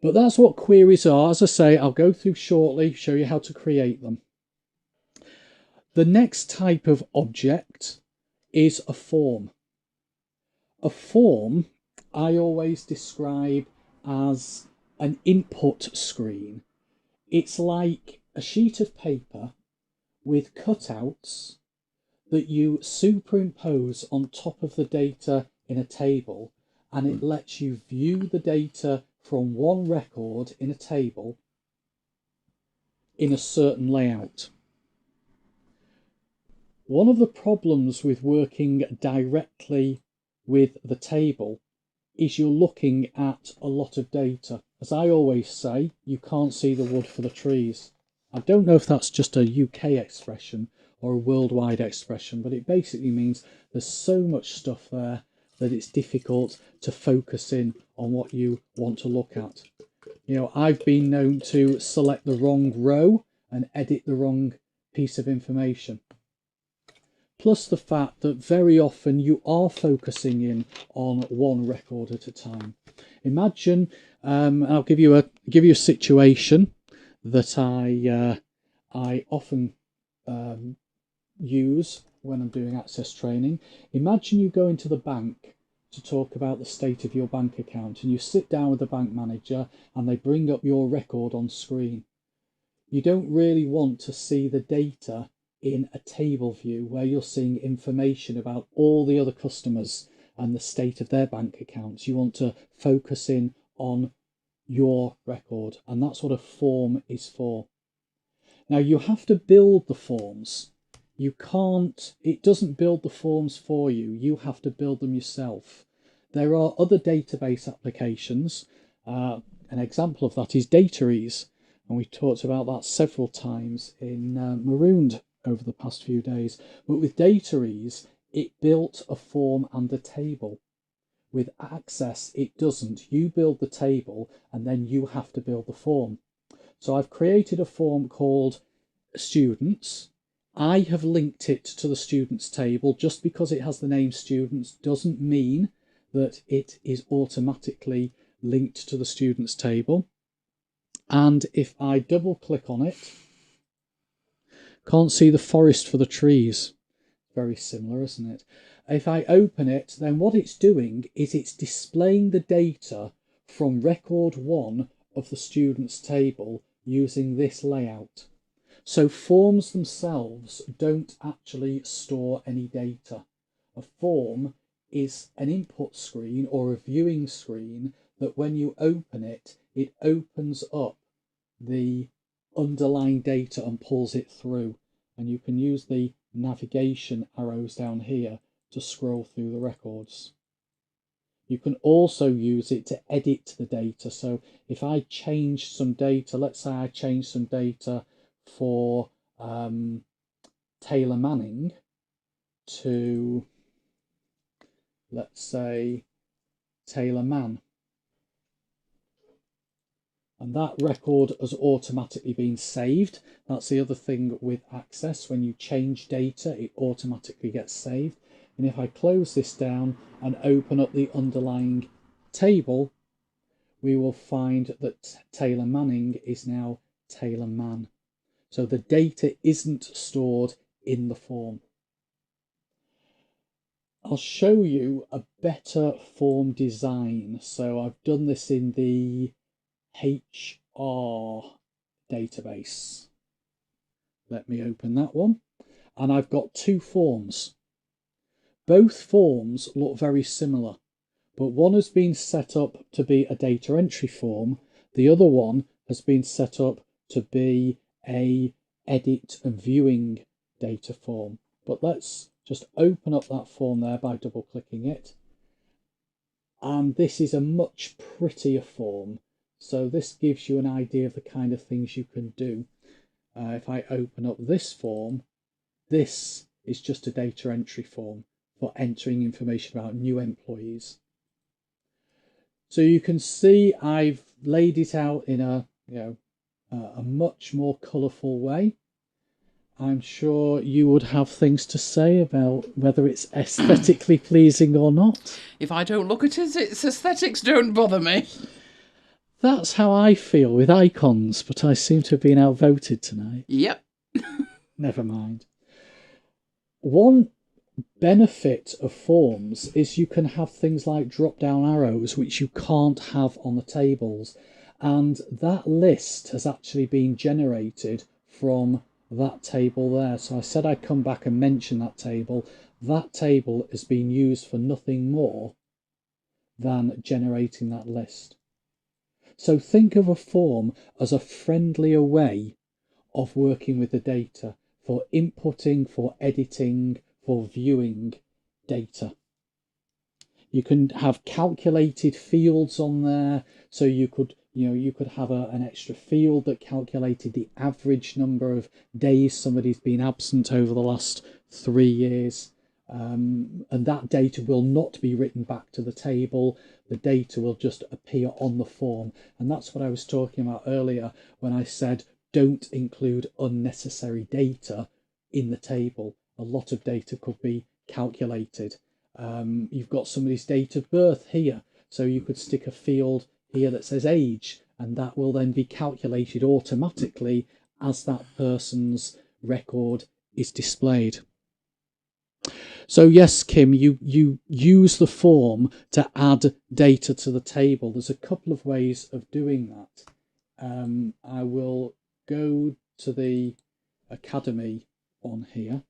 But that's what queries are. As I say, I'll go through shortly, show you how to create them. The next type of object is a form. A form I always describe as an input screen. It's like a sheet of paper with cutouts that you superimpose on top of the data in a table, and it lets you view the data from one record in a table in a certain layout. One of the problems with working directly with the table is you're looking at a lot of data. As I always say, you can't see the wood for the trees. I don't know if that's just a UK expression or a worldwide expression, but it basically means there's so much stuff there that it's difficult to focus in on what you want to look at. You know, I've been known to select the wrong row and edit the wrong piece of information. Plus the fact that very often you are focusing in on one record at a time. Imagine, I'll give you a situation that I often use when I'm doing Access training. Imagine you go into the bank to talk about the state of your bank account, and you sit down with the bank manager and they bring up your record on screen. You don't really want to see the data in a table view where you're seeing information about all the other customers and the state of their bank accounts. You want to focus in on your record, and that's what a form is for. Now you have to build the forms. You can't, it doesn't build the forms for you. You have to build them yourself. There are other database applications. An example of that is DataEase, and we talked about that several times in Marooned over the past few days. But with DataEase, it built a form and a table. With Access, it doesn't. You build the table and then you have to build the form. So I've created a form called Students. I have linked it to the Students table. Just because it has the name Students doesn't mean that it is automatically linked to the Students table. And if I double click on it, can't see the forest for the trees. Very similar, isn't it? If I open it, then what it's doing is it's displaying the data from record 1 of the students table using this layout. So forms themselves don't actually store any data. A form is an input screen or a viewing screen that when you open it, it opens up the underlying data and pulls it through, and you can use the navigation arrows down here to scroll through the records. You can also use it to edit the data. So if I change some data, let's say I change some data for Taylor Manning to, let's say, Taylor Mann, and that record has automatically been saved. That's the other thing with Access. When you change data, it automatically gets saved. And if I close this down and open up the underlying table, we will find that Taylor Manning is now Taylor Mann. So the data isn't stored in the form. I'll show you a better form design. So I've done this in the HR database. Let me open that one. And I've got two forms. Both forms look very similar, but one has been set up to be a data entry form. The other one has been set up to be a edit and viewing data form. But let's just open up that form there by double clicking it. And this is a much prettier form. So this gives you an idea of the kind of things you can do. If I open up this form, this is just a data entry form for entering information about new employees. So you can see I've laid it out in a much more colourful way. I'm sure you would have things to say about whether it's aesthetically pleasing or not. If I don't look at it, its aesthetics don't bother me. That's how I feel with icons, but I seem to have been outvoted tonight. Yep. Never mind. One benefit of forms is you can have things like drop-down arrows, which you can't have on the tables. And that list has actually been generated from that table there. So I said I'd come back and mention that table. That table has been used for nothing more than generating that list. So think of a form as a friendlier way of working with the data for inputting, for editing, for viewing data. You can have calculated fields on there, so you could have an extra field that calculated the average number of days somebody's been absent over the last 3 years. And that data will not be written back to the table. The data will just appear on the form. And that's what I was talking about earlier when I said don't include unnecessary data in the table. A lot of data could be calculated. You've got somebody's date of birth here, so you could stick a field here that says age, and that will then be calculated automatically as that person's record is displayed. So yes, Kim, you use the form to add data to the table. There's a couple of ways of doing that. I will go to the Academy on here.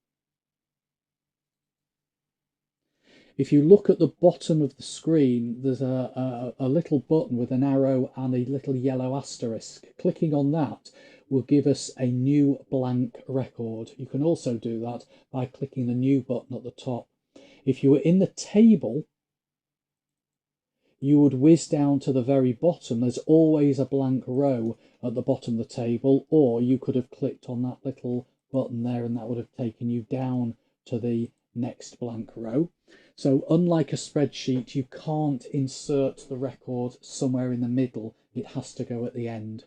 If you look at the bottom of the screen, there's a little button with an arrow and a little yellow asterisk. Clicking on that will give us a new blank record. You can also do that by clicking the new button at the top. If you were in the table, you would whiz down to the very bottom. There's always a blank row at the bottom of the table, or you could have clicked on that little button there and that would have taken you down to the next blank row. So unlike a spreadsheet, you can't insert the record somewhere in the middle. It has to go at the end.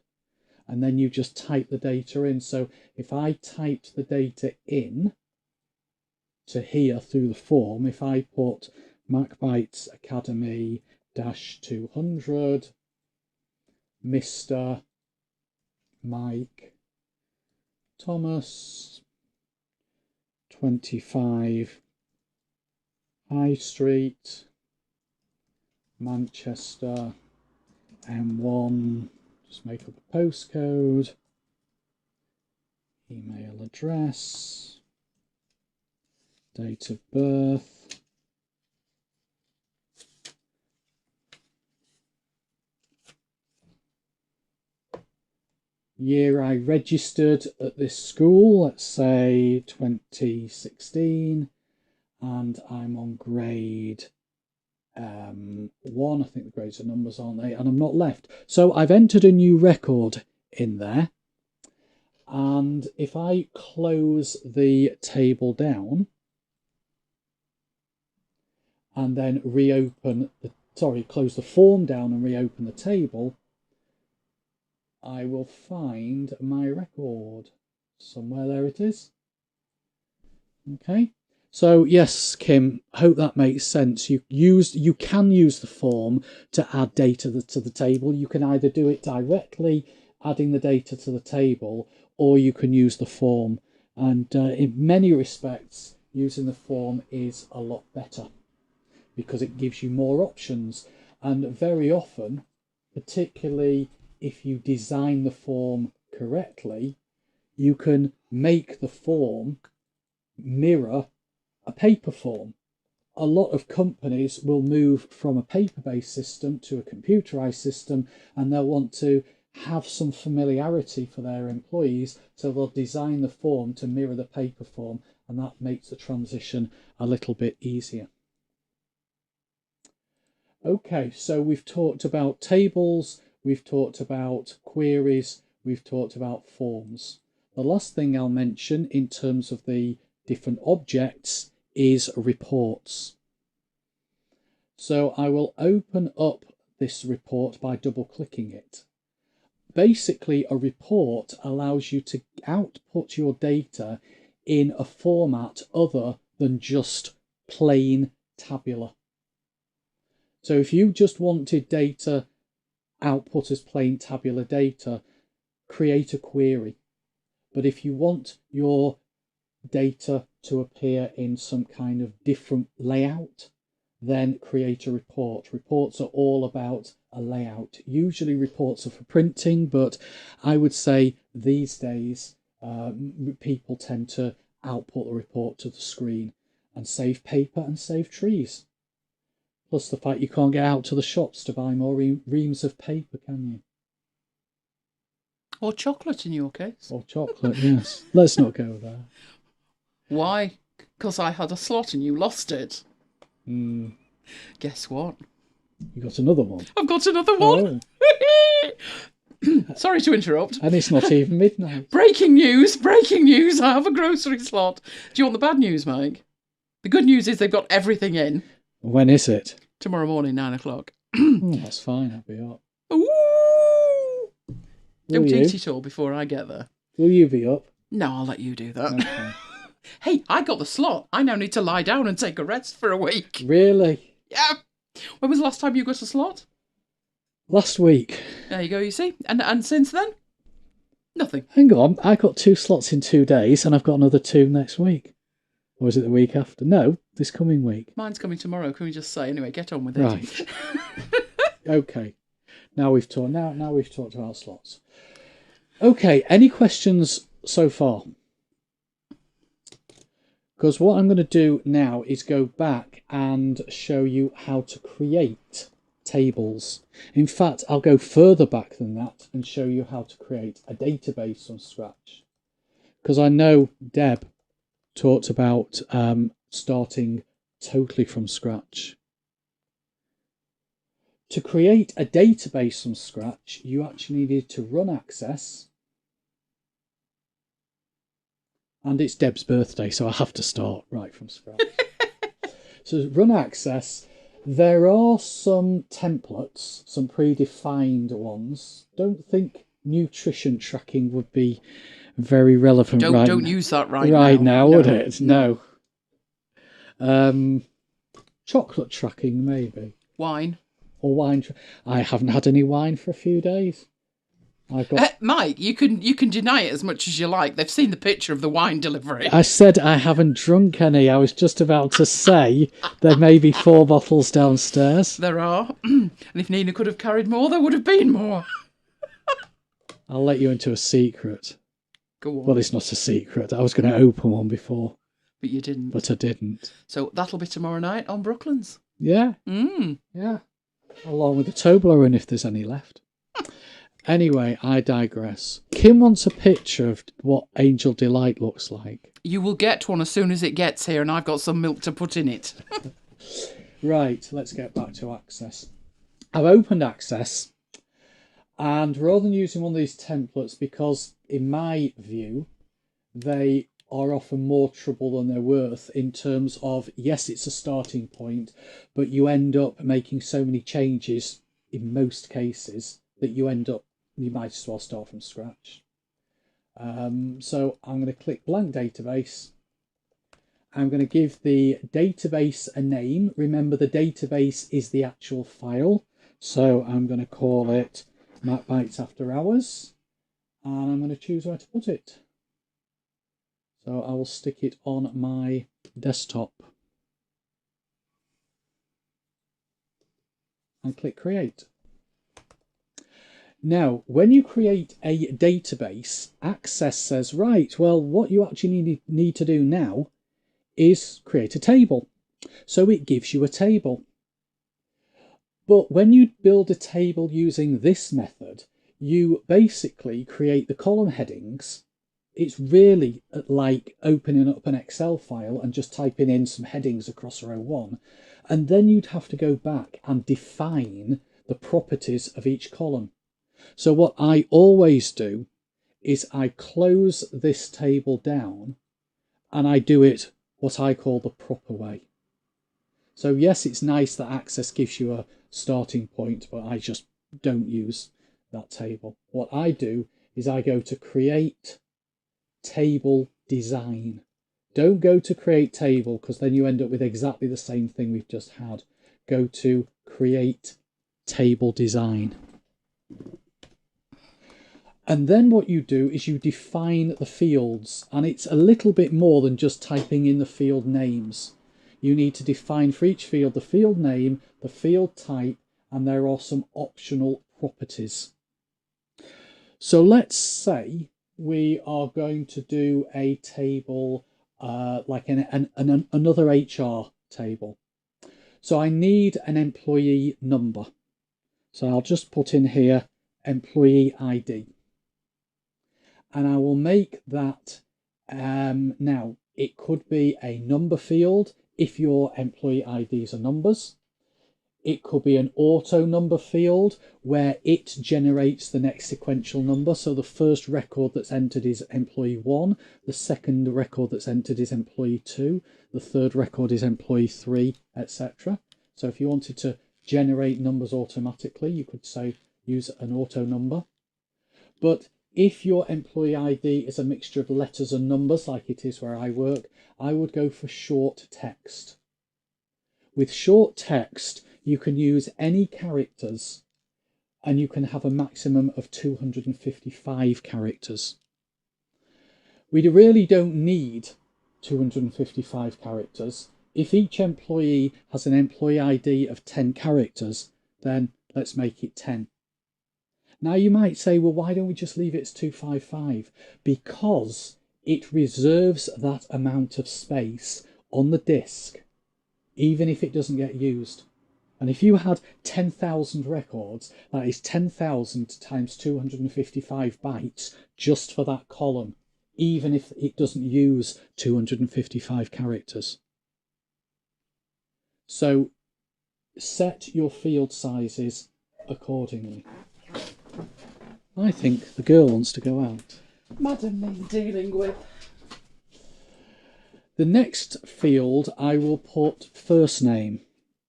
And then you just type the data in. So if I typed the data in to here through the form, if I put MacBites Academy -200, Mr. Mike Thomas, 25 High Street, Manchester, M1, just make up a postcode, email address, date of birth, year I registered at this school, let's say 2016, and I'm on grade 1. I think the grades are numbers, aren't they? And I'm not left. So I've entered a new record in there. And if I close the table down and then close the form down and reopen the table, I will find my record. Somewhere there it is. Okay. So yes, Kim, hope that makes sense. You can use the form to add data to the table. You can either do it directly, adding the data to the table, or you can use the form. And in many respects, using the form is a lot better because it gives you more options. And very often, particularly if you design the form correctly, you can make the form mirror a paper form. A lot of companies will move from a paper-based system to a computerized system, and they'll want to have some familiarity for their employees, so they'll design the form to mirror the paper form, and that makes the transition a little bit easier. Okay, so we've talked about tables, we've talked about queries, we've talked about forms. The last thing I'll mention in terms of the different objects is reports. So I will open up this report by double clicking it. Basically, a report allows you to output your data in a format other than just plain tabular. So if you just wanted data output as plain tabular data, create a query. But if you want your data to appear in some kind of different layout, then create a report. Reports are all about a layout. Usually reports are for printing, but I would say these days people tend to output the report to the screen and save paper and save trees. Plus the fact you can't get out to the shops to buy more reams of paper, can you? Or chocolate in your case. Or chocolate, yes. Let's not go there. Why? Because I had a slot and you lost it. Guess what? You got another one. I've got another one. Oh. Sorry to interrupt. And it's not even midnight. Breaking news, breaking news. I have a grocery slot. Do you want the bad news, Mike? The good news is they've got everything in. When is it? Tomorrow morning, 9 o'clock. Oh, that's fine. I'll be up. Ooh! Don't you? eat it all before I get there. Will you be up? No, I'll let you do that. Okay. Hey, I got the slot. I now need to lie down and take a rest for a week. Really? Yeah. When was the last time you got a slot? Last week. There you go, you see. And since then? Nothing. Hang on. I got 2 slots in 2 days and I've got another 2 next week. Or is it the week after? No, this coming week. Mine's coming tomorrow, can we just say? Anyway, get on with it. Right. Okay. Now we've talked about slots. Okay, any questions so far? Because what I'm going to do now is go back and show you how to create tables. In fact, I'll go further back than that and show you how to create a database from scratch. Because I know Deb talked about starting totally from scratch. To create a database from scratch, you actually needed to run Access. And it's Deb's birthday, so I have to start right from scratch. So run Access. There are some templates, some predefined ones. Don't think nutrition tracking would be very relevant Don't use that right now, would it? No. Chocolate tracking, maybe. Wine. Or wine. I haven't had any wine for a few days. I've got. Mike, you can deny it as much as you like. They've seen the picture of the wine delivery. I said I haven't drunk any. I was just about to say there may be 4 bottles downstairs. There are. And if Nina could have carried more, there would have been more. I'll let you into a secret. Go on. Well, it's not a secret. I was going to open one before. But you didn't. But I didn't. So that'll be tomorrow night on Brooklands. Yeah. Yeah. Along with the Toblerone if there's any left. Anyway, I digress. Kim wants a picture of what Angel Delight looks like. You will get one as soon as it gets here, and I've got some milk to put in it. Right, let's get back to Access. I've opened Access, and rather than using one of these templates, because in my view, they are often more trouble than they're worth in terms of, yes, it's a starting point, but you end up making so many changes in most cases that you might as well start from scratch. So I'm going to click blank database, I'm going to give the database a name. Remember, the database is the actual file. So I'm going to call it MacBites After Hours. And I'm going to choose where to put it. So I will stick it on my desktop. And click Create. Now, when you create a database, Access says, right, well, what you actually need to do now is create a table. So it gives you a table. But when you build a table using this method, you basically create the column headings. It's really like opening up an Excel file and just typing in some headings across row 1. And then you'd have to go back and define the properties of each column. So what I always do is I close this table down and I do it what I call the proper way. So yes, it's nice that Access gives you a starting point, but I just don't use that table. What I do is I go to Create Table Design. Don't go to Create Table, because then you end up with exactly the same thing we've just had. Go to Create Table Design. And then what you do is you define the fields, and it's a little bit more than just typing in the field names. You need to define for each field the field name, the field type, and there are some optional properties. So let's say we are going to do a table like another HR table. So I need an employee number. So I'll just put in here employee ID. And I will make that, now it could be a number field if your employee IDs are numbers. It could be an auto number field where it generates the next sequential number. So the first record that's entered is employee 1, the second record that's entered is employee 2, the third record is employee 3, etc. So if you wanted to generate numbers automatically, you could say use an auto number. But if your employee ID is a mixture of letters and numbers, like it is where I work, I would go for short text. With short text, you can use any characters and you can have a maximum of 255 characters. We really don't need 255 characters. If each employee has an employee ID of 10 characters, then let's make it 10. Now you might say, well, why don't we just leave it as 255? Because it reserves that amount of space on the disk, even if it doesn't get used. And if you had 10,000 records, that is 10,000 times 255 bytes just for that column, even if it doesn't use 255 characters. So set your field sizes accordingly. I think the girl wants to go out. Madam me dealing with. The next field I will put first name,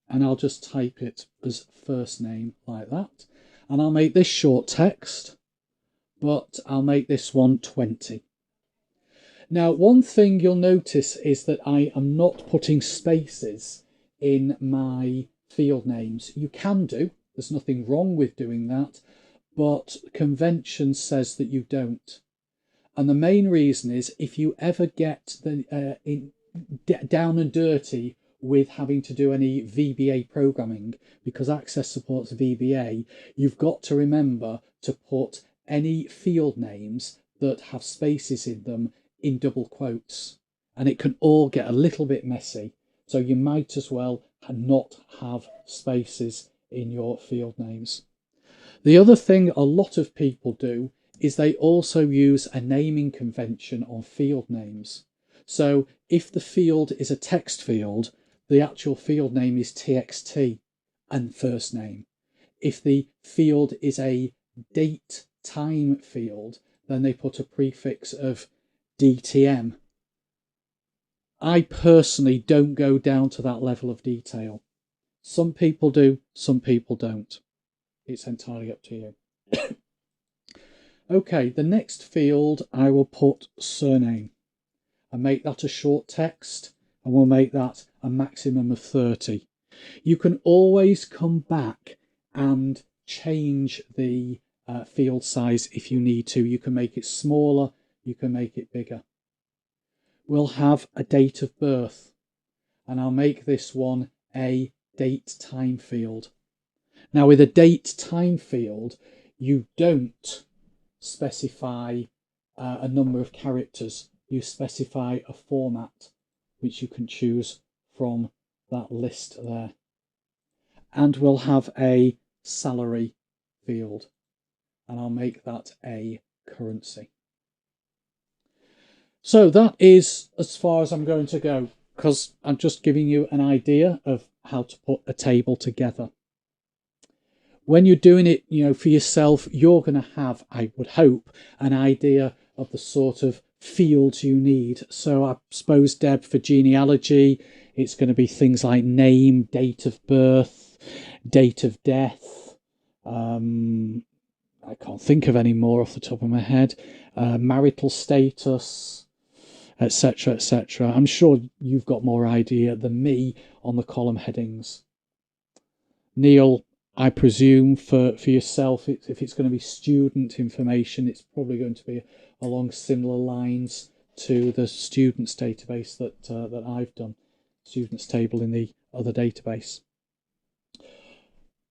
and I'll just type it as first name like that. And I'll make this short text, but I'll make this one 20. Now, one thing you'll notice is that I am not putting spaces in my field names. You can do, there's nothing wrong with doing that, but convention says that you don't. And the main reason is if you ever get down and dirty with having to do any VBA programming, because Access supports VBA, you've got to remember to put any field names that have spaces in them in double quotes. And it can all get a little bit messy. So you might as well not have spaces in your field names. The other thing a lot of people do is they also use a naming convention on field names. So if the field is a text field, the actual field name is TXT and first name. If the field is a date time field, then they put a prefix of DTM. I personally don't go down to that level of detail. Some people do, some people don't. It's entirely up to you. Okay, the next field I will put surname and make that a short text, and we'll make that a maximum of 30. You can always come back and change the field size if you need to. You can make it smaller, you can make it bigger. We'll have a date of birth, and I'll make this one a date time field. Now with a date time field, you don't specify a number of characters. You specify a format which you can choose from that list there. And we'll have a salary field, and I'll make that a currency. So that is as far as I'm going to go, because I'm just giving you an idea of how to put a table together. When you're doing it, for yourself, you're going to have, I would hope, an idea of the sort of fields you need. So I suppose, Deb, for genealogy, it's going to be things like name, date of birth, date of death. I can't think of any more off the top of my head. Marital status, etc., etc. I'm sure you've got more idea than me on the column headings. Neil, I presume for yourself, if it's going to be student information, it's probably going to be along similar lines to the students database that I've done, students table in the other database.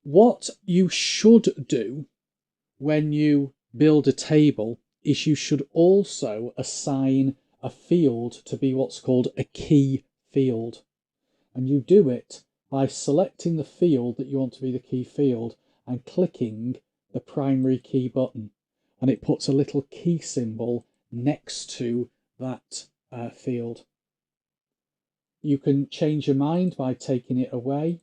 What you should do when you build a table is you should also assign a field to be what's called a key field. And you do it by selecting the field that you want to be the key field and clicking the primary key button. And it puts a little key symbol next to that field. You can change your mind by taking it away.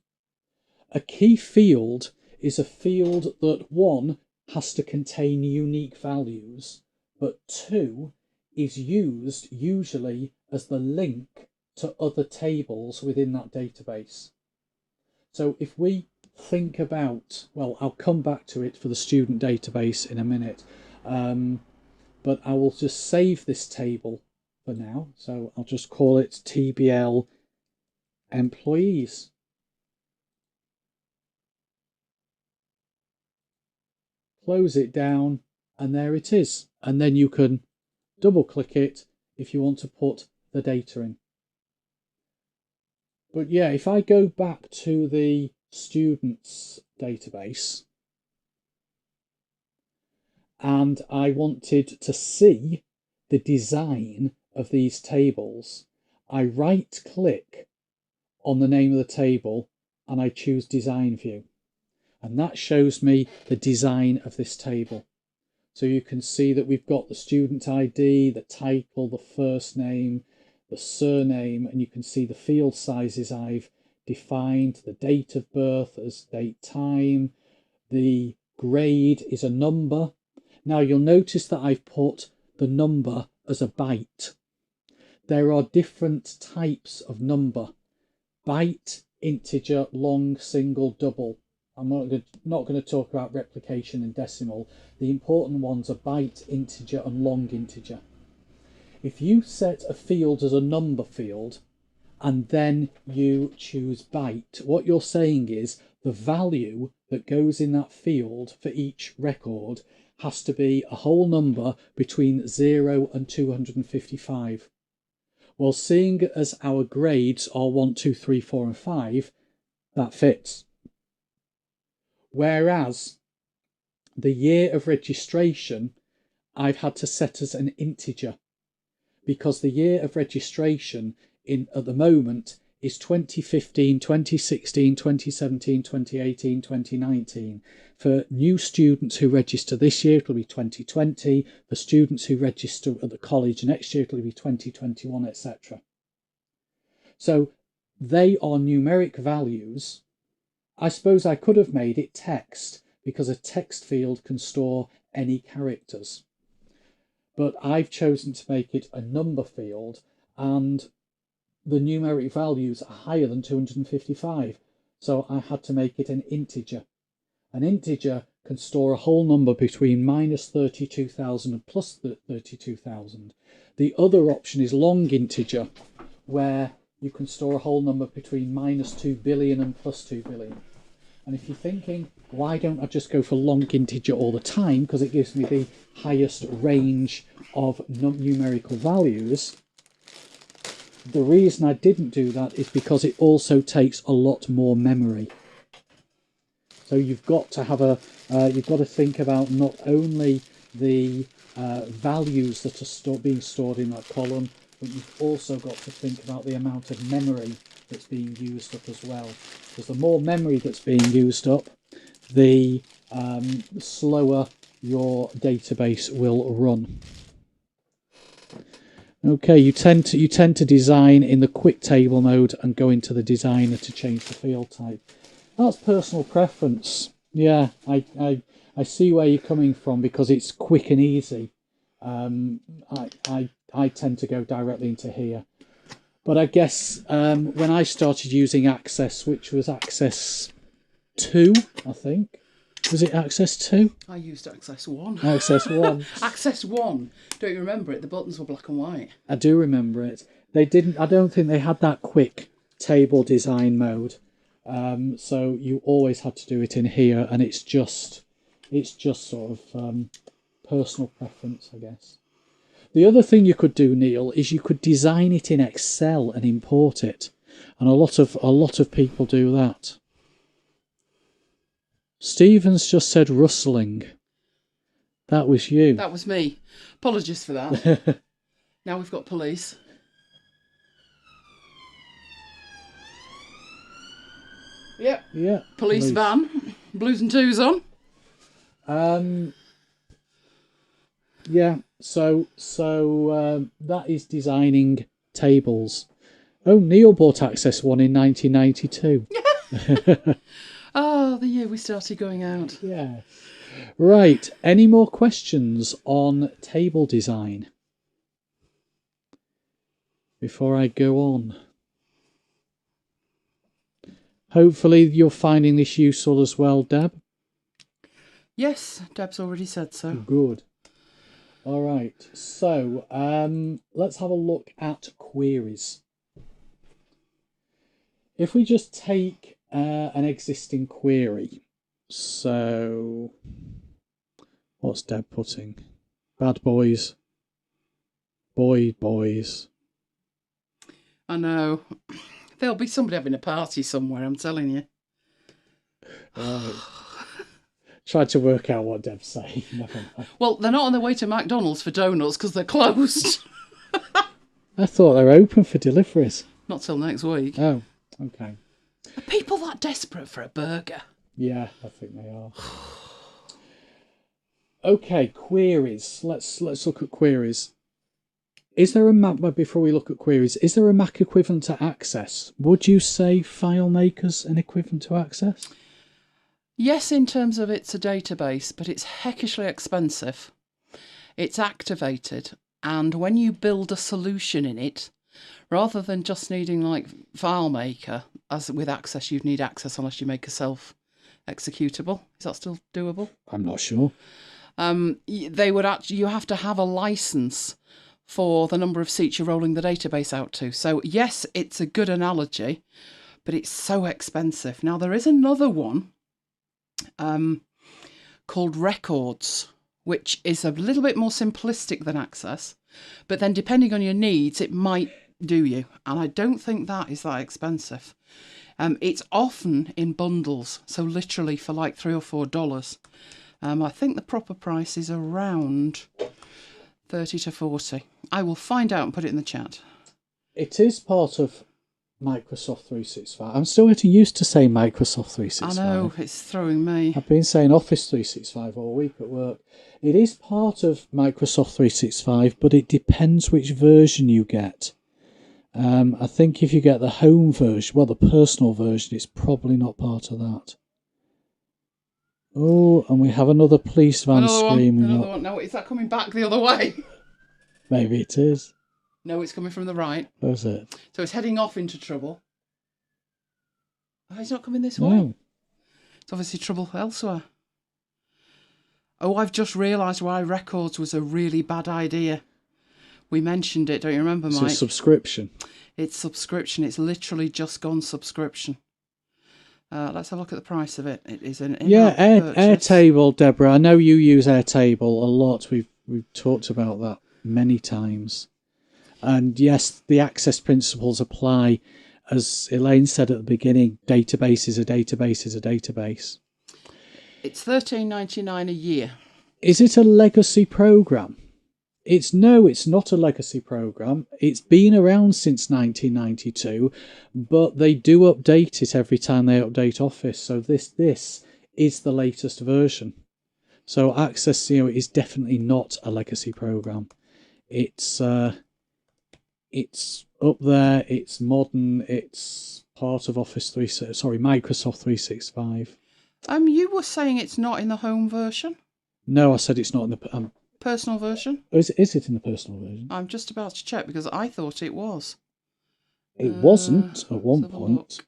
A key field is a field that, one, has to contain unique values, but two, is used usually as the link to other tables within that database. So if we think about, well, I'll come back to it for the student database in a minute, but I will just save this table for now. So I'll just call it TBL employees. Close it down, and there it is. And then you can double click it if you want to put the data in. But yeah, if I go back to the students database and I wanted to see the design of these tables, I right click on the name of the table and I choose design view. And that shows me the design of this table. So you can see that we've got the student ID, the title, the first name, the surname, and you can see the field sizes I've defined, the date of birth as date time, the grade is a number. Now you'll notice that I've put the number as a byte. There are different types of number: byte, integer, long, single, double. I'm not going to talk about replication and decimal. The important ones are byte, integer, and long integer. If you set a field as a number field and then you choose byte, what you're saying is the value that goes in that field for each record has to be a whole number between 0 and 255. Well, seeing as our grades are 1, 2, 3, 4, and 5, that fits. Whereas the year of registration, I've had to set as an integer, because the year of registration at the moment is 2015, 2016, 2017, 2018, 2019. For new students who register this year, it'll be 2020. For students who register at the college next year, it'll be 2021, etc. So they are numeric values. I suppose I could have made it text, because a text field can store any characters. But I've chosen to make it a number field, and the numeric values are higher than 255. So I had to make it an integer. An integer can store a whole number between minus 32,000 and plus 32,000. The other option is long integer, where you can store a whole number between -2 billion and +2 billion. And if you're thinking, why don't I just go for long integer all the time, because it gives me the highest range of numerical values, the reason I didn't do that is because it also takes a lot more memory. So you've got to have you've got to think about not only the values that are being stored in that column, but you've also got to think about the amount of memory that's being used up as well. Because the more memory that's being used up, the slower your database will run. Okay, you tend to design in the quick table mode and go into the designer to change the field type. That's personal preference. Yeah, I see where you're coming from because it's quick and easy. I tend to go directly into here. But I guess when I started using Access, which was Access 2, I think. Was it Access 2? I used Access 1. Access 1. Access 1. Don't you remember it? The buttons were black and white. I do remember it. They didn't. I don't think they had that quick table design mode. So you always had to do it in here, and it's just sort of personal preference, I guess. The other thing you could do, Neil, is you could design it in Excel and import it, and a lot of people do that. Stephen's just said rustling. That was you. That was me. Apologies for that. Now we've got police. Yep. Yeah. Police van. Blues and twos on. Yeah. So that is designing tables. Oh, Neil bought Access 1 in 1992. Oh, the year we started going out. Yeah. Right. Any more questions on table design before I go on? Hopefully you're finding this useful as well, Deb. Yes, Deb's already said so. Good. All right. So let's have a look at queries. If we just take an existing query, so what's Deb putting? Bad boys. Boys. I know. There'll be somebody having a party somewhere, I'm telling you. Right. Tried to work out what Deb's saying. Never mind. Well, they're not on their way to McDonald's for donuts because they're closed. I thought they were open for deliveries. Not till next week. Oh, okay. Are people that desperate for a burger? Yeah, I think they are. Okay, queries. Let's look at queries. Is there a Mac, before we look at queries, is there a Mac equivalent to Access? Would you say FileMaker's an equivalent to Access? Yes, in terms of it's a database, but it's heckishly expensive. It's activated, and when you build a solution in it, rather than just needing like FileMaker, as with Access, you'd need Access unless you make a self-executable. Is that still doable? I'm not sure. They would actually, you have to have a license for the number of seats you're rolling the database out to. So yes, it's a good analogy, but it's so expensive. Now there is another one called Records, which is a little bit more simplistic than Access, but then depending on your needs, it might do you. And I don't think that is that expensive. It's often in bundles, so literally for like $3 or $4. I think the proper price is around 30 to 40. I will find out and put it in the chat. It is part of Microsoft 365. I'm still getting used to saying Microsoft 365. I know, it's throwing me. I've been saying Office 365 all week at work. It is part of Microsoft 365, but it depends which version you get. I think if you get the home version, well, the personal version, it's probably not part of that. Oh, and we have another police van screaming. Another one. No, is that coming back the other way? Maybe it is. No, it's coming from the right. Or is it? So it's heading off into trouble. Oh, it's not coming this way. No. It's obviously trouble elsewhere. Oh, I've just realised why Records was a really bad idea. We mentioned it, don't you remember, It's Mike? a subscription. It's subscription. It's literally just gone subscription. Let's have a look at the price of it. It is an in-app purchase. Airtable, Deborah. I know you use Airtable a lot. We've talked about that many times. And yes, the access principles apply. As Elaine said at the beginning, database is a database is a database. It's $13.99 a year. Is it a legacy program? It's not a legacy program. It's been around since 1992, but they do update it every time they update Office. So this is the latest version. So Access, is definitely not a legacy program. It's up there. It's modern. It's part of Microsoft 365. You were saying it's not in the home version? No, I said it's not in the personal version. Is it in the personal version? I'm just about to check because I thought it was. It wasn't at one point,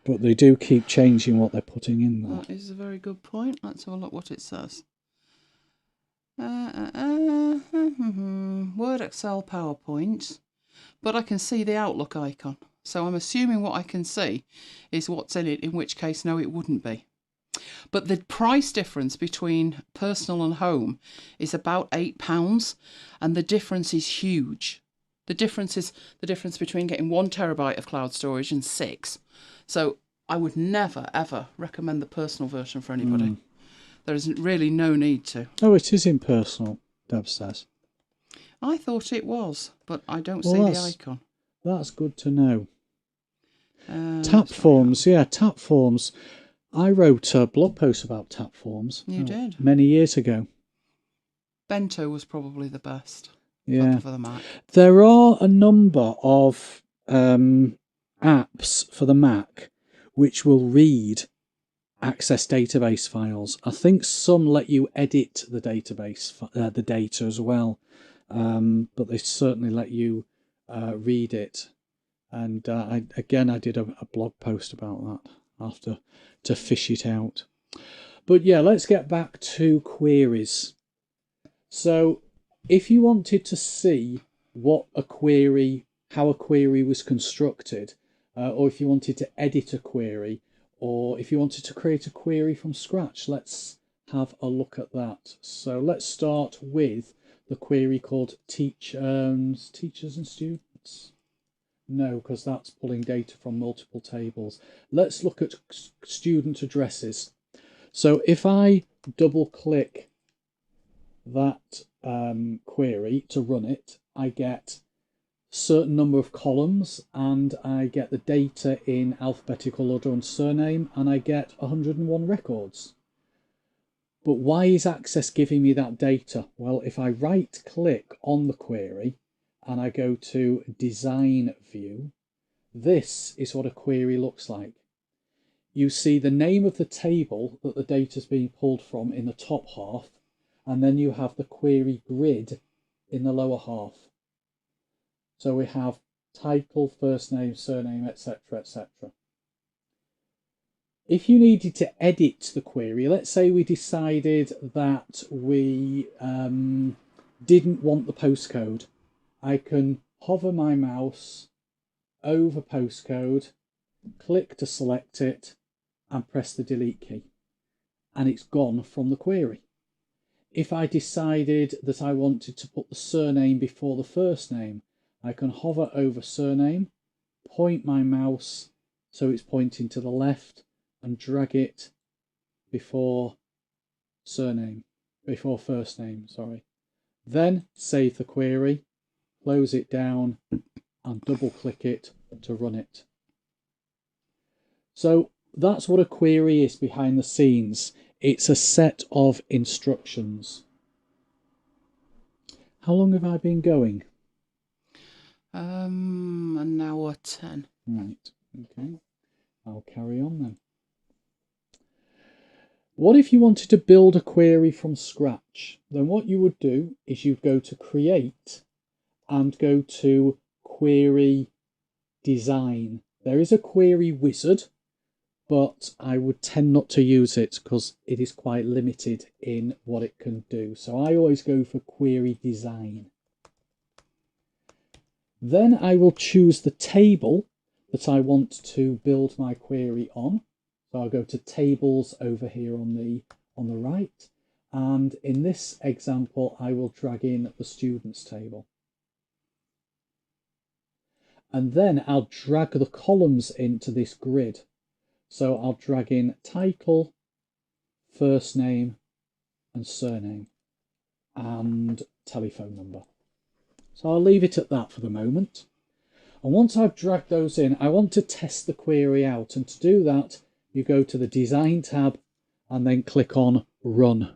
but they do keep changing what they're putting in there. That is a very good point. Let's have a look what it says. Word, Excel, PowerPoint, but I can see the Outlook icon. So I'm assuming what I can see is what's in it, in which case, no, it wouldn't be. But the price difference between personal and home is about £8, and the difference is huge. The difference is the difference between getting 1 terabyte of cloud storage and 6. So I would never, ever recommend the personal version for anybody. There is really no need to. Oh, it is in personal, Deb says. I thought it was, but I don't see the icon. That's good to know. Tap forms, tap forms. I wrote a blog post about tap forms. You did? Many years ago. Bento was probably the best for the Mac. There are a number of apps for the Mac which will read Access database files. I think some let you edit the database, the data as well, but they certainly let you read it. And I did a blog post about that after to fish it out. But yeah, let's get back to queries. So if you wanted to see how a query was constructed, or if you wanted to edit a query, or if you wanted to create a query from scratch, let's have a look at that. So let's start with the query called teachers and students. No, because that's pulling data from multiple tables. Let's look at student addresses. So if I double click that query to run it, I get a certain number of columns, and I get the data in alphabetical order and surname, and I get 101 records. But why is Access giving me that data? Well, if I right click on the query and I go to Design View, this is what a query looks like. You see the name of the table that the data is being pulled from in the top half, and then you have the query grid in the lower half. So we have title, first name, surname, etc., etc. If you needed to edit the query, let's say we decided that we didn't want the postcode, I can hover my mouse over postcode, click to select it, and press the delete key, and it's gone from the query. If I decided that I wanted to put the surname before the first name, I can hover over surname, point my mouse so it's pointing to the left, and drag it before first name, sorry. Then save the query, close it down, and double click it to run it. So that's what a query is behind the scenes. It's a set of instructions. How long have I been going? An hour 10. Right, okay. I'll carry on then. What if you wanted to build a query from scratch? Then what you would do is you'd go to Create and go to Query Design. There is a query wizard, but I would tend not to use it because it is quite limited in what it can do. So I always go for Query Design. Then I will choose the table that I want to build my query on. So I'll go to tables over here on the right. And in this example, I will drag in the students table. And then I'll drag the columns into this grid. So I'll drag in title, first name and surname and telephone number. So I'll leave it at that for the moment. And once I've dragged those in, I want to test the query out. And to do that, you go to the Design tab and then click on Run.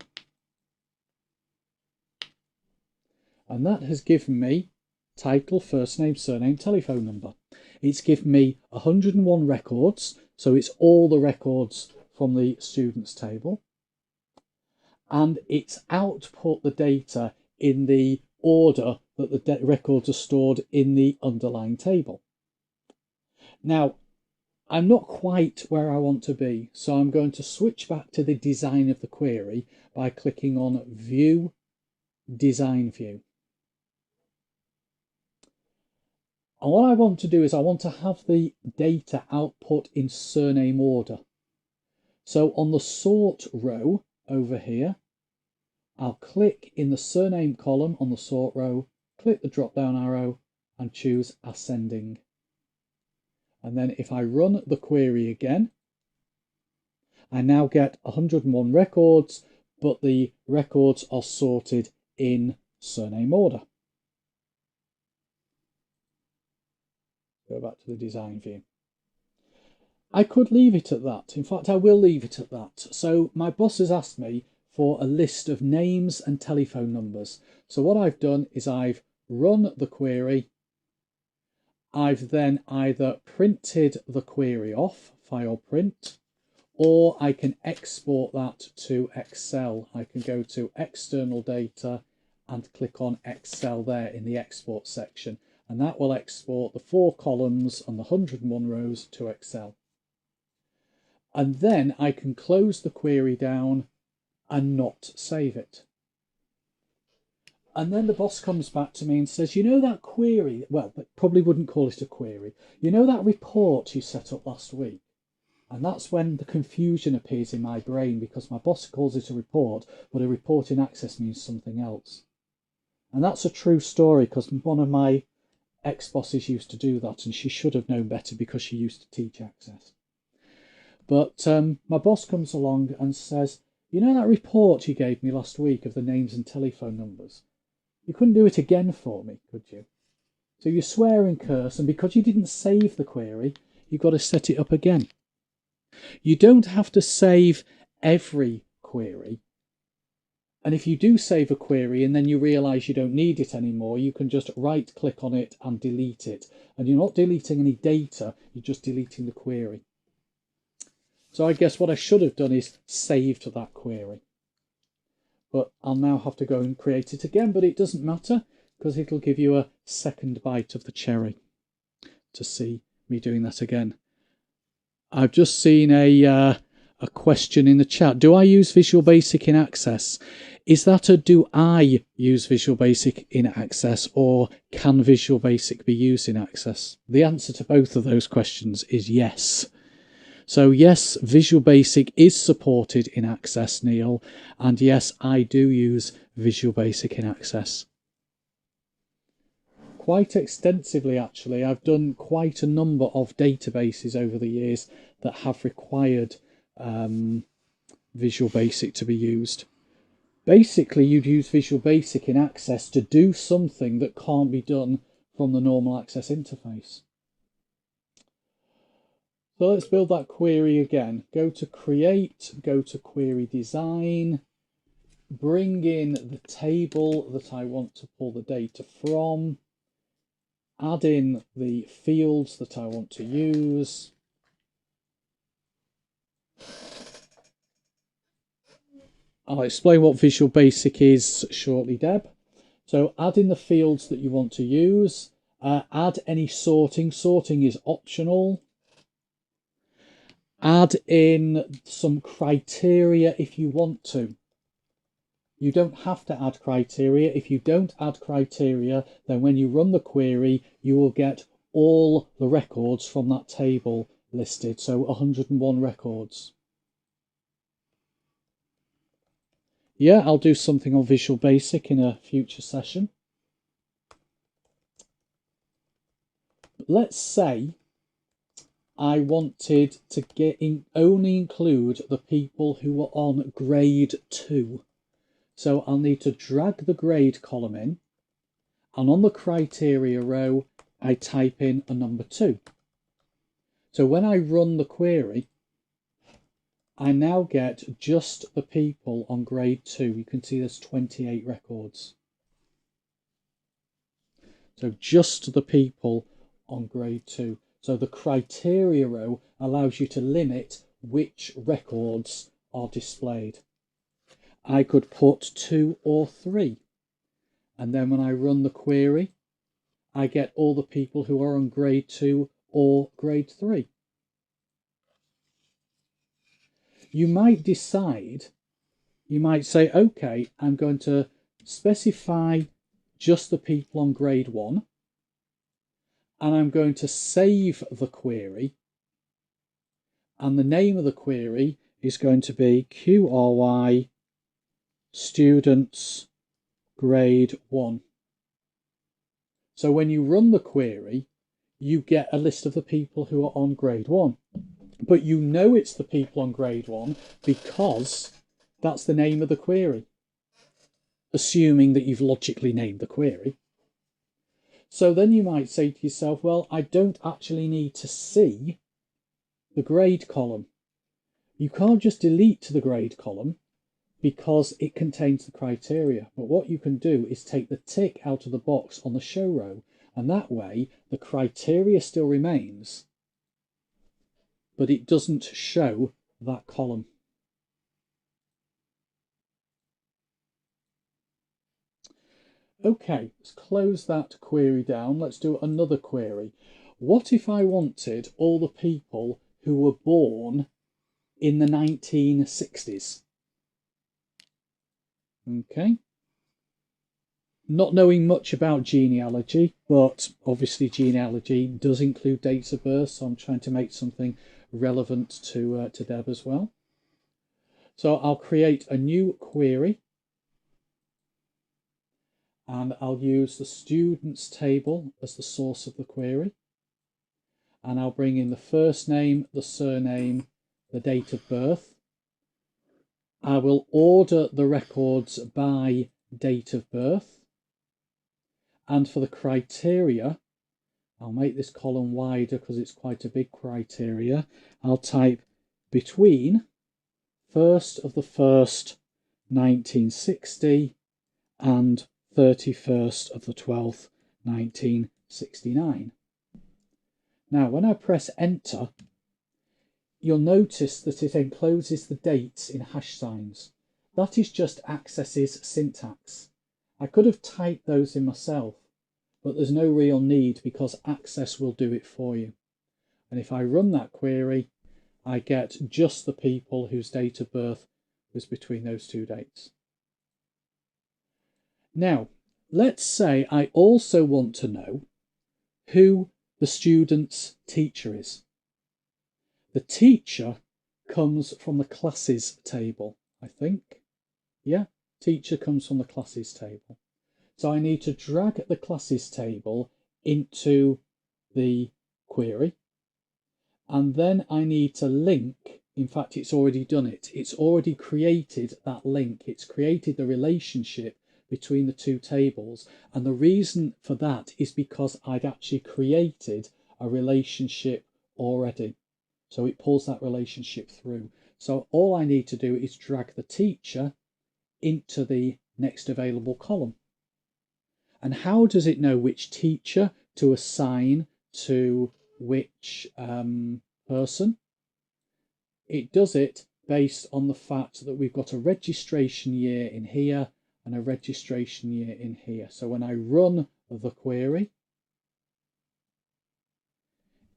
And that has given me title, first name, surname, telephone number. It's given me 101 records, so it's all the records from the students table. And it's output the data in the order that the records are stored in the underlying table. Now, I'm not quite where I want to be, so I'm going to switch back to the design of the query by clicking on View, Design View. And what I want to do is I want to have the data output in surname order. So on the sort row over here, I'll click in the surname column on the sort row, click the drop down arrow and choose ascending. And then if I run the query again, I now get 101 records, but the records are sorted in surname order. Go back to the design view. I could leave it at that. In fact, I will leave it at that. So my boss has asked me for a list of names and telephone numbers. So what I've done is I've run the query. I've then either printed the query off, file print, or I can export that to Excel. I can go to external data and click on Excel there in the export section. And that will export the 4 columns and the 101 rows to Excel. And then I can close the query down and not save it. And then the boss comes back to me and says, you know that query, well, but probably wouldn't call it a query. You know that report you set up last week? And that's when the confusion appears in my brain, because my boss calls it a report, but a report in Access means something else. And that's a true story, because one of my ex-bosses used to do that, and she should have known better because she used to teach Access. But my boss comes along and says, you know that report you gave me last week of the names and telephone numbers? You couldn't do it again for me, could you? So you swear and curse, and because you didn't save the query, you've got to set it up again. You don't have to save every query. And if you do save a query and then you realise you don't need it anymore, you can just right click on it and delete it. And you're not deleting any data, you're just deleting the query. So I guess what I should have done is saved that query. But I'll now have to go and create it again, but it doesn't matter because it'll give you a second bite of the cherry to see me doing that again. I've just seen a question in the chat. Do I use Visual Basic in Access? Is that a do I use Visual Basic in Access, or can Visual Basic be used in Access? The answer to both of those questions is yes. So yes, Visual Basic is supported in Access, Neil, and yes, I do use Visual Basic in Access. Quite extensively, actually. I've done quite a number of databases over the years that have required Visual Basic to be used. Basically, you'd use Visual Basic in Access to do something that can't be done from the normal Access interface. So let's build that query again. Go to Create, go to Query Design, bring in the table that I want to pull the data from, add in the fields that I want to use. I'll explain what Visual Basic is shortly, Deb. So add in the fields that you want to use. Add any sorting. Sorting is optional. Add in some criteria if you want to. You don't have to add criteria. If you don't add criteria, then when you run the query, you will get all the records from that table listed, so 101 records. Yeah, I'll do something on Visual Basic in a future session. Let's say I wanted to only include the people who were on grade 2. So I'll need to drag the grade column in, and on the criteria row, I type in a number 2. So when I run the query, I now get just the people on grade 2. You can see there's 28 records. So just the people on grade 2. So the criteria row allows you to limit which records are displayed. I could put 2 or 3. And then when I run the query, I get all the people who are on grade 2 or grade 3. You might decide, you might say, okay, I'm going to specify just the people on grade 1, and I'm going to save the query, and the name of the query is going to be QRY students grade 1. So when you run the query, you get a list of the people who are on grade 1. But you know it's the people on grade 1 because that's the name of the query, assuming that you've logically named the query. So then you might say to yourself, well, I don't actually need to see the grade column. You can't just delete the grade column because it contains the criteria. But what you can do is take the tick out of the box on the show row, and that way the criteria still remains, but it doesn't show that column. Okay, let's close that query down. Let's do another query. What if I wanted all the people who were born in the 1960s? Okay. Not knowing much about genealogy, but obviously genealogy does include dates of birth, so I'm trying to make something relevant to Deb as well. So I'll create a new query, and I'll use the students table as the source of the query, and I'll bring in the first name, the surname, the date of birth. I will order the records by date of birth, and for the criteria, I'll make this column wider because it's quite a big criteria. I'll type between 1st of the 1st 1960 and 31st of the 12th 1969. Now when I press enter, you'll notice that it encloses the dates in hash signs. That is just Access's syntax. I could have typed those in myself, but there's no real need because Access will do it for you. And if I run that query, I get just the people whose date of birth was between those two dates. Now, let's say I also want to know who the student's teacher is. The teacher comes from the classes table, I think. Yeah, teacher comes from the classes table. So I need to drag the classes table into the query. And then I need to link, in fact, it's already done it. It's already created that link. It's created the relationship between the two tables. And the reason for that is because I'd actually created a relationship already. So it pulls that relationship through. So all I need to do is drag the teacher into the next available column. And how does it know which teacher to assign to which person? It does it based on the fact that we've got a registration year in here and a registration year in here. So when I run the query,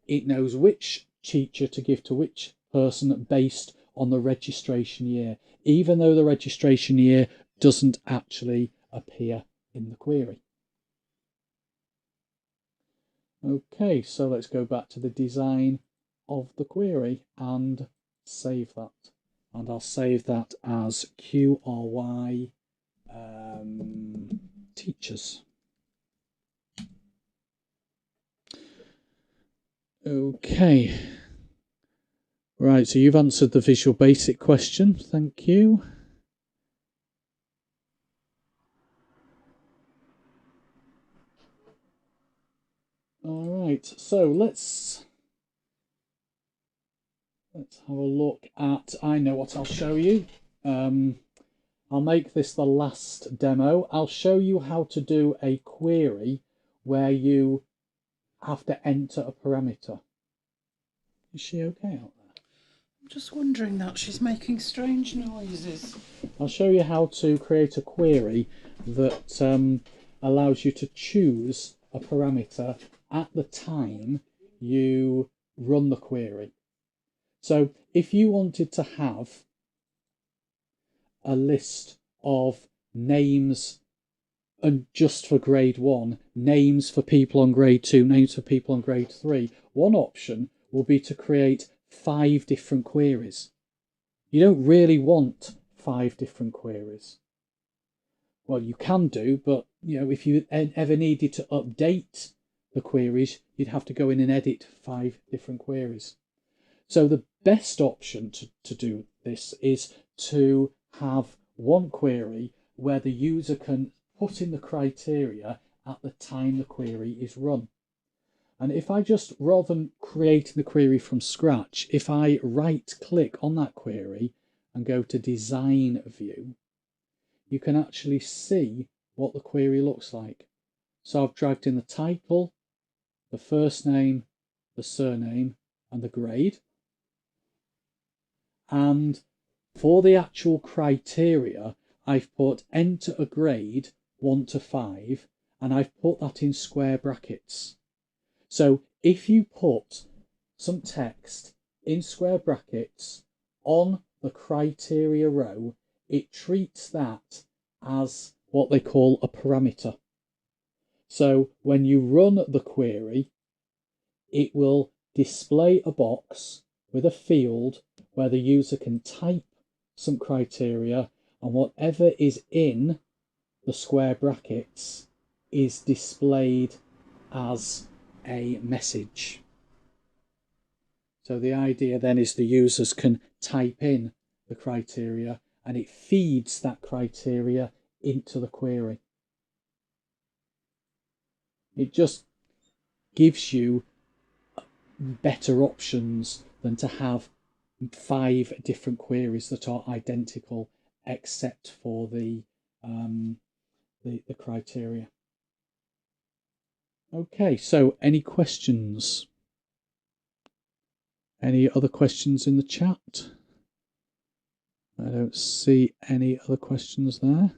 it knows which teacher to give to which person based on the registration year, even though the registration year doesn't actually appear in the query. Okay, so let's go back to the design of the query and save that. And I'll save that as QRY teachers. Okay. Right, so you've answered the Visual Basic question. Thank you. All right, so let's have a look at, I know what I'll show you. I'll make this the last demo. I'll show you how to do a query where you have to enter a parameter. Is she okay out there? I'm just wondering that she's making strange noises. I'll show you how to create a query that allows you to choose a parameter at the time you run the query. So if you wanted to have a list of names, and just for grade 1, names for people on grade 2, names for people on grade 3, one option will be to create 5 different queries. You don't really want 5 different queries. Well, you can do, but if you ever needed to update the queries, you'd have to go in and edit 5 different queries. So the best option to do this is to have one query where the user can put in the criteria at the time the query is run. And if I just, rather than creating the query from scratch, if I right click on that query and go to design view, you can actually see what the query looks like. So I've dragged in the title, the first name, the surname, and the grade. And for the actual criteria, I've put enter a grade 1 to 5, and I've put that in square brackets. So if you put some text in square brackets on the criteria row, it treats that as what they call a parameter. So when you run the query, it will display a box with a field where the user can type some criteria, and whatever is in the square brackets is displayed as a message. So the idea then is the users can type in the criteria and it feeds that criteria into the query. It just gives you better options than to have 5 different queries that are identical except for the criteria. Okay, so any questions? Any other questions in the chat? I don't see any other questions there.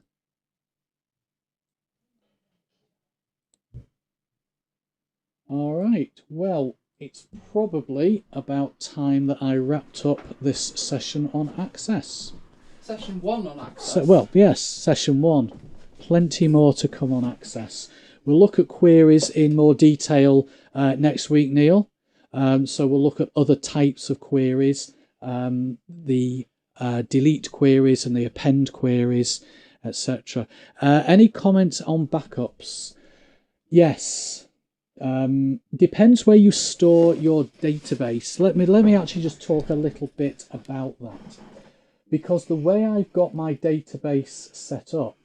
All right, well, it's probably about time that I wrapped up this session on Access. Session 1 on Access? Well, yes, session 1. Plenty more to come on Access. We'll look at queries in more detail next week, Neil. So we'll look at other types of queries, the delete queries and the append queries, etc. Any comments on backups? Yes. Depends where you store your database. Let me actually just talk a little bit about that, because the way I've got my database set up,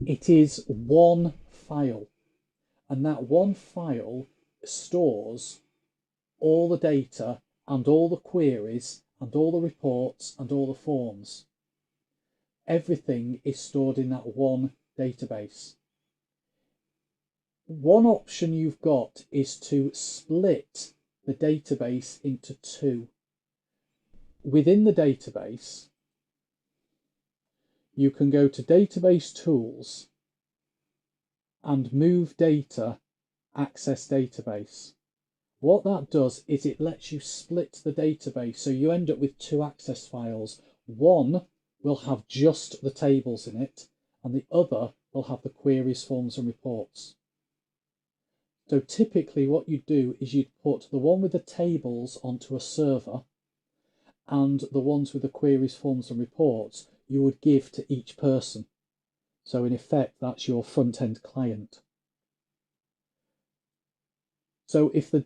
it is one file, and that one file stores all the data and all the queries and all the reports and all the forms. Everything is stored in that one database. One option you've got is to split the database into 2. Within the database, you can go to Database Tools and Move Data, Access Database. What that does is it lets you split the database, so you end up with 2 access files. One will have just the tables in it, and the other will have the queries, forms and reports. So typically what you do is you'd put the one with the tables onto a server, and the ones with the queries, forms and reports you would give to each person. So in effect, that's your front-end client. So if the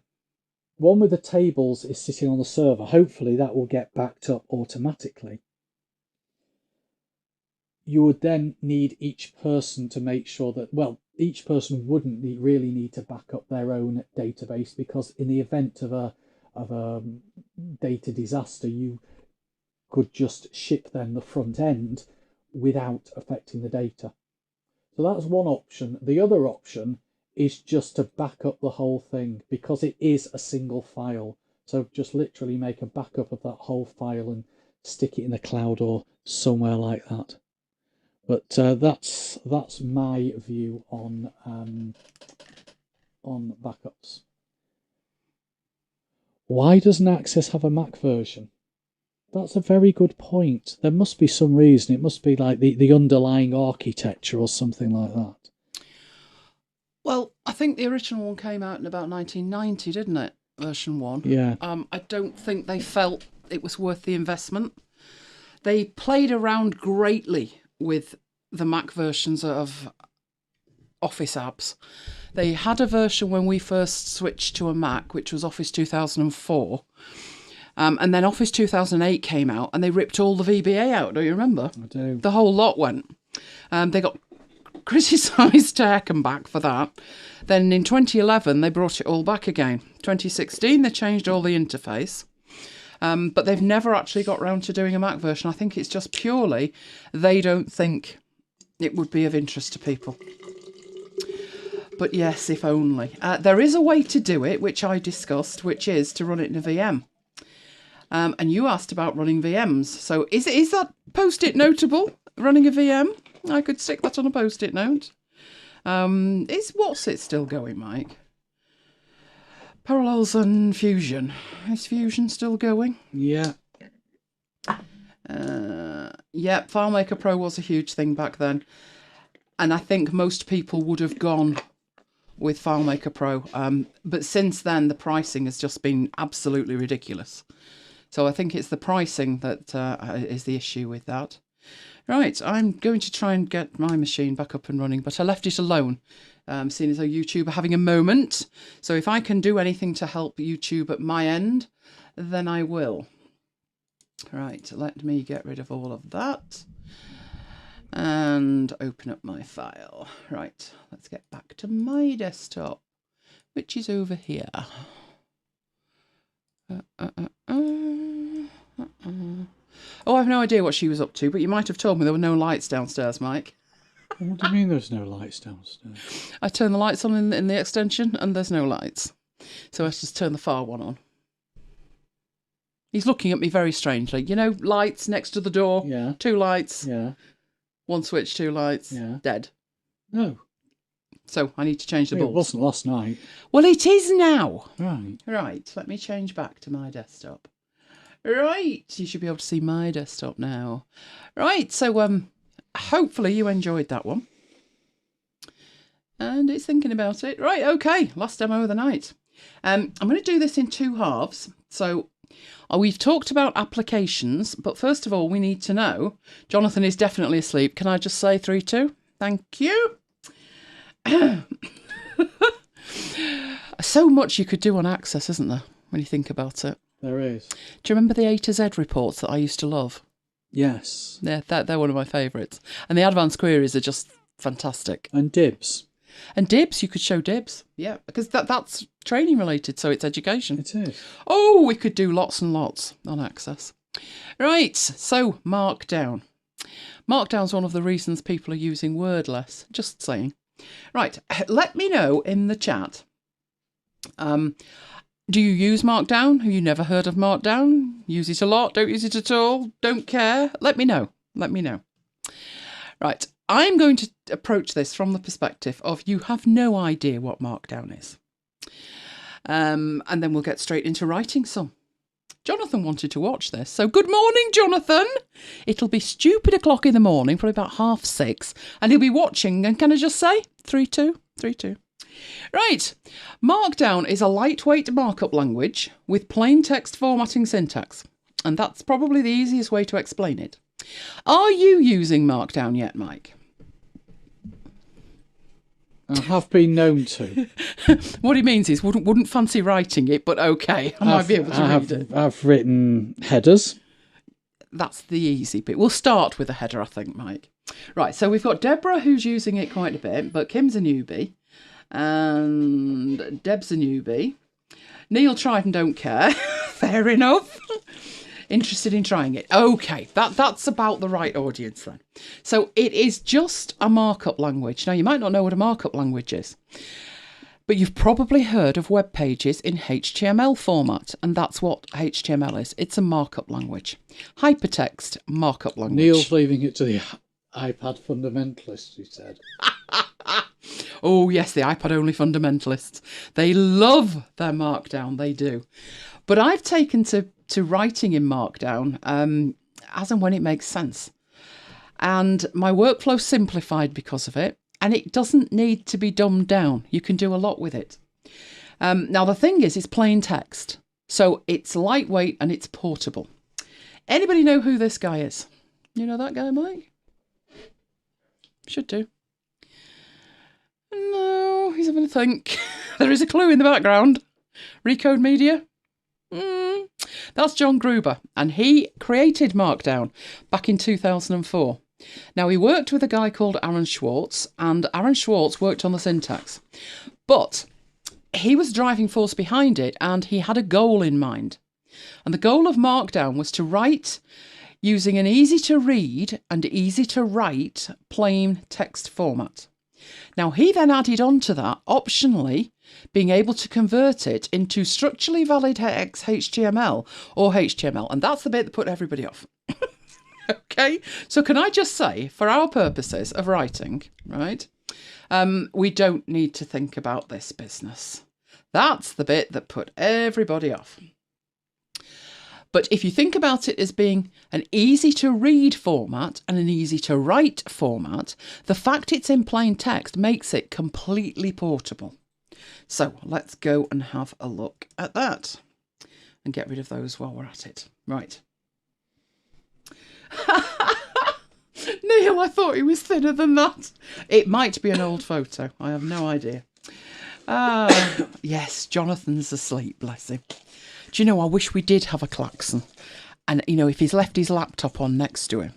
one with the tables is sitting on the server, hopefully that will get backed up automatically. You would then need each person to make sure that, well, each person wouldn't really need to back up their own database, because in the event of a data disaster, you could just ship them the front end without affecting the data. So that's one option. The other option is just to back up the whole thing, because it is a single file. So just literally make a backup of that whole file and stick it in the cloud or somewhere like that. But that's my view on backups. Why doesn't Access have a Mac version? That's a very good point. There must be some reason. It must be like the underlying architecture or something like that. Well, I think the original one came out in about 1990, didn't it? Version 1. Yeah. I don't think they felt it was worth the investment. They played around greatly with the Mac versions of Office apps. They had a version when we first switched to a Mac, which was Office 2004. And then Office 2008 came out and they ripped all the VBA out. Do you remember? I do. The whole lot went. They got criticised to heck and back for that. Then in 2011, they brought it all back again. 2016, they changed all the interface. But they've never actually got round to doing a Mac version. I think it's just purely they don't think it would be of interest to people. But yes, if only. There is a way to do it, which I discussed, which is to run it in a VM. And you asked about running VMs. So is that post-it notable, running a VM? I could stick that on a post-it note. Is What's It still going, Mike? Parallels and Fusion. Is Fusion still going? Yeah. Yeah, FileMaker Pro was a huge thing back then. And I think most people would have gone with FileMaker Pro. But since then, the pricing has just been absolutely ridiculous. So I think it's the pricing that is the issue with that. Right, I'm going to try and get my machine back up and running, but I left it alone, seeing as though YouTube are having a moment. So if I can do anything to help YouTube at my end, then I will. Right, let me get rid of all of that and open up my file. Right, let's get back to my desktop, which is over here. Oh, I've no idea what she was up to, but you might have told me there were no lights downstairs, Mike. What do you mean there's no lights downstairs? I turned the lights on in the extension and there's no lights. So I just turn the far one on. He's looking at me very strangely. You know, lights next to the door. Yeah. 2 lights. Yeah. 1 switch, 2 lights. Yeah. Dead. No. So I need to change the bulbs. It wasn't last night. Well, it is now. Right. Right, let me change back to my desktop. Right, you should be able to see my desktop now. Right, so hopefully you enjoyed that one. And it's thinking about it. Right, okay, last demo of the night. I'm going to do this in 2 halves. So we've talked about applications, but first of all, we need to know. Jonathan is definitely asleep. Can I just say 3, 2? Thank you. So much you could do on Access, isn't there, when you think about it? There is. Do you remember the A to Z reports that I used to love? Yes. Yeah, they're one of my favourites. And the advanced queries are just fantastic. And dibs. And dibs, you could show dibs. Yeah, because that's training related, so it's education. It is. Oh, we could do lots and lots on Access. Right, so Markdown. Markdown's one of the reasons people are using Word less. Just saying. Right, let me know in the chat. Do you use Markdown? Have you never heard of Markdown? Use it a lot? Don't use it at all? Don't care? Let me know. Let me know. Right, I'm going to approach this from the perspective of you have no idea what Markdown is. And then we'll get straight into writing some. Jonathan wanted to watch this. So good morning, Jonathan. It'll be stupid o'clock in the morning, probably about 6:30, and he'll be watching. And can I just say, 3-2, 3-2. Right, Markdown is a lightweight markup language with plain text formatting syntax. And that's probably the easiest way to explain it. Are you using Markdown yet, Mike? I have been known to. What he means is wouldn't fancy writing it, but okay, I might be able to read it. I've written headers. That's the easy bit. We'll start with a header, I think, Mike. Right, so we've got Deborah, who's using it quite a bit, but Kim's a newbie. And Deb's a newbie. Neil tried and don't care. Fair enough. Interested in trying it. Okay, that's about the right audience then. So it is just a markup language. Now, you might not know what a markup language is, but you've probably heard of web pages in HTML format, and that's what HTML is. It's a markup language. Hypertext markup language. Neil's leaving it to the iPad fundamentalists, he said. Oh, yes, the iPad-only fundamentalists. They love their Markdown, they do. But I've taken to writing in Markdown as and when it makes sense. And my workflow's simplified because of it, and it doesn't need to be dumbed down. You can do a lot with it. Now, the thing is, it's plain text. So it's lightweight and it's portable. Anybody know who this guy is? You know that guy, Mike? Should do. No, he's having a think. There is a clue in the background. Recode Media. That's John Gruber, and he created Markdown back in 2004. Now, he worked with a guy called Aaron Schwartz, and Aaron Schwartz worked on the syntax. But he was driving force behind it, and he had a goal in mind. And the goal of Markdown was to write using an easy-to-read and easy-to-write plain text format. Now, he then added on to that, optionally, being able to convert it into structurally valid HTML or HTML. And that's the bit that put everybody off. Okay, so can I just say, for our purposes of writing, right, we don't need to think about this business. That's the bit that put everybody off. But if you think about it as being an easy to read format and an easy to write format, the fact it's in plain text makes it completely portable. So let's go and have a look at that and get rid of those while we're at it. Right. Neil, I thought he was thinner than that. It might be an old photo. I have no idea. Yes, Jonathan's asleep, bless him. Do you know, I wish we did have a klaxon. And, you know, if he's left his laptop on next to him,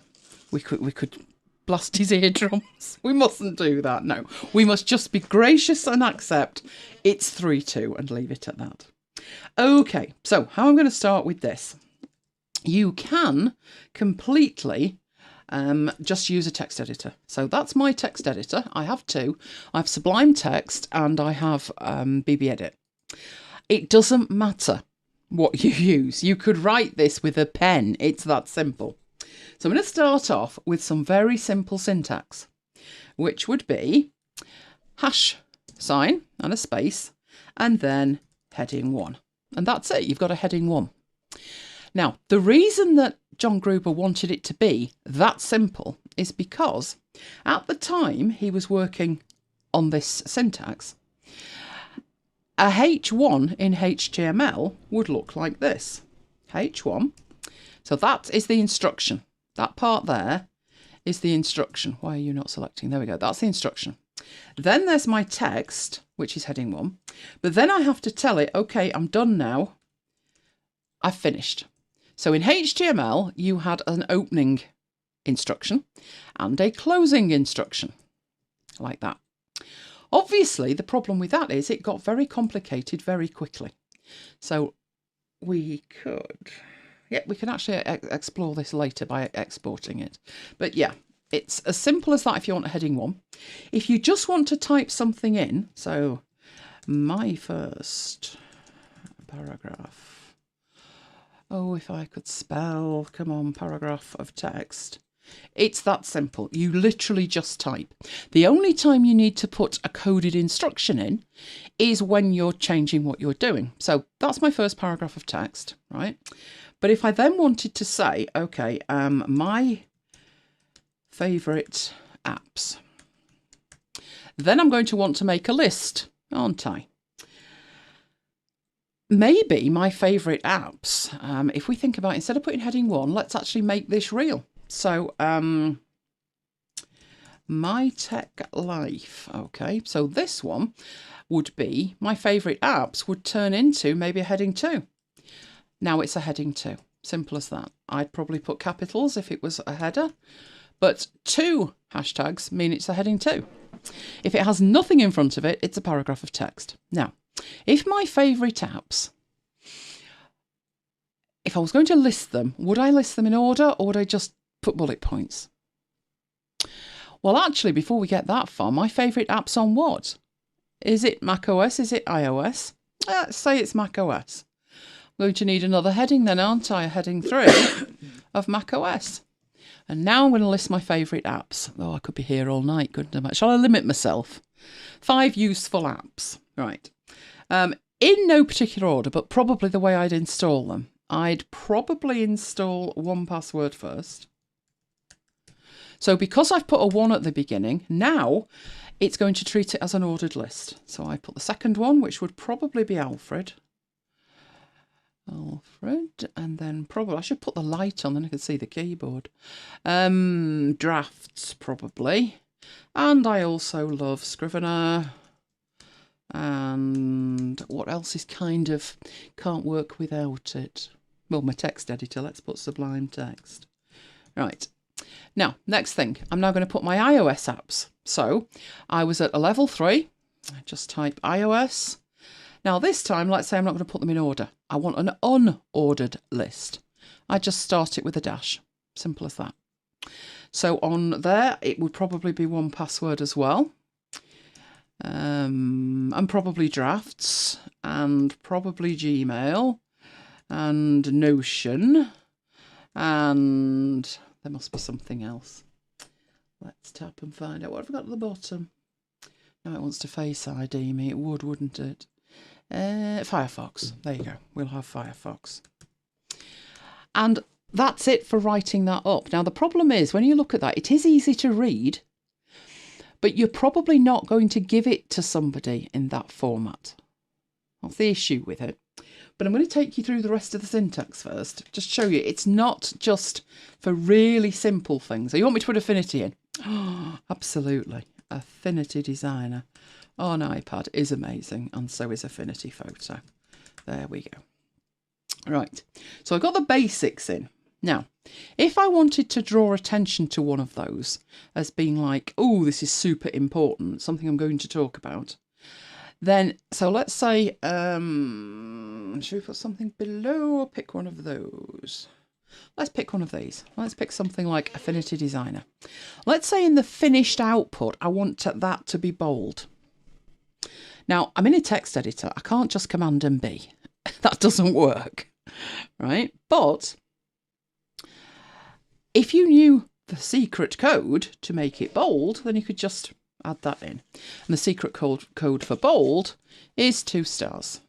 we could blast his eardrums. We mustn't do that, no. We must just be gracious and accept it's 3-2 and leave it at that. Okay, so how I'm going to start with this. You can completely just use a text editor. So that's my text editor. I have two. I have Sublime Text and I have BB-Edit. It doesn't matter what you use. You could write this with a pen. It's that simple. So I'm going to start off with some very simple syntax, which would be hash sign and a space, and then heading 1. And that's it. You've got a heading 1. Now, the reason that John Gruber wanted it to be that simple is because at the time he was working on this syntax, a H1 in HTML would look like this. H1. So that is the instruction. That part there is the instruction. Why are you not selecting? There we go. That's the instruction. Then there's my text, which is heading 1. But then I have to tell it, okay, I'm done now. I've finished. So in HTML, you had an opening instruction and a closing instruction, like that. Obviously, the problem with that is it got very complicated very quickly. So we could, we can actually explore this later by exporting it. But yeah, it's as simple as that if you want a heading 1. If you just want to type something in, so my first paragraph. Oh, if I could spell, come on, paragraph of text. It's that simple. You literally just type. The only time you need to put a coded instruction in is when you're changing what you're doing. So that's my first paragraph of text, right? But if I then wanted to say, okay, my favourite apps, then I'm going to want to make a list, aren't I? Maybe my favourite apps, if we think about, instead of putting heading 1, let's actually make this real. So, my tech life. Okay, so this one would be my favourite apps would turn into maybe a heading 2. Now it's a heading 2. Simple as that. I'd probably put capitals if it was a header, but 2 hashtags mean it's a heading 2. If it has nothing in front of it, it's a paragraph of text. Now, if my favourite apps, if I was going to list them, would I list them in order or would I just put bullet points? Well, actually, before we get that far, my favourite apps on what? Is it macOS? Is it iOS? Let's say it's macOS. I'm going to need another heading then, aren't I? A heading 3 of macOS. And now I'm going to list my favourite apps. Oh, I could be here all night, couldn't I? Shall I limit myself? 5 useful apps. Right. In no particular order, but probably the way I'd install them. I'd probably install 1Password first. So because I've put a 1 at the beginning, now it's going to treat it as an ordered list. So I put the second one, which would probably be Alfred. And then probably, I should put the light on, then I can see the keyboard. Drafts, probably. And I also love Scrivener. And what else is kind of, can't work without it? Well, my text editor, let's put Sublime Text. Right. Now, next thing, I'm now going to put my iOS apps. So I was at a level 3. I just type iOS. Now this time, let's say I'm not going to put them in order. I want an unordered list. I just start it with a dash. Simple as that. So on there, it would probably be 1Password as well. And probably drafts, and probably Gmail, and Notion, and there must be something else. Let's tap and find out. What have I got at the bottom? No, it wants to Face ID me. It would, wouldn't it? Firefox. There you go. We'll have Firefox. And that's it for writing that up. Now, the problem is, when you look at that, it is easy to read, but you're probably not going to give it to somebody in that format. That's the issue with it. But I'm going to take you through the rest of the syntax first, just show you it's not just for really simple things. So you want me to put Affinity in? Oh, absolutely. Affinity Designer on iPad is amazing, and so is Affinity Photo. There we go. Right, so I've got the basics in. Now, if I wanted to draw attention to one of those as being like, oh, this is super important, something I'm going to talk about, then, so let's say, should we put something below or pick one of those? Let's pick one of these. Let's pick something like Affinity Designer. Let's say in the finished output, I want that to be bold. Now, I'm in a text editor. I can't just Command and B. That doesn't work, right? But if you knew the secret code to make it bold, then you could just add that in. And the secret code for bold is 2 stars.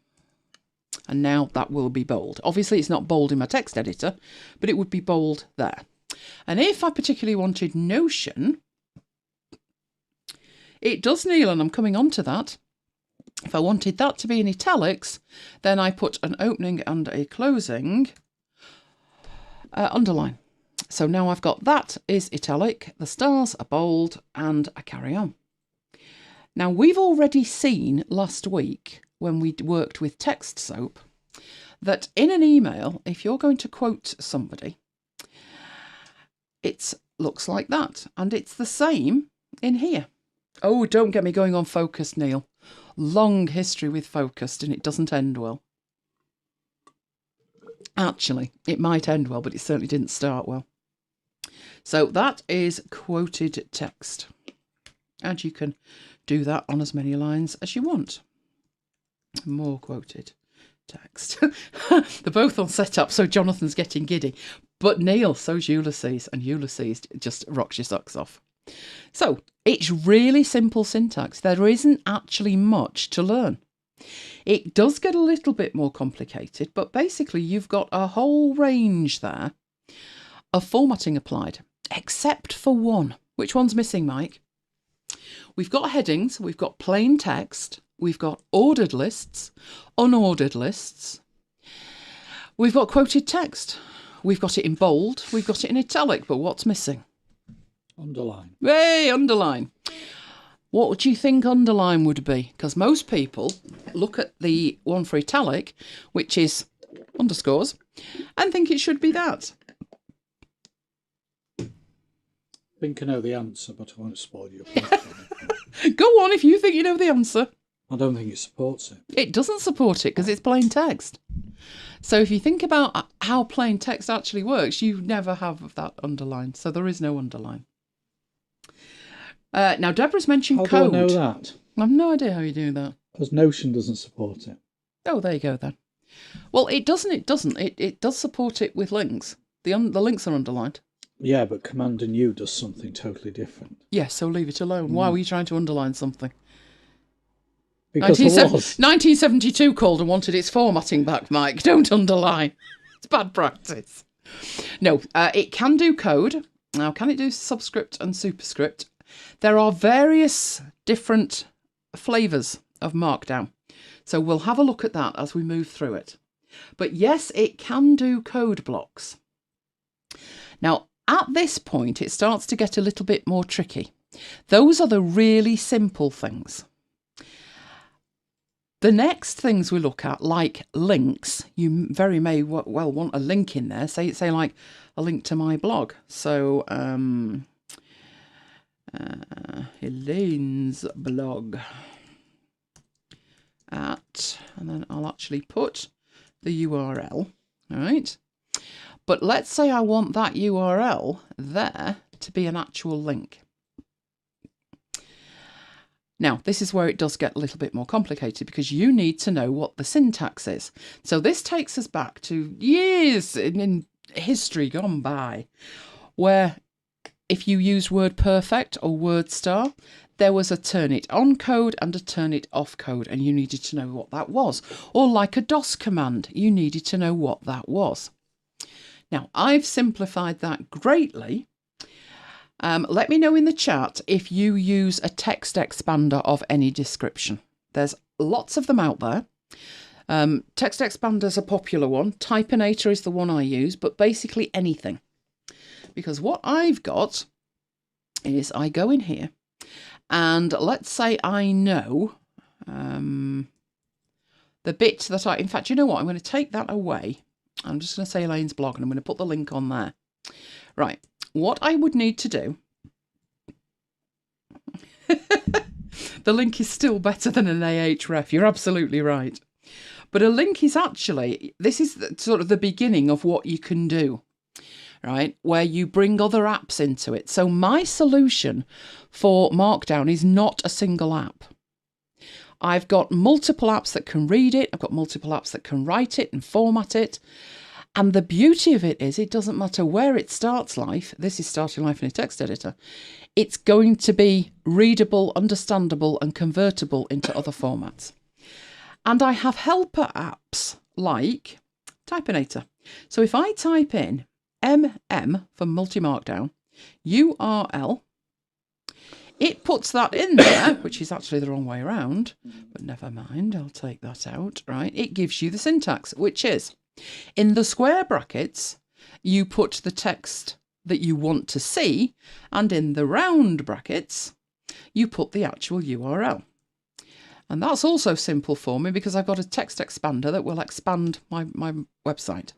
And now that will be bold. Obviously, it's not bold in my text editor, but it would be bold there. And if I particularly wanted Notion, it does, Neil, and I'm coming on to that. If I wanted that to be in italics, then I put an opening and a closing underline. So now I've got that is italic, the stars are bold, and I carry on. Now, we've already seen last week when we worked with Text Soap that in an email, if you're going to quote somebody, it looks like that. And it's the same in here. Oh, don't get me going on Focused, Neil. Long history with Focused, and it doesn't end well. Actually, it might end well, but it certainly didn't start well. So that is quoted text. And you can do that on as many lines as you want. More quoted text. They're both on setup, so Jonathan's getting giddy. But Neil, so's Ulysses, and Ulysses just rocks your socks off. So it's really simple syntax. There isn't actually much to learn. It does get a little bit more complicated, but basically you've got a whole range there of formatting applied, except for one. Which one's missing, Mike? We've got headings, we've got plain text, we've got ordered lists, unordered lists, we've got quoted text, we've got it in bold, we've got it in italic, but what's missing? Underline. Hey, underline. What would you think underline would be? Because most people look at the one for italic, which is underscores, and think it should be that. I think I know the answer, but I won't spoil your question. Go on if you think you know the answer. I don't think it supports it. It doesn't support it because it's plain text. So if you think about how plain text actually works, you never have that underline. So there is no underline. Now, Deborah's mentioned How code. do I know that? I have no idea how you do that. Because Notion doesn't support it. Oh, there you go then. Well, it doesn't. It does support it with links. The links are underlined. Yeah, but Command and U does something totally different. Yes, so leave it alone. Why were you trying to underline something? Because it was. 1972 called and wanted its formatting back, Mike. Don't underline. It's bad practice. No, it can do code. Now, can it do subscript and superscript? There are various different flavours of Markdown. So we'll have a look at that as we move through it. But yes, it can do code blocks. Now, at this point, it starts to get a little bit more tricky. Those are the really simple things. The next things we look at, like links, you very may well want a link in there. Say like a link to my blog. So, Elaine's blog at, and then I'll actually put the URL, all right? But let's say I want that URL there to be an actual link. Now, this is where it does get a little bit more complicated because you need to know what the syntax is. So this takes us back to years in history gone by, where if you used WordPerfect or WordStar, there was a turn it on code and a turn it off code, and you needed to know what that was. Or like a DOS command, you needed to know what that was. Now, I've simplified that greatly. Let me know in the chat if you use a text expander of any description. There's lots of them out there. Text expander is a popular one. Typinator is the one I use, but basically anything. Because what I've got is I go in here and let's say I know the bit that in fact, you know what? I'm going to take that away. I'm just going to say Elaine's blog and I'm going to put the link on there. Right. What I would need to do, the link is still better than an Ahref. You're absolutely right. But a link is actually, this is sort of the beginning of what you can do, right? Where you bring other apps into it. So my solution for Markdown is not a single app. I've got multiple apps that can read it. I've got multiple apps that can write it and format it. And the beauty of it is it doesn't matter where it starts life. This is starting life in a text editor. It's going to be readable, understandable, and convertible into other formats. And I have helper apps like Typinator. So if I type in MM for multi-markdown, URL, it puts that in there, which is actually the wrong way around, but never mind, I'll take that out, right? It gives you the syntax, which is, in the square brackets, you put the text that you want to see, and in the round brackets, you put the actual URL. And that's also simple for me because I've got a text expander that will expand my website.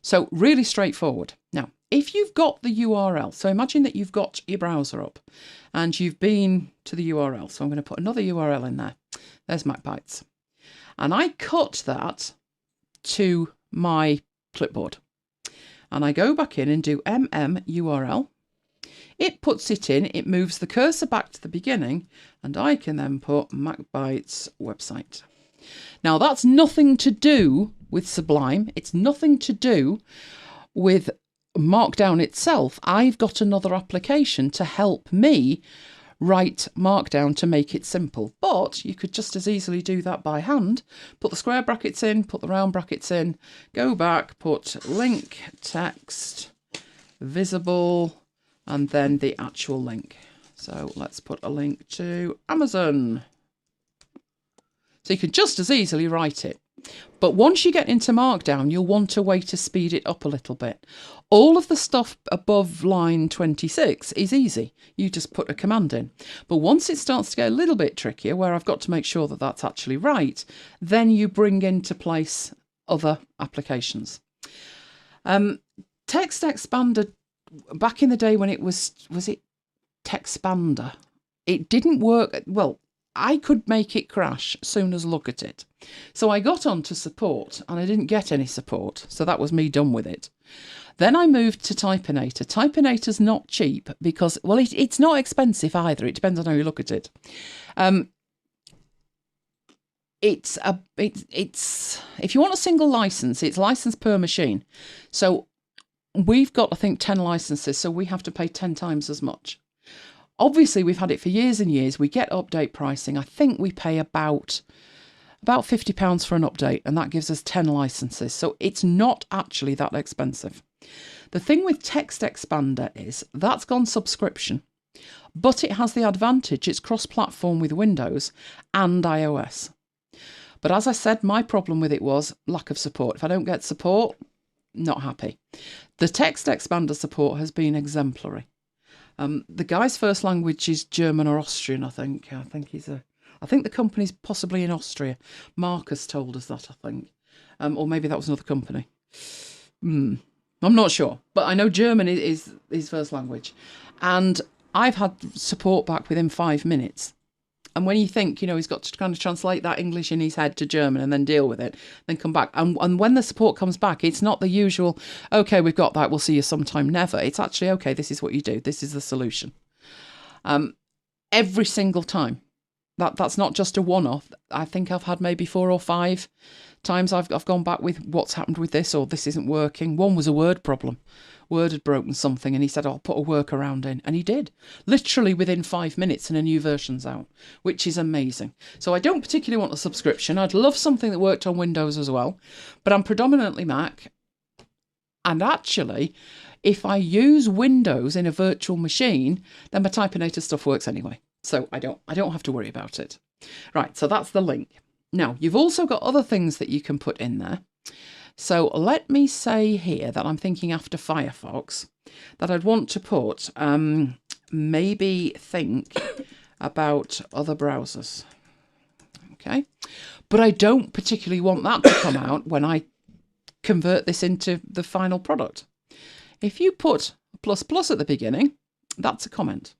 So really straightforward. Now, if you've got the URL, so imagine that you've got your browser up and you've been to the URL. So I'm going to put another URL in there. There's MacBites. And I cut that to my clipboard. And I go back in and do URL. It puts it in, it moves the cursor back to the beginning, and I can then put MacBites website. Now that's nothing to do with Sublime. It's nothing to do with Markdown itself, I've got another application to help me write Markdown to make it simple. But you could just as easily do that by hand. Put the square brackets in, put the round brackets in, go back, put link text visible, and then the actual link. So let's put a link to Amazon. So you can just as easily write it. But once you get into Markdown, you'll want a way to speed it up a little bit. All of the stuff above line 26 is easy. You just put a command in. But once it starts to get a little bit trickier, where I've got to make sure that that's actually right, then you bring into place other applications. Text Expander, back in the day when it was it Textpander? It didn't work. Well, I could make it crash as soon as look at it. So I got on to support and I didn't get any support. So that was me done with it. Then I moved to Typinator. Typinator's not cheap because, well, it's not expensive either. It depends on how you look at it. It's if you want a single license, it's license per machine. So we've got, I think, 10 licenses, so we have to pay 10 times as much. Obviously, we've had it for years and years. We get update pricing. I think we pay about £50 for an update, and that gives us 10 licenses. So it's not actually that expensive. The thing with Text Expander is that's gone subscription, but it has the advantage it's cross-platform with Windows and iOS. But as I said, my problem with it was lack of support. If I don't get support, not happy. The Text Expander support has been exemplary. The guy's first language is German or Austrian, I think. I think the company's possibly in Austria. Marcus told us that, I think. Or maybe that was another company. I'm not sure. But I know German is his first language. And I've had support back within 5 minutes. And when you think, he's got to kind of translate that English in his head to German and then deal with it, then come back. And when the support comes back, it's not the usual, okay, we've got that, we'll see you sometime, never. It's actually, okay, this is what you do. This is the solution. Every single time. That's not just a one-off. I think I've had maybe 4 or 5 times I've gone back with what's happened with this, or this isn't working. One was a Word problem. Word had broken something and he said, I'll put a workaround in. And he did. Literally within 5 minutes and a new version's out, which is amazing. So I don't particularly want a subscription. I'd love something that worked on Windows as well, but I'm predominantly Mac. And actually, if I use Windows in a virtual machine, then my Typinator stuff works anyway. So I don't have to worry about it. Right, so that's the link. Now, you've also got other things that you can put in there. So let me say here that I'm thinking after Firefox that I'd want to put, maybe think about other browsers. Okay, but I don't particularly want that to come out when I convert this into the final product. If you put ++ at the beginning, that's a comment.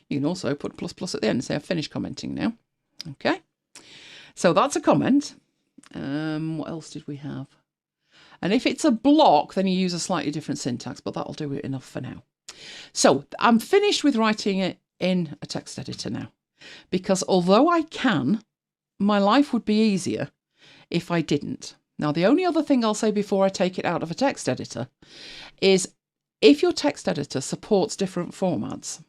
You can also put ++ at the end and say I've finished commenting now. Okay, so that's a comment. What else did we have? And if it's a block, then you use a slightly different syntax, but that'll do it enough for now. So I'm finished with writing it in a text editor now, because although I can, my life would be easier if I didn't. Now, the only other thing I'll say before I take it out of a text editor is if your text editor supports different formats.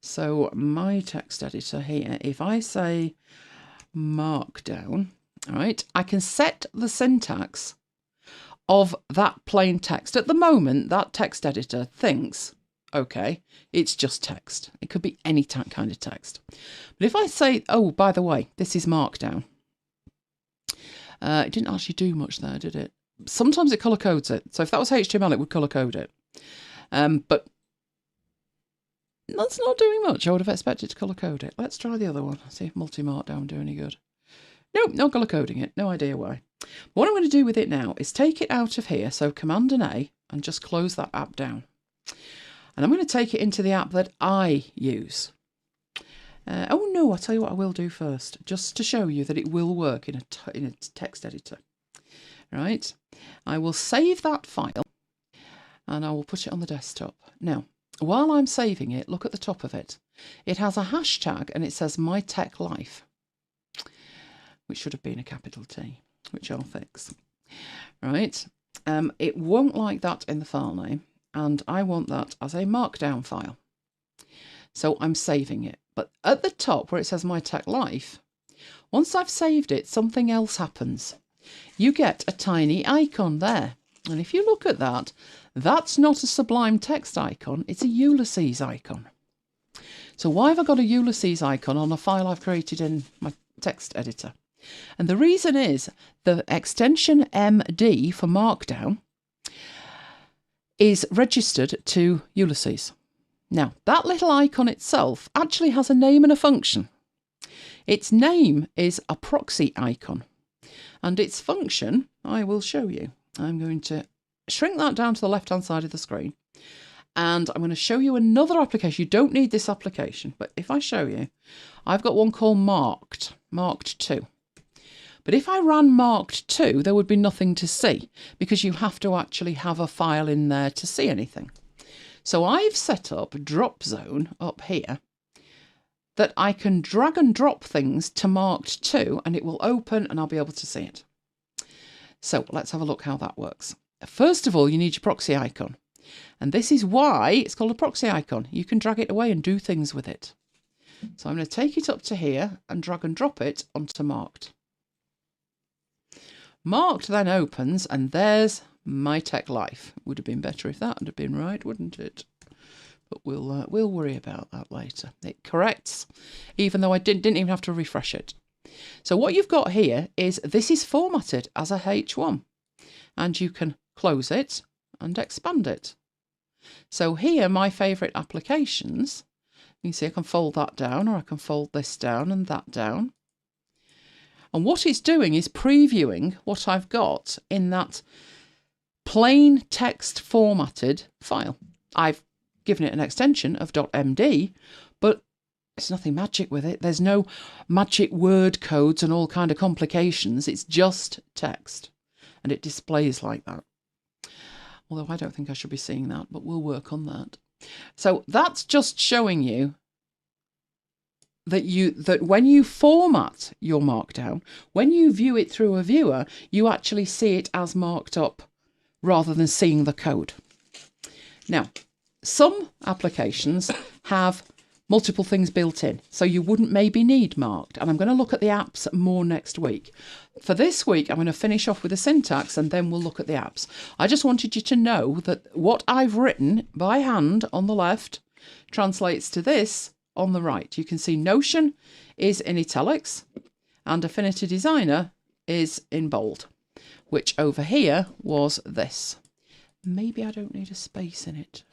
So my text editor here, if I say Markdown, all right, I can set the syntax of that plain text. At the moment, that text editor thinks, okay, it's just text. It could be any kind of text. But if I say, oh, by the way, this is Markdown, it didn't actually do much there, did it? Sometimes it colour codes it. So if that was HTML, it would colour code it. But that's not doing much. I would have expected to colour code it. Let's try the other one. See if multi-markdown do any good. Nope, not colour coding it. No idea why. What I'm going to do with it now is take it out of here. So Command and A, and just close that app down. And I'm going to take it into the app that I use. Oh no, I'll tell you what I will do first, just to show you that it will work in a text editor. Right, I will save that file and I will put it on the desktop. Now, while I'm saving it, look at the top of it. It has a hashtag and it says My Tech Life, which should have been a capital T, which I'll fix. Right, It won't like that in the file name, and I want that as a Markdown file. So I'm saving it. But at the top where it says My Tech Life, once I've saved it, something else happens. You get a tiny icon there. And if you look at that, that's not a Sublime Text icon, it's a Ulysses icon. So why have I got a Ulysses icon on a file I've created in my text editor? And the reason is the extension MD for Markdown is registered to Ulysses. Now, that little icon itself actually has a name and a function. Its name is a proxy icon, and its function, I will show you. I'm going to shrink that down to the left-hand side of the screen, and I'm going to show you another application. You don't need this application, but if I show you, I've got one called Marked 2. But if I ran Marked 2, there would be nothing to see, because you have to actually have a file in there to see anything. So I've set up a drop zone up here that I can drag and drop things to Marked 2, and it will open and I'll be able to see it. So let's have a look how that works. First of all, you need your proxy icon. And this is why it's called a proxy icon. You can drag it away and do things with it. So I'm going to take it up to here and drag and drop it onto Marked. Marked then opens, and there's My Tech Life. Would have been better if that had been right, wouldn't it? But we'll worry about that later. It corrects, even though I didn't even have to refresh it. So what you've got here is this is formatted as a H1, and you can close it and expand it. So here, my favourite applications, you can see I can fold that down, or I can fold this down and that down. And what it's doing is previewing what I've got in that plain text formatted file. I've given it an extension of .md, but there's nothing magic with it. There's no magic word codes and all kind of complications. It's just text, and it displays like that. Although I don't think I should be seeing that, but we'll work on that. So that's just showing you that when you format your Markdown, when you view it through a viewer, you actually see it as marked up rather than seeing the code. Now, some applications have multiple things built in, so you wouldn't maybe need Marked, and I'm going to look at the apps more next week. For this week, I'm going to finish off with the syntax, and then we'll look at the apps. I just wanted you to know that what I've written by hand on the left translates to this on the right. You can see Notion is in italics, and Affinity Designer is in bold, which over here was this. Maybe I don't need a space in it.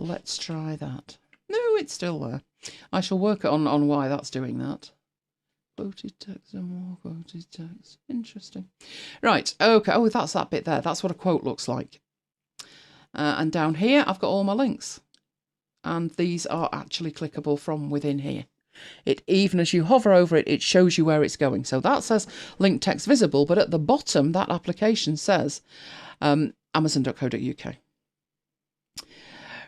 Let's try that. No, it's still there. I shall work on why that's doing that. Quoted text and more quoted text. Interesting. Right, okay. Oh, that's that bit there. That's what a quote looks like. And down here, I've got all my links. And these are actually clickable from within here. It, even as you hover over it, it shows you where it's going. So that says link text visible, but at the bottom, that application says amazon.co.uk.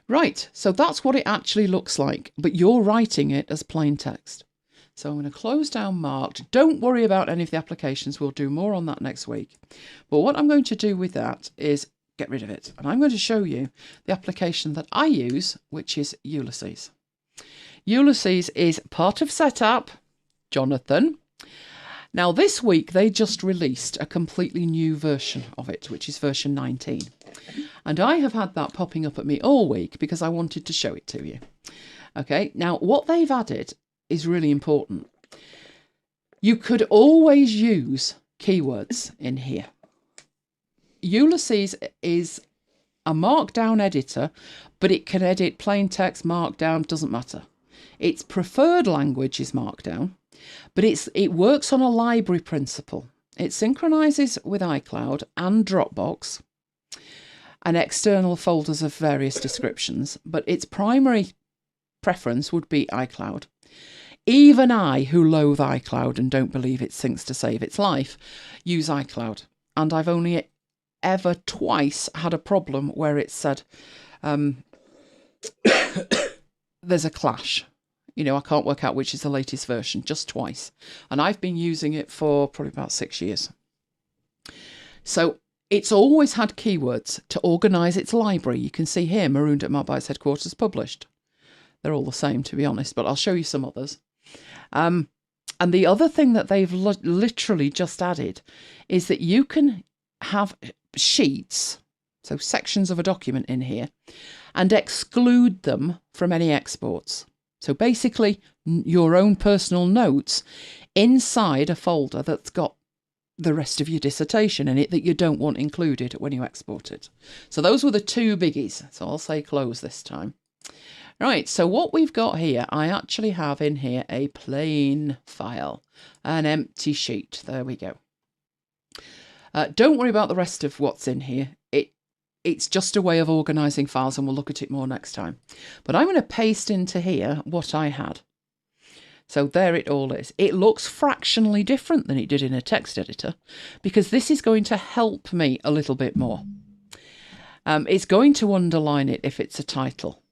Right, so that's what it actually looks like, but you're writing it as plain text. So I'm going to close down Marked. Don't worry about any of the applications. We'll do more on that next week. But what I'm going to do with that is get rid of it. And I'm going to show you the application that I use, which is Ulysses. Ulysses is part of Setup, Jonathan. Now this week they just released a completely new version of it, which is version 19. And I have had that popping up at me all week because I wanted to show it to you. Okay, now what they've added is really important. You could always use keywords in here. Ulysses is a Markdown editor, but it can edit plain text, Markdown, doesn't matter. Its preferred language is Markdown, but it works on a library principle. It synchronises with iCloud and Dropbox and external folders of various descriptions, but its primary preference would be iCloud. Even I, who loathe iCloud and don't believe it syncs to save its life, use iCloud. And I've only ever twice had a problem where it said there's a clash. You know, I can't work out which is the latest version, just twice. And I've been using it for probably about 6 years. So it's always had keywords to organise its library. You can see here, Marooned at MacBites headquarters published. They're all the same, to be honest, but I'll show you some others. And the other thing that they've literally just added is that you can have sheets, so sections of a document in here, and exclude them from any exports. So basically, your own personal notes inside a folder that's got the rest of your dissertation in it that you don't want included when you export it. So those were the two biggies. So I'll say close this time. Right, so what we've got here, I actually have in here a plain file, an empty sheet. There we go. Don't worry about the rest of what's in here. It's just a way of organising files, and we'll look at it more next time. But I'm going to paste into here what I had. So there it all is. It looks fractionally different than it did in a text editor, because this is going to help me a little bit more. It's going to underline it if it's a title.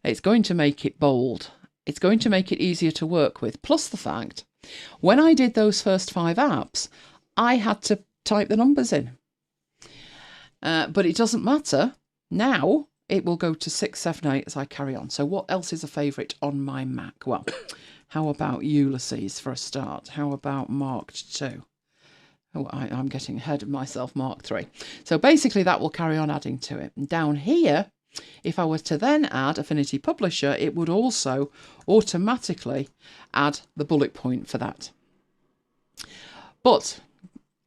It's going to make it bold. It's going to make it easier to work with. Plus the fact, when I did those first 5 apps, I had to type the numbers in. But it doesn't matter. Now it will go to 6, 7, 8 as I carry on. So what else is a favourite on my Mac? Well, how about Ulysses for a start? How about Mark II? Oh, I'm getting ahead of myself, Mark III. So basically that will carry on adding to it. And down here, if I were to then add Affinity Publisher, it would also automatically add the bullet point for that. But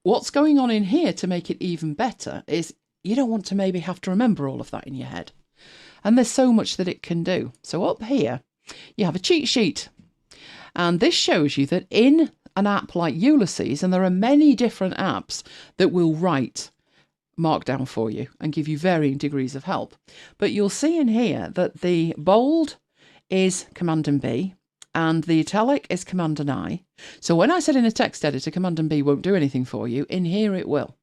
what's going on in here to make it even better is you don't want to maybe have to remember all of that in your head. And there's so much that it can do. So up here, you have a cheat sheet. And this shows you that in an app like Ulysses, and there are many different apps that will write Markdown for you and give you varying degrees of help. But you'll see in here that the bold is Command and B, and the italic is Command and I. So when I said in a text editor, Command and B won't do anything for you, in here it will.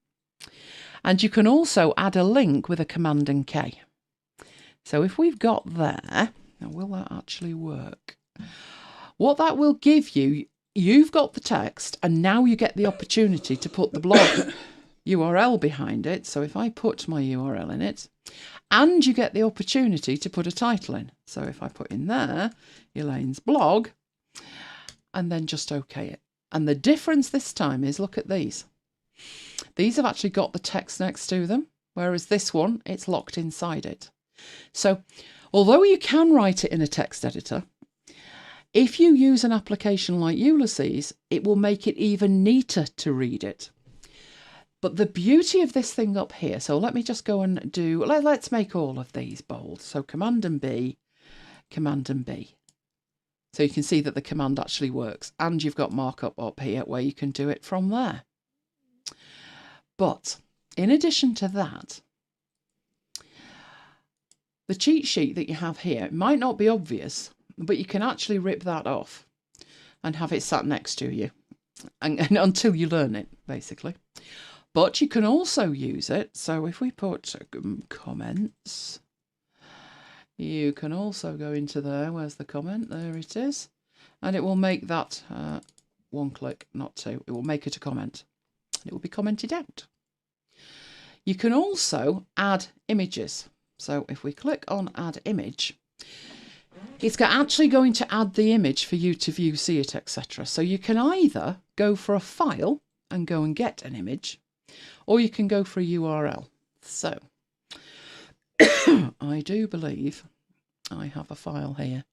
And you can also add a link with a Command and K. So if we've got there, now will that actually work? What that will give you, you've got the text, and now you get the opportunity to put the blog URL behind it. So if I put my URL in it, and you get the opportunity to put a title in. So if I put in there, Elaine's blog, and then just OK it. And the difference this time is, look at these. These have actually got the text next to them, whereas this one, it's locked inside it. So although you can write it in a text editor, if you use an application like Ulysses, it will make it even neater to read it. But the beauty of this thing up here, so let me just go and do, let's make all of these bold. So Command and B, Command and B. So you can see that the command actually works, and you've got markup up here where you can do it from there. But in addition to that, the cheat sheet that you have here might not be obvious, but you can actually rip that off and have it sat next to you and until you learn it, basically. But you can also use it. So if we put comments, you can also go into there. Where's the comment? There it is. And it will make that 1 click, not 2. It will make it a comment. It will be commented out. You can also add images. So if we click on add image, it's actually going to add the image for you to view, see it, etc. So you can either go for a file and go and get an image, or you can go for a URL. So I do believe I have a file here.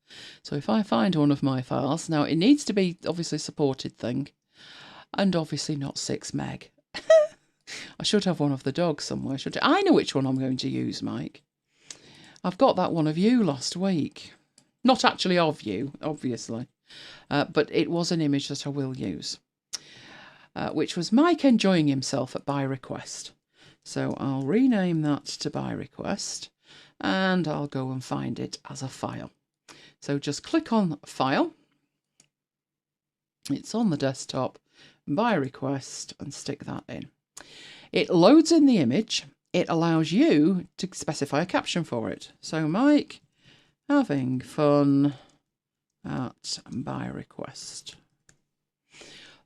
So if I find one of my files, now it needs to be obviously supported thing, and obviously not 6 meg. I should have one of the dogs somewhere, should I? I know which one I'm going to use, Mike. I've got that one of you last week. Not actually of you, obviously, but it was an image that I will use, which was Mike enjoying himself at by request. So I'll rename that to by request, and I'll go and find it as a file. So just click on File. It's on the desktop, by request, and stick that in. It loads in the image. It allows you to specify a caption for it. So Mike having fun at by request.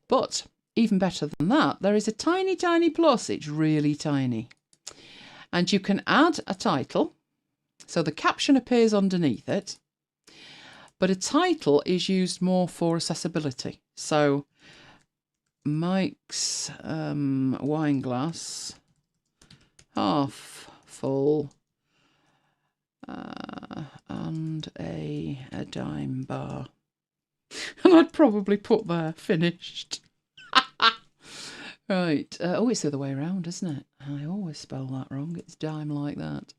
But even better than that, there is a tiny, tiny plus. It's really tiny. And you can add a title. So the caption appears underneath it. But a title is used more for accessibility. So Mike's wine glass, half full, and a dime bar. And I'd probably put there, finished. Right. Oh, it's the other way around, isn't it? I always spell that wrong. It's dime like that.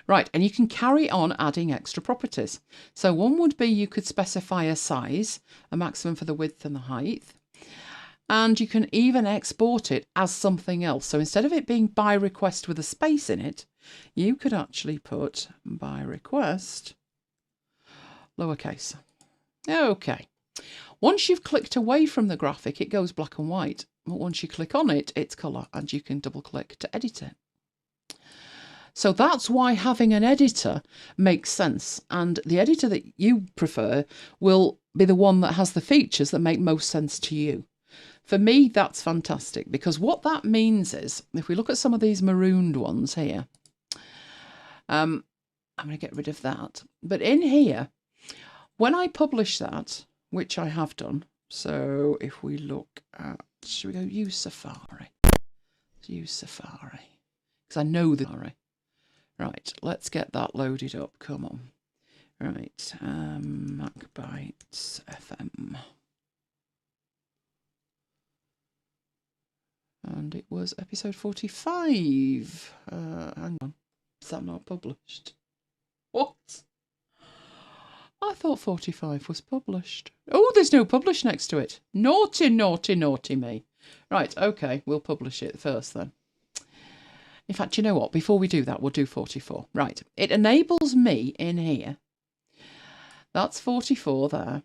Right, and you can carry on adding extra properties. So one would be you could specify a size, a maximum for the width and the height. And you can even export it as something else. So instead of it being by request with a space in it, you could actually put by request, lowercase. Okay. Once you've clicked away from the graphic, it goes black and white. But once you click on it, it's colour, and you can double click to edit it. So that's why having an editor makes sense. And the editor that you prefer will be the one that has the features that make most sense to you. For me, that's fantastic, because what that means is, if we look at some of these marooned ones here, I'm going to get rid of that. But in here, when I publish that, which I have done, so if we look at, should we go use Safari? Let's use Safari, because I know the Safari. Right, let's get that loaded up. Come on. Right, MacBites FM. And it was episode 45. Hang on. Is that not published? What? I thought 45 was published. Oh, there's no publish next to it. Naughty, naughty, naughty me. Right, okay, we'll publish it first then. In fact, you know what? Before we do that, we'll do 44. Right, it enables me in here. That's 44 there.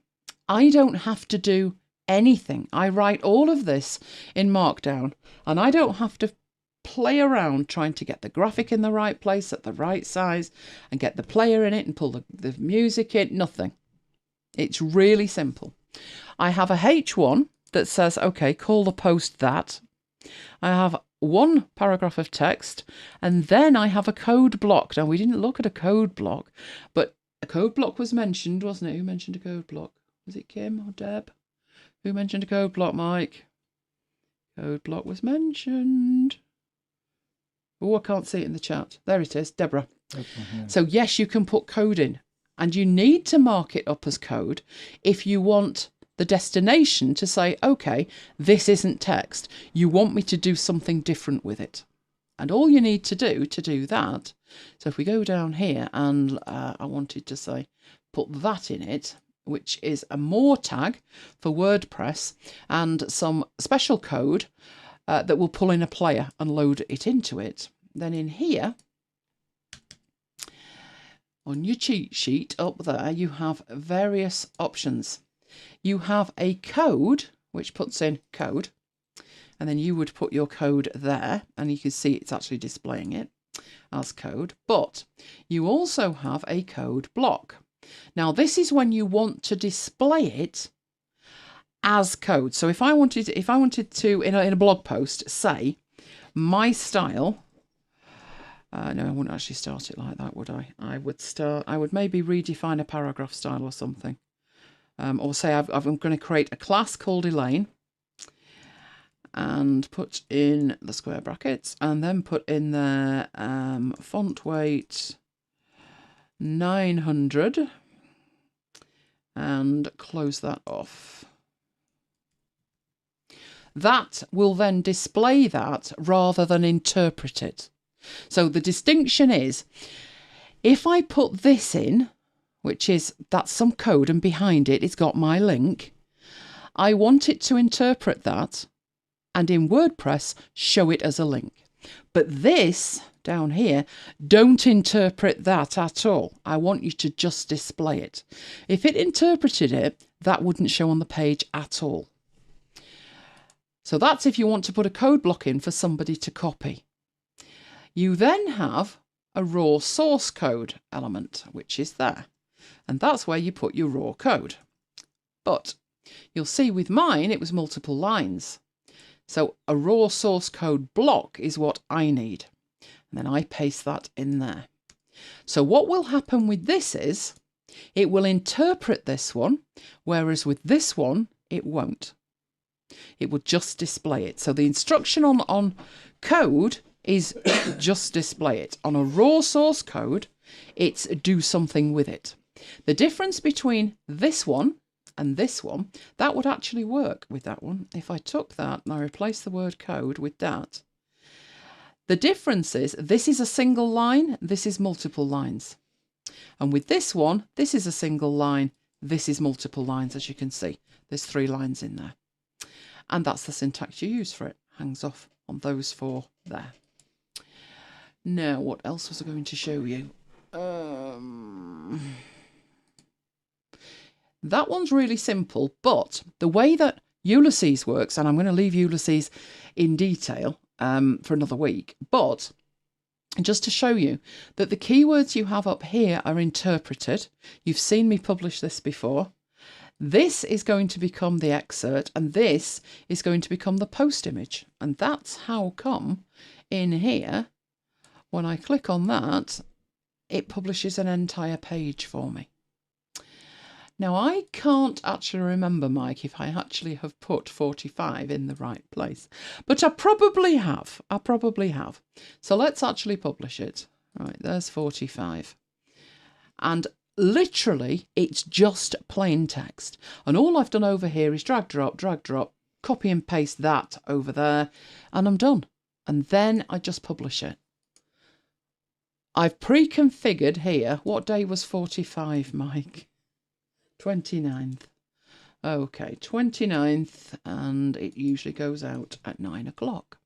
I don't have to do anything. I write all of this in Markdown, and I don't have to play around trying to get the graphic in the right place at the right size and get the player in it and pull the music in. Nothing. It's really simple. I have a H1 that says, okay, call the post that. I have one paragraph of text, and then I have a code block. Now, we didn't look at a code block, but a code block was mentioned, wasn't it? Who mentioned a code block? Was it Kim or Deb? Who mentioned a code block, Mike? Code block was mentioned. Oh, I can't see it in the chat. There it is, Deborah. Okay, yeah. So yes, you can put code in, and you need to mark it up as code if you want the destination to say, okay, this isn't text. You want me to do something different with it. And all you need to do that, so if we go down here and I wanted to say, put that in it, which is a more tag for WordPress and some special code that will pull in a player and load it into it. Then in here, on your cheat sheet up there, you have various options. You have a code, which puts in code, and then you would put your code there, and you can see it's actually displaying it as code. But you also have a code block. Now, this is when you want to display it as code. So if I wanted to in a blog post say my style, no, I wouldn't actually start it like that, would I? I would maybe redefine a paragraph style or something, or say I'm going to create a class called Elaine, and put in the square brackets, and then put in there font weight 900, and close that off. That will then display that rather than interpret it. So the distinction is, if I put this in, which is, that's some code, and behind it, it's got my link, I want it to interpret that, and in WordPress, show it as a link. But this, down here, don't interpret that at all. I want you to just display it. If it interpreted it, that wouldn't show on the page at all. So that's if you want to put a code block in for somebody to copy. You then have a raw source code element, which is there. And that's where you put your raw code. But you'll see with mine, it was multiple lines. So a raw source code block is what I need. And then I paste that in there. So what will happen with this is it will interpret this one, whereas with this one, it won't. It will just display it. So the instruction on code is just display it. On a raw source code, it's do something with it. The difference between this one and this one, that would actually work with that one. If I took that and I replaced the word code with that, the difference is this is a single line, this is multiple lines. And with this one, this is a single line, this is multiple lines, as you can see. There's 3 lines in there. And that's the syntax you use for it. Hangs off on those 4 there. Now, what else was I going to show you? That one's really simple, but the way that Ulysses works, and I'm going to leave Ulysses in detail for another week, but just to show you that the keywords you have up here are interpreted. You've seen me publish this before. This is going to become the excerpt, and this is going to become the post image. And that's how come in here, when I click on that, it publishes an entire page for me. Now, I can't actually remember, Mike, if I actually have put 45 in the right place, but I probably have. So let's actually publish it. Right, there's 45. And literally, it's just plain text. And all I've done over here is drag, drop, copy and paste that over there, and I'm done. And then I just publish it. I've pre-configured here. What day was 45, Mike? 29th. Okay, 29th, and it usually goes out at 9 o'clock.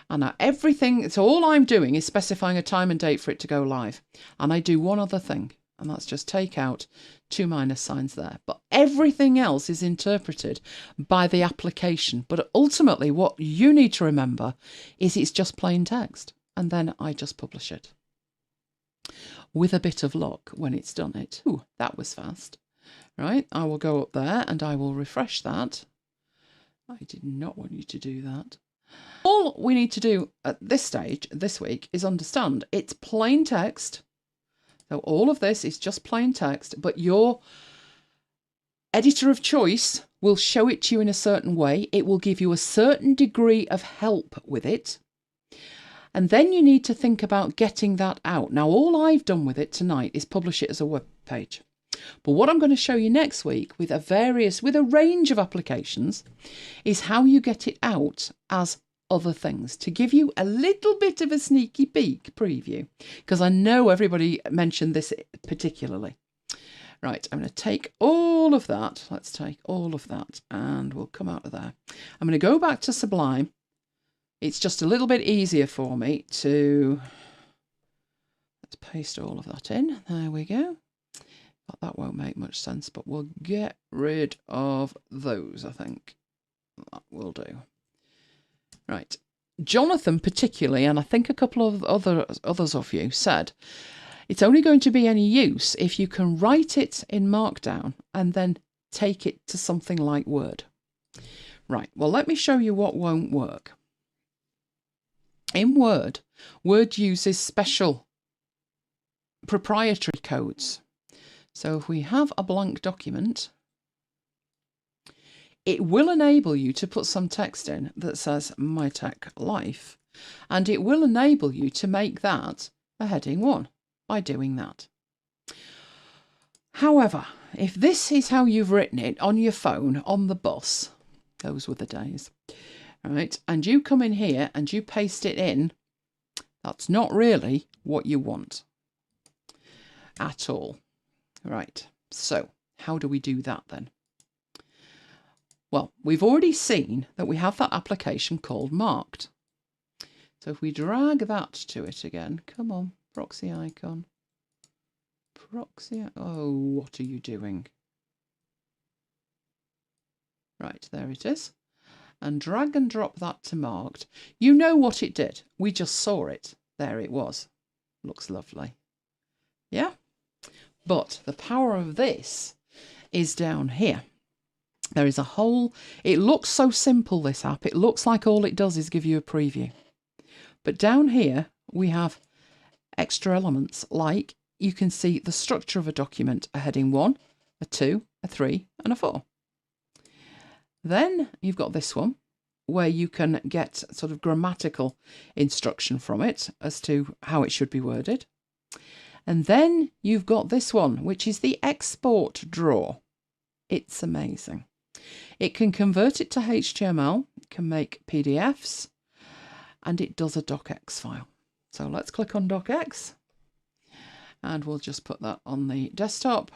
And now everything, so all I'm doing is specifying a time and date for it to go live. And I do one other thing, and that's just take out 2 minus signs there. But everything else is interpreted by the application. But ultimately, what you need to remember is it's just plain text. And then I just publish it. With a bit of luck when it's done it. Ooh, that was fast. Right, I will go up there and I will refresh that. I did not want you to do that. All we need to do at this stage, this week, is understand it's plain text. So all of this is just plain text, but your editor of choice will show it to you in a certain way. It will give you a certain degree of help with it. And then you need to think about getting that out. Now, all I've done with it tonight is publish it as a web page. But what I'm going to show you next week with a range of applications is how you get it out as other things, to give you a little bit of a sneaky peek preview, because I know everybody mentioned this particularly. Right, I'm going to take all of that. Let's take all of that and we'll come out of there. I'm going to go back to Sublime. It's just a little bit easier for me to, let's paste all of that in. There we go. But that won't make much sense, but we'll get rid of those, I think. That will do. Right. Jonathan particularly, and I think a couple of others of you said, it's only going to be any use if you can write it in Markdown and then take it to something like Word. Right, well, let me show you what won't work. In Word, Word uses special proprietary codes. So if we have a blank document, it will enable you to put some text in that says My Tech Life, and it will enable you to make that a heading 1 by doing that. However, if this is how you've written it on your phone, on the bus, those were the days, right, and you come in here and you paste it in, that's not really what you want at all. Right, so how do we do that then? Well, we've already seen that we have that application called Marked. So if we drag that to it again, come on, proxy icon. Proxy, oh, what are you doing? Right, there it is. And drag and drop that to Marked. You know what it did. We just saw it. There it was. Looks lovely. Yeah? But the power of this is down here. There is a whole, it looks so simple, this app. It looks like all it does is give you a preview. But down here, we have extra elements, like you can see the structure of a document, a heading 1, a 2, a 3, and a 4. Then you've got this one, where you can get sort of grammatical instruction from it as to how it should be worded. And then you've got this one, which is the export drawer. It's amazing. It can convert it to HTML, it can make PDFs, and it does a docx file. So let's click on docx, and we'll just put that on the desktop.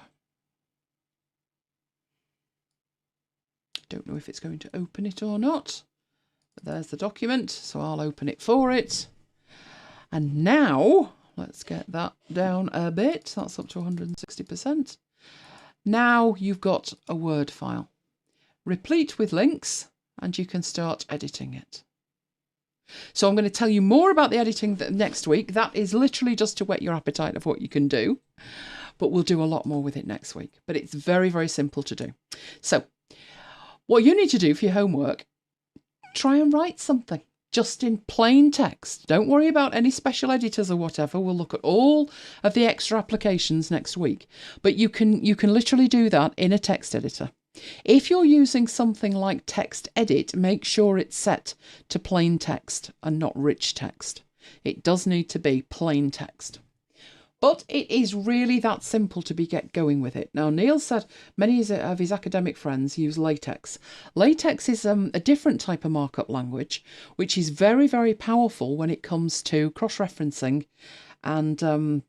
Don't know if it's going to open it or not, but there's the document, so I'll open it for it. And now, let's get that down a bit. That's up to 160%. Now you've got a Word file, replete with links, and you can start editing it. So I'm going to tell you more about the editing next week. That is literally just to whet your appetite of what you can do, but we'll do a lot more with it next week. But it's very, very simple to do. So what you need to do for your homework, try and write something just in plain text. Don't worry about any special editors or whatever. We'll look at all of the extra applications next week. But you can literally do that in a text editor. If you're using something like Text Edit, make sure it's set to plain text and not rich text. It does need to be plain text. But it is really that simple to get going with it. Now, Neil said many of his academic friends use LaTeX. LaTeX is a different type of markup language, which is very, very powerful when it comes to cross-referencing and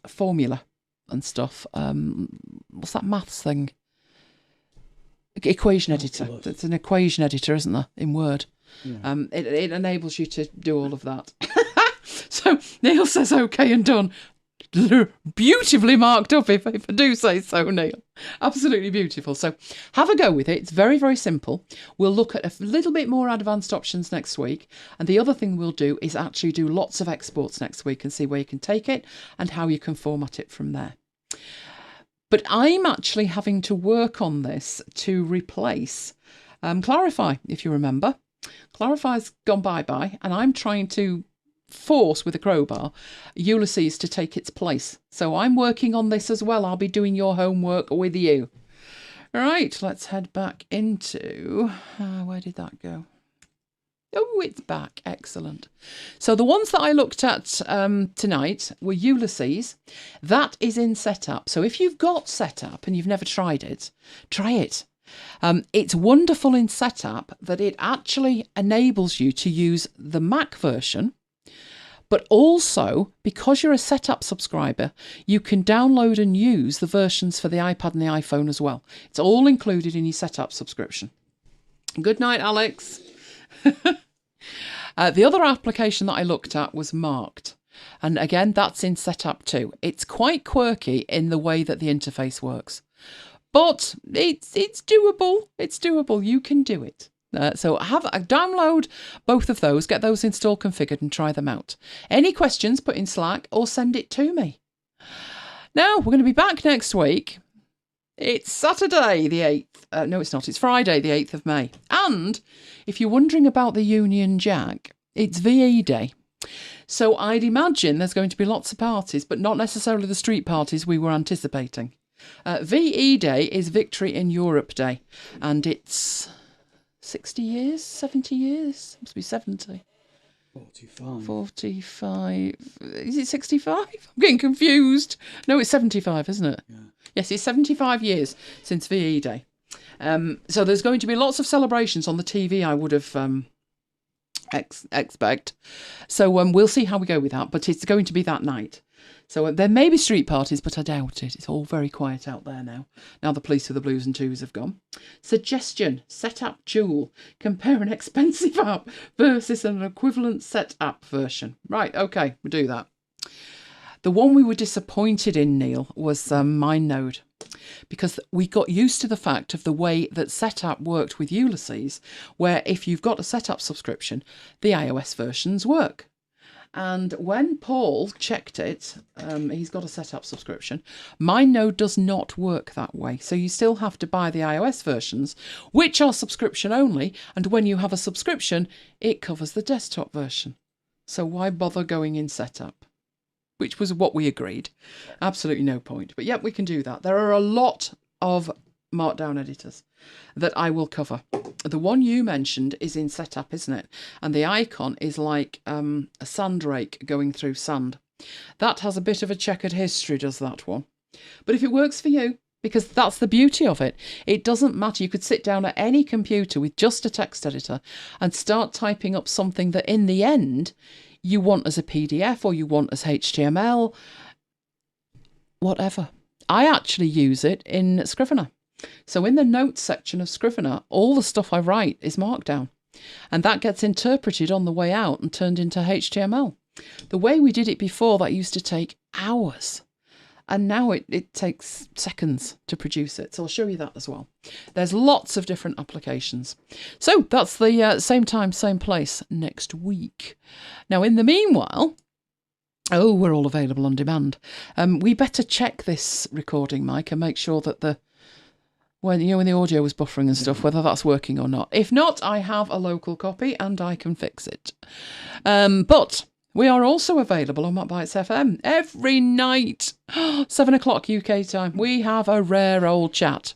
formula and stuff. What's that maths thing? Equation editor. It's an equation editor, isn't there, in Word? Yeah. It enables you to do all of that. So Neil says okay and done. Beautifully marked up, if I do say so, Neil. Absolutely beautiful. So have a go with it. It's very, very simple. We'll look at a little bit more advanced options next week. And the other thing we'll do is actually do lots of exports next week and see where you can take it and how you can format it from there. But I'm actually having to work on this to replace Clarify, if you remember. Clarify's gone bye-bye, and I'm trying to force with a crowbar Ulysses to take its place. So I'm working on this as well. I'll be doing your homework with you. All right, let's head back into... where did that go? Oh, it's back. Excellent. So the ones that I looked at tonight were Ulysses. That is in Setup. So if you've got Setup and you've never tried it, try it. It's wonderful in Setup that it actually enables you to use the Mac version, but also, because you're a Setup subscriber, you can download and use the versions for the iPad and the iPhone as well. It's all included in your Setup subscription. Good night, Alex. The other application that I looked at was Marked. And again, that's in Setup too. It's quite quirky in the way that the interface works. But it's doable. It's doable. You can do it. So download both of those, get those installed, configured, and try them out. Any questions, put in Slack or send it to me. Now, we're going to be back next week. It's Saturday the 8th. No, it's not. It's Friday the 8th of May. And if you're wondering about the Union Jack, it's VE Day. So I'd imagine there's going to be lots of parties, but not necessarily the street parties we were anticipating. VE Day is Victory in Europe Day, and it's 60 years, 70 years, must be 70. 45. Is it 65? I'm getting confused. No, it's 75, isn't it? Yeah. Yes, it's 75 years since VE Day. So there's going to be lots of celebrations on the TV, I would have expect. So we'll see how we go with that, but it's going to be that night. So there may be street parties, but I doubt it. It's all very quiet out there now. Now the police with the blues and twos have gone. Suggestion, Setup Joule. Compare an expensive app versus an equivalent Setup version. Right, okay, we'll do that. The one we were disappointed in, Neil, was MindNode, because we got used to the fact of the way that Setup worked with Ulysses, where if you've got a Setup subscription, the iOS versions work. And when Paul checked it, he's got a setup subscription. My Node does not work that way. So you still have to buy the iOS versions, which are subscription only. And when you have a subscription, it covers the desktop version. So why bother going in setup? Which was what we agreed. Absolutely no point. But yep, we can do that. There are a lot of Markdown editors that I will cover. The one you mentioned is in setup, isn't it? And the icon is like a sand rake going through sand. That has a bit of a checkered history, does that one? But if it works for you, because that's the beauty of it, it doesn't matter. You could sit down at any computer with just a text editor and start typing up something that in the end you want as a PDF or you want as HTML, whatever. I actually use it in Scrivener. So in the notes section of Scrivener, all the stuff I write is Markdown. And that gets interpreted on the way out and turned into HTML. The way we did it before, that used to take hours. And now it takes seconds to produce it. So I'll show you that as well. There's lots of different applications. So that's the same time, same place next week. Now, in the meanwhile, oh, we're all available on demand. We better check this recording, Mike, and make sure that when the audio was buffering and stuff, whether that's working or not. If not, I have a local copy and I can fix it. But we are also available on MacBites FM every night, 7 o'clock UK time. We have a rare old chat.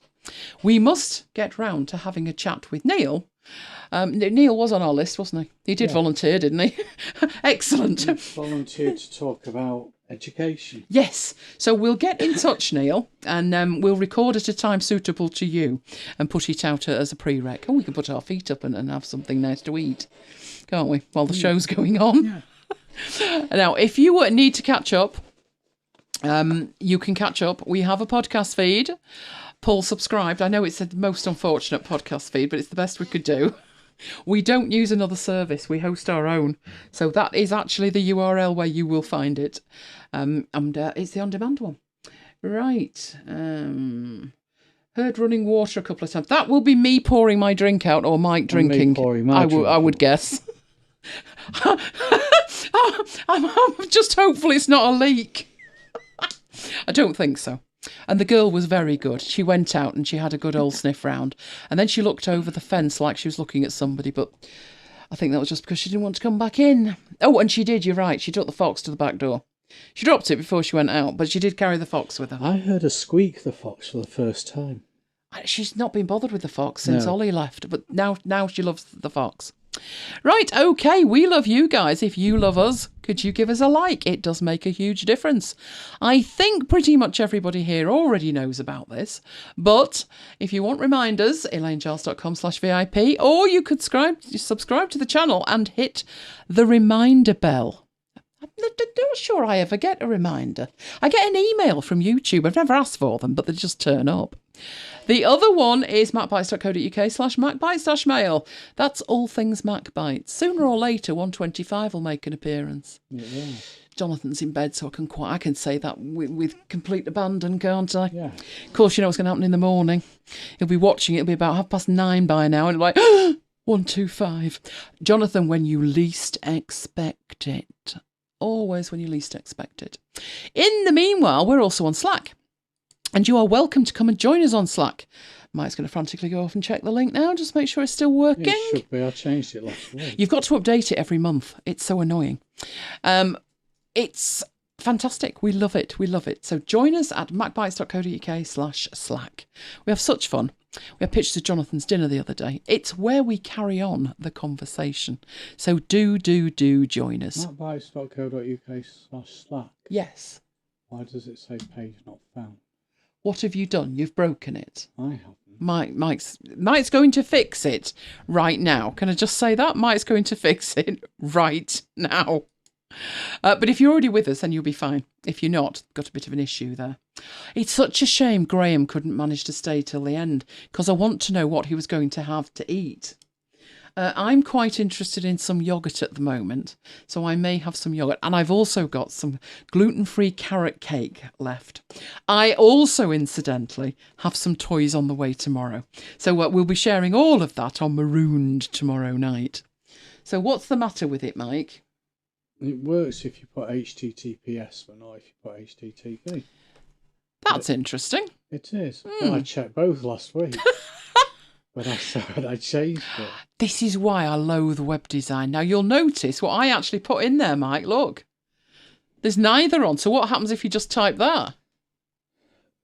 We must get round to having a chat with Neil. Neil was on our list, wasn't he? He did volunteer, didn't he? Excellent. He volunteered to talk about education. Yes. So we'll get in touch, Neil, and we'll record at a time suitable to you and put it out as a prereq. Oh, we can put our feet up and have something nice to eat, can't we, while the show's going on? Yeah. Now, if you need to catch up, you can catch up. We have a podcast feed. Paul subscribed. I know it's the most unfortunate podcast feed, but it's the best we could do. We don't use another service. We host our own. So that is actually the URL where you will find it. And it's the on-demand one. Right. Heard running water a couple of times. That will be me pouring my drink out or Mike drinking. I would guess. I'm just hopeful it's not a leak. I don't think so. And the girl was very good. She went out and she had a good old sniff round. And then she looked over the fence like she was looking at somebody. But I think that was just because she didn't want to come back in. Oh, and she did, you're right. She took the fox to the back door. She dropped it before she went out, but she did carry the fox with her. I heard her squeak the fox for the first time. She's not been bothered with the fox since Ollie left. But now she loves the fox. Right, okay, we love you guys. If you love us, could you give us a like? It does make a huge difference. I think pretty much everybody here already knows about this, but if you want reminders, elainecharles.com/VIP, or you could subscribe to the channel and hit the reminder bell. I'm not sure I ever get a reminder. I get an email from YouTube. I've never asked for them, but they just turn up. The other one is macbites.co.uk/macbites-mail. That's all things MacBites. Sooner or later, 125 will make an appearance. Yeah. Jonathan's in bed, so I can say that with complete abandon, can't I? Yeah. Of course, you know what's going to happen in the morning. He'll be watching it. It'll be about 9:30 by now, and like 125. Jonathan, when you least expect it. Always when you least expect it. In the meanwhile, we're also on Slack. And you are welcome to come and join us on Slack. Mike's going to frantically go off and check the link now, just make sure it's still working. It should be. I changed it last week. You've got to update it every month. It's so annoying. It's fantastic. We love it. We love it. So join us at macbites.co.uk/Slack. We have such fun. We had pictures of Jonathan's dinner the other day. It's where we carry on the conversation. So do join us. macbites.co.uk/Slack. Yes. Why does it say page not found? What have you done? You've broken it. I haven't. Mike's going to fix it right now. Can I just say that? Mike's going to fix it right now. But if you're already with us, then you'll be fine. If you're not, got a bit of an issue there. It's such a shame Graham couldn't manage to stay till the end, because I want to know what he was going to have to eat. I'm quite interested in some yoghurt at the moment, so I may have some yoghurt. And I've also got some gluten-free carrot cake left. I also, incidentally, have some toys on the way tomorrow. So we'll be sharing all of that on Marooned tomorrow night. So what's the matter with it, Mike? It works if you put HTTPS, but not if you put HTTP. That's interesting. It is. Well, I checked both last week. But I said I changed it. This is why I loathe web design. Now, you'll notice what I actually put in there, Mike. Look. There's neither on. So what happens if you just type that?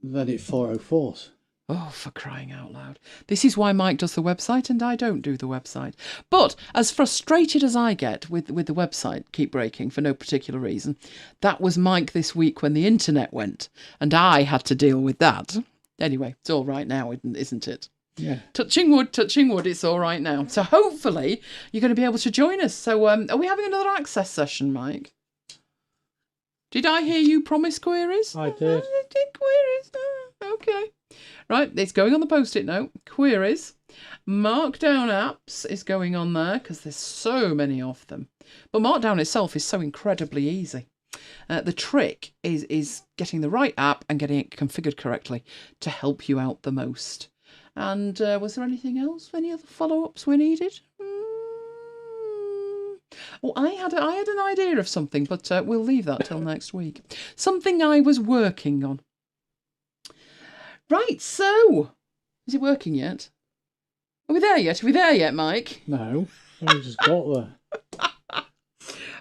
Then it 404s. Oh, for crying out loud. This is why Mike does the website and I don't do the website. But as frustrated as I get with the website keep breaking for no particular reason, that was Mike this week when the internet went and I had to deal with that. Anyway, it's all right now, isn't it? Yeah. Touching wood, it's all right now. So hopefully you're going to be able to join us. So are we having another access session, Mike? Did I hear you promise queries? I did. I did queries. Oh, okay. Right, it's going on the post-it note. Queries. Markdown apps is going on there because there's so many of them. But Markdown itself is so incredibly easy. The trick is getting the right app and getting it configured correctly to help you out the most. And was there anything else? Any other follow-ups we needed? Well, I had an idea of something, but we'll leave that till next week. Something I was working on. Right, so is it working yet? Are we there yet? Are we there yet, Mike? No, I just got there.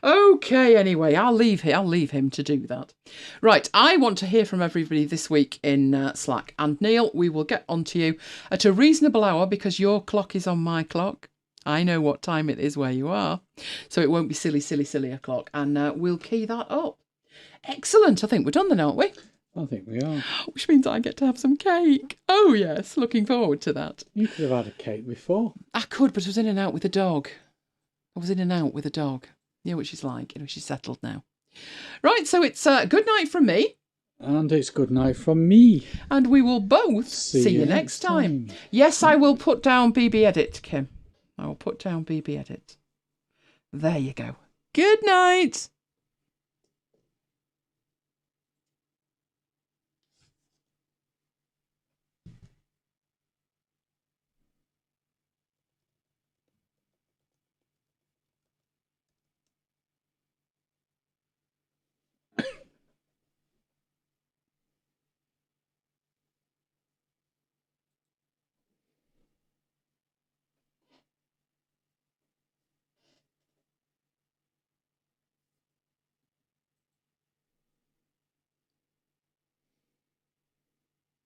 Okay, anyway, I'll leave him to do that. Right, I want to hear from everybody this week in Slack. And Neil, we will get onto you at a reasonable hour because your clock is on my clock. I know what time it is where you are. So it won't be silly o'clock. And we'll key that up. Excellent. I think we're done then, aren't we? I think we are. Which means I get to have some cake. Oh, yes. Looking forward to that. You could have had a cake before. I could, but I was in and out with the dog. You know what she's like. You know, she's settled now. Right, so it's good night from me. And it's good night from me. And we will both see you next time. Yes, I will put down BB Edit, Kim. I will put down BB Edit. There you go. Good night.